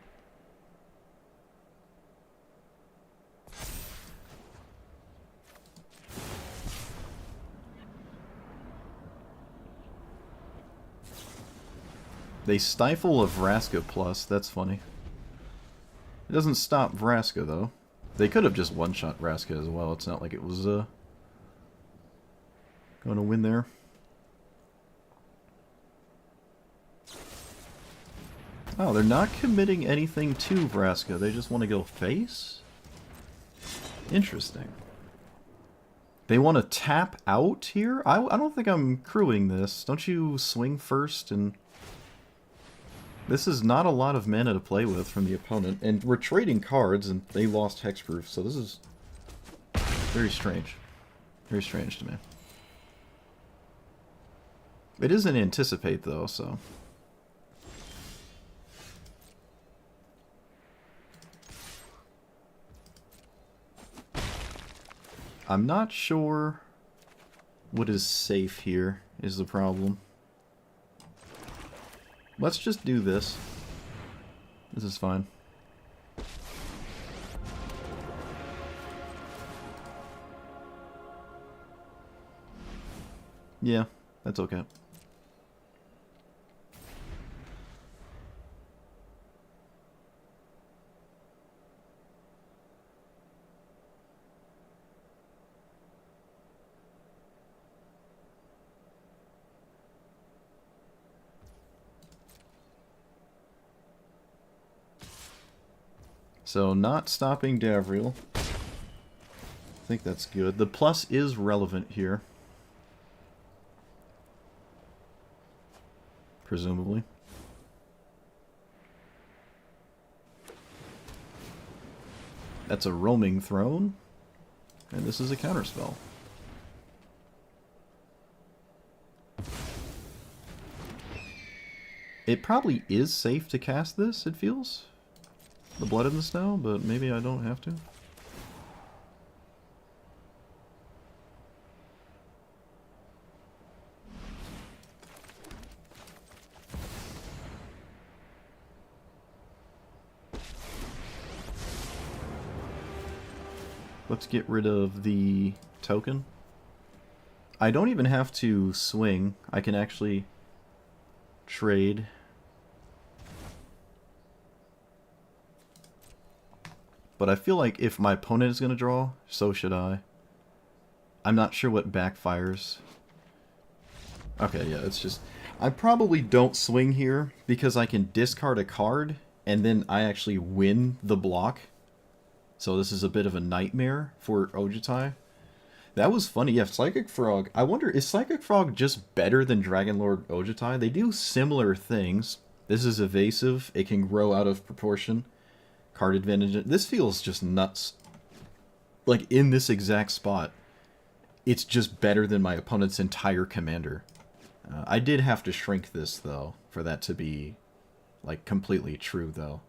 They stifle a Vraska plus, that's funny. It doesn't stop Vraska, though. They could have just one-shot Vraska as well, it's not like it was, going to win there. Oh, they're not committing anything to Vraska. They just want to go face? Interesting. They want to tap out here? I don't think I'm crewing this. Don't you swing first? And this is not a lot of mana to play with from the opponent. And we're trading cards, and they lost Hexproof. So this is very strange. Very strange to me. It is an anticipate, though, so... I'm not sure what is safe here is the problem. Let's just do this. This is fine. Yeah, that's okay. So, not stopping Davriel. I think that's good. The plus is relevant here. Presumably. That's a roaming throne. And this is a counterspell. It probably is safe to cast this, it feels. The Blood in the Snow, but maybe I don't have to. Let's get rid of the token. I don't even have to swing. I can actually trade. But I feel like if my opponent is going to draw, so should I. I'm not sure what backfires. Okay, yeah, it's just... I probably don't swing here because I can discard a card and then I actually win the block. So this is a bit of a nightmare for Ojutai. That was funny. Yeah, Psychic Frog. I wonder, is Psychic Frog just better than Dragonlord Ojutai? They do similar things. This is evasive. It can grow out of proportion. Card advantage. This feels just nuts. Like, in this exact spot, it's just better than my opponent's entire commander. I did have to shrink this, though, for that to be, like, completely true, though.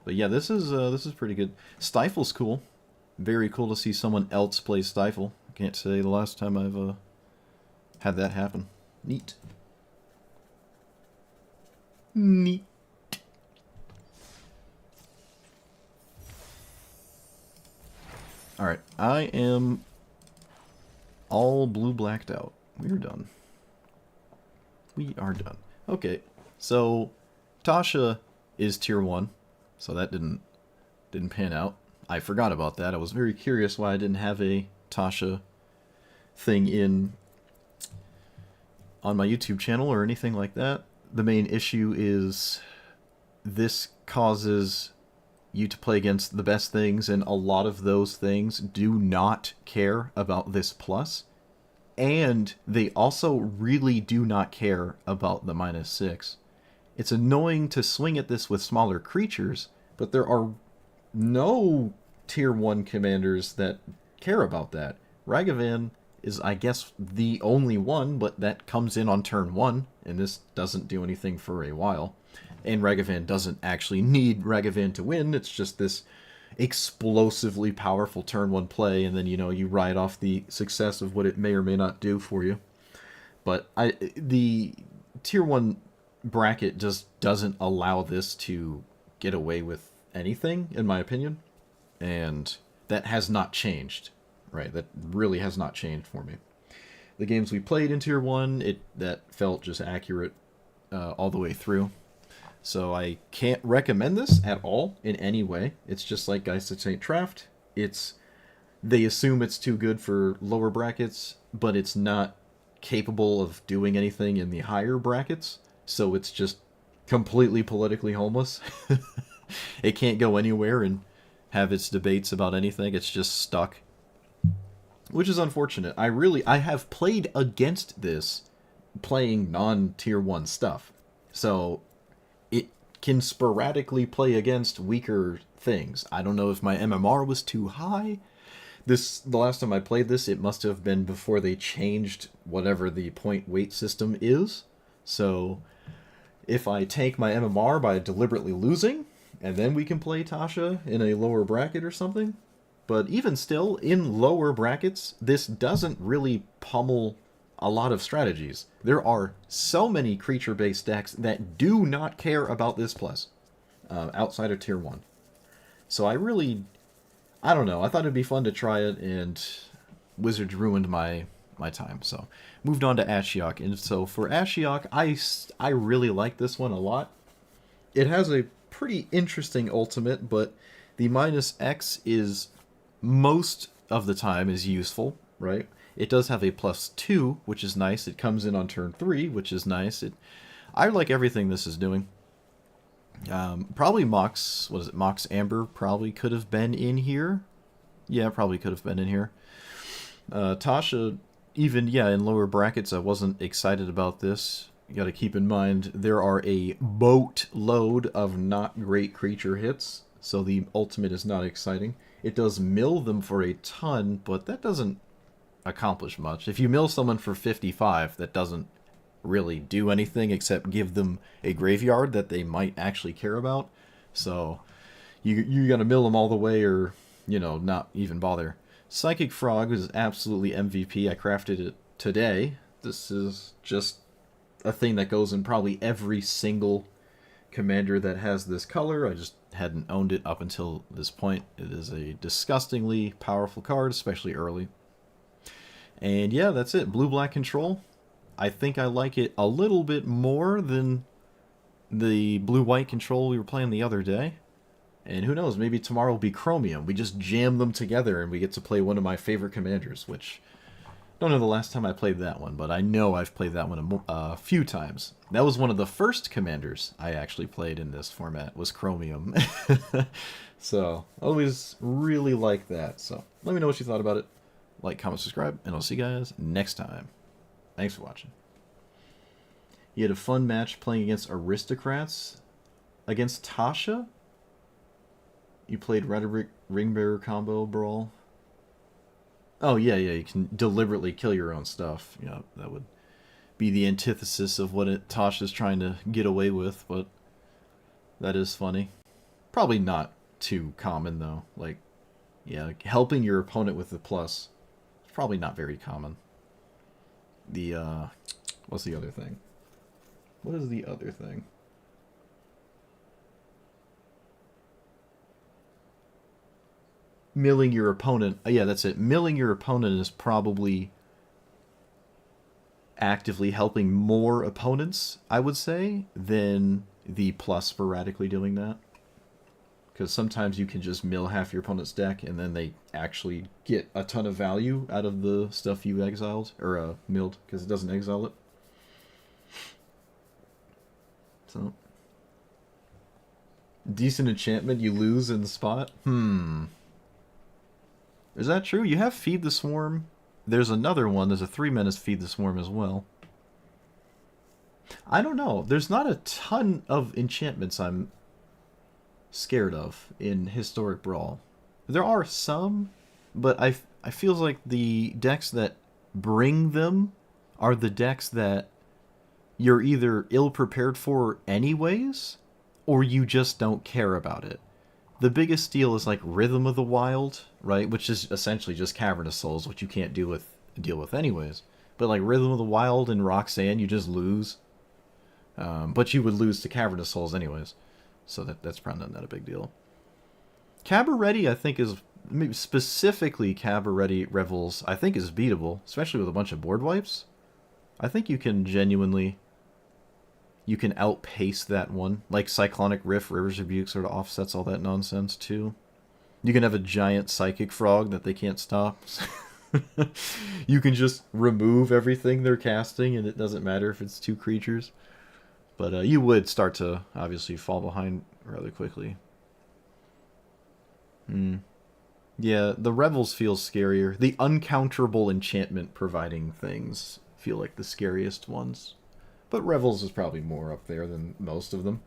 But yeah, this is pretty good. Stifle's cool. Very cool to see someone else play Stifle. I can't say the last time I've had that happen. Neat. Neat. Alright, I am all blue-blacked out. We're done. We are done. Okay, so Tasha is tier 1, so that didn't pan out. I forgot about that. I was very curious why I didn't have a Tasha thing on my YouTube channel or anything like that. The main issue is this causes you to play against the best things, and a lot of those things do not care about this plus. And they also really do not care about the -6. It's annoying to swing at this with smaller creatures, but there are no tier 1 commanders that care about that. Ragavan is, I guess, the only one, but that comes in on turn 1, and this doesn't do anything for a while. And Ragavan doesn't actually need Ragavan to win, it's just this explosively powerful turn 1 play, and then, you know, you ride off the success of what it may or may not do for you. But the tier 1 bracket just doesn't allow this to get away with anything, in my opinion. And that has not changed, right? That really has not changed for me. The games we played in tier 1, that felt just accurate all the way through. So I can't recommend this at all in any way. It's just like Geist of St. Traft. They assume it's too good for lower brackets, but it's not capable of doing anything in the higher brackets. So it's just completely politically homeless. It can't go anywhere and have its debates about anything. It's just stuck. Which is unfortunate. I have played against this playing non-tier 1 stuff. So it can sporadically play against weaker things. I don't know if my MMR was too high. The last time I played this, it must have been before they changed whatever the point weight system is. So if I tank my MMR by deliberately losing, and then we can play Tasha in a lower bracket or something, But even still, in lower brackets, this doesn't really pummel a lot of strategies. There are so many creature-based decks that do not care about this plus, outside of tier 1. So I don't know. I thought it'd be fun to try it, and Wizards ruined my time. So moved on to Ashiok. And so for Ashiok, I really like this one a lot. It has a pretty interesting ultimate, but the -X is most of the time is useful, right? It does have a +2, which is nice. It comes in on turn 3, which is nice. I like everything this is doing. Probably Mox, what is it, Mox Amber probably could have been in here. Yeah, probably could have been in here. Tasha, even, yeah, in lower brackets, I wasn't excited about this. You gotta keep in mind, there are a boatload of not great creature hits, so the ultimate is not exciting. It does mill them for a ton, but that doesn't accomplish much. If you mill someone for 55, that doesn't really do anything except give them a graveyard that they might actually care about. So you gotta mill them all the way, or not even bother. Psychic Frog is absolutely MVP. I crafted it today. This is just a thing that goes in probably every single commander that has this color. I just hadn't owned it up until this point. It is a disgustingly powerful card, especially early. And yeah, that's it. Blue-black control. I think I like it a little bit more than the blue-white control we were playing the other day. And who knows, maybe tomorrow will be Chromium. We just jam them together and we get to play one of my favorite commanders, which I don't know the last time I played that one, but I know I've played that one a few times. That was one of the first commanders I actually played in this format, was Chromium. So, always really like that. So, let me know what you thought about it. Like, comment, subscribe, and I'll see you guys next time. Thanks for watching. You had a fun match playing against Aristocrats. Against Tasha? You played Rhetoric Ringbearer combo brawl. Oh, yeah, you can deliberately kill your own stuff. Yeah, that would be the antithesis of what Tasha's trying to get away with, but that is funny. Probably not too common, though. Like, yeah, helping your opponent with the plus is probably not very common. What's the other thing? What is the other thing? Milling your opponent. Yeah, that's it. Milling your opponent is probably actively helping more opponents, I would say, than the plus sporadically doing that. Because sometimes you can just mill half your opponent's deck and then they actually get a ton of value out of the stuff you exiled, or milled, because it doesn't exile it. So, decent enchantment you lose in the spot? Is that true? You have Feed the Swarm. There's another one. There's a 3-menace Feed the Swarm as well. I don't know. There's not a ton of enchantments I'm scared of in Historic Brawl. There are some, but I feel like the decks that bring them are the decks that you're either ill-prepared for anyways, or you just don't care about it. The biggest deal is like Rhythm of the Wild, right? Which is essentially just Cavernous Souls, which you can't deal with anyways. But like Rhythm of the Wild and Roxanne, you just lose. But you would lose to Cavernous Souls anyways. So that's probably not a big deal. Cabaretti, I think, is... maybe specifically Cabaretti Revels, I think is beatable, especially with a bunch of board wipes. I think you can genuinely... you can outpace that one. Like Cyclonic Rift, River's Rebuke sort of offsets all that nonsense too. You can have a giant Psychic Frog that they can't stop. You can just remove everything they're casting and it doesn't matter if it's 2 creatures. But you would start to obviously fall behind rather quickly. Yeah, the Revels feel scarier. The uncounterable enchantment providing things feel like the scariest ones. But Revels is probably more up there than most of them.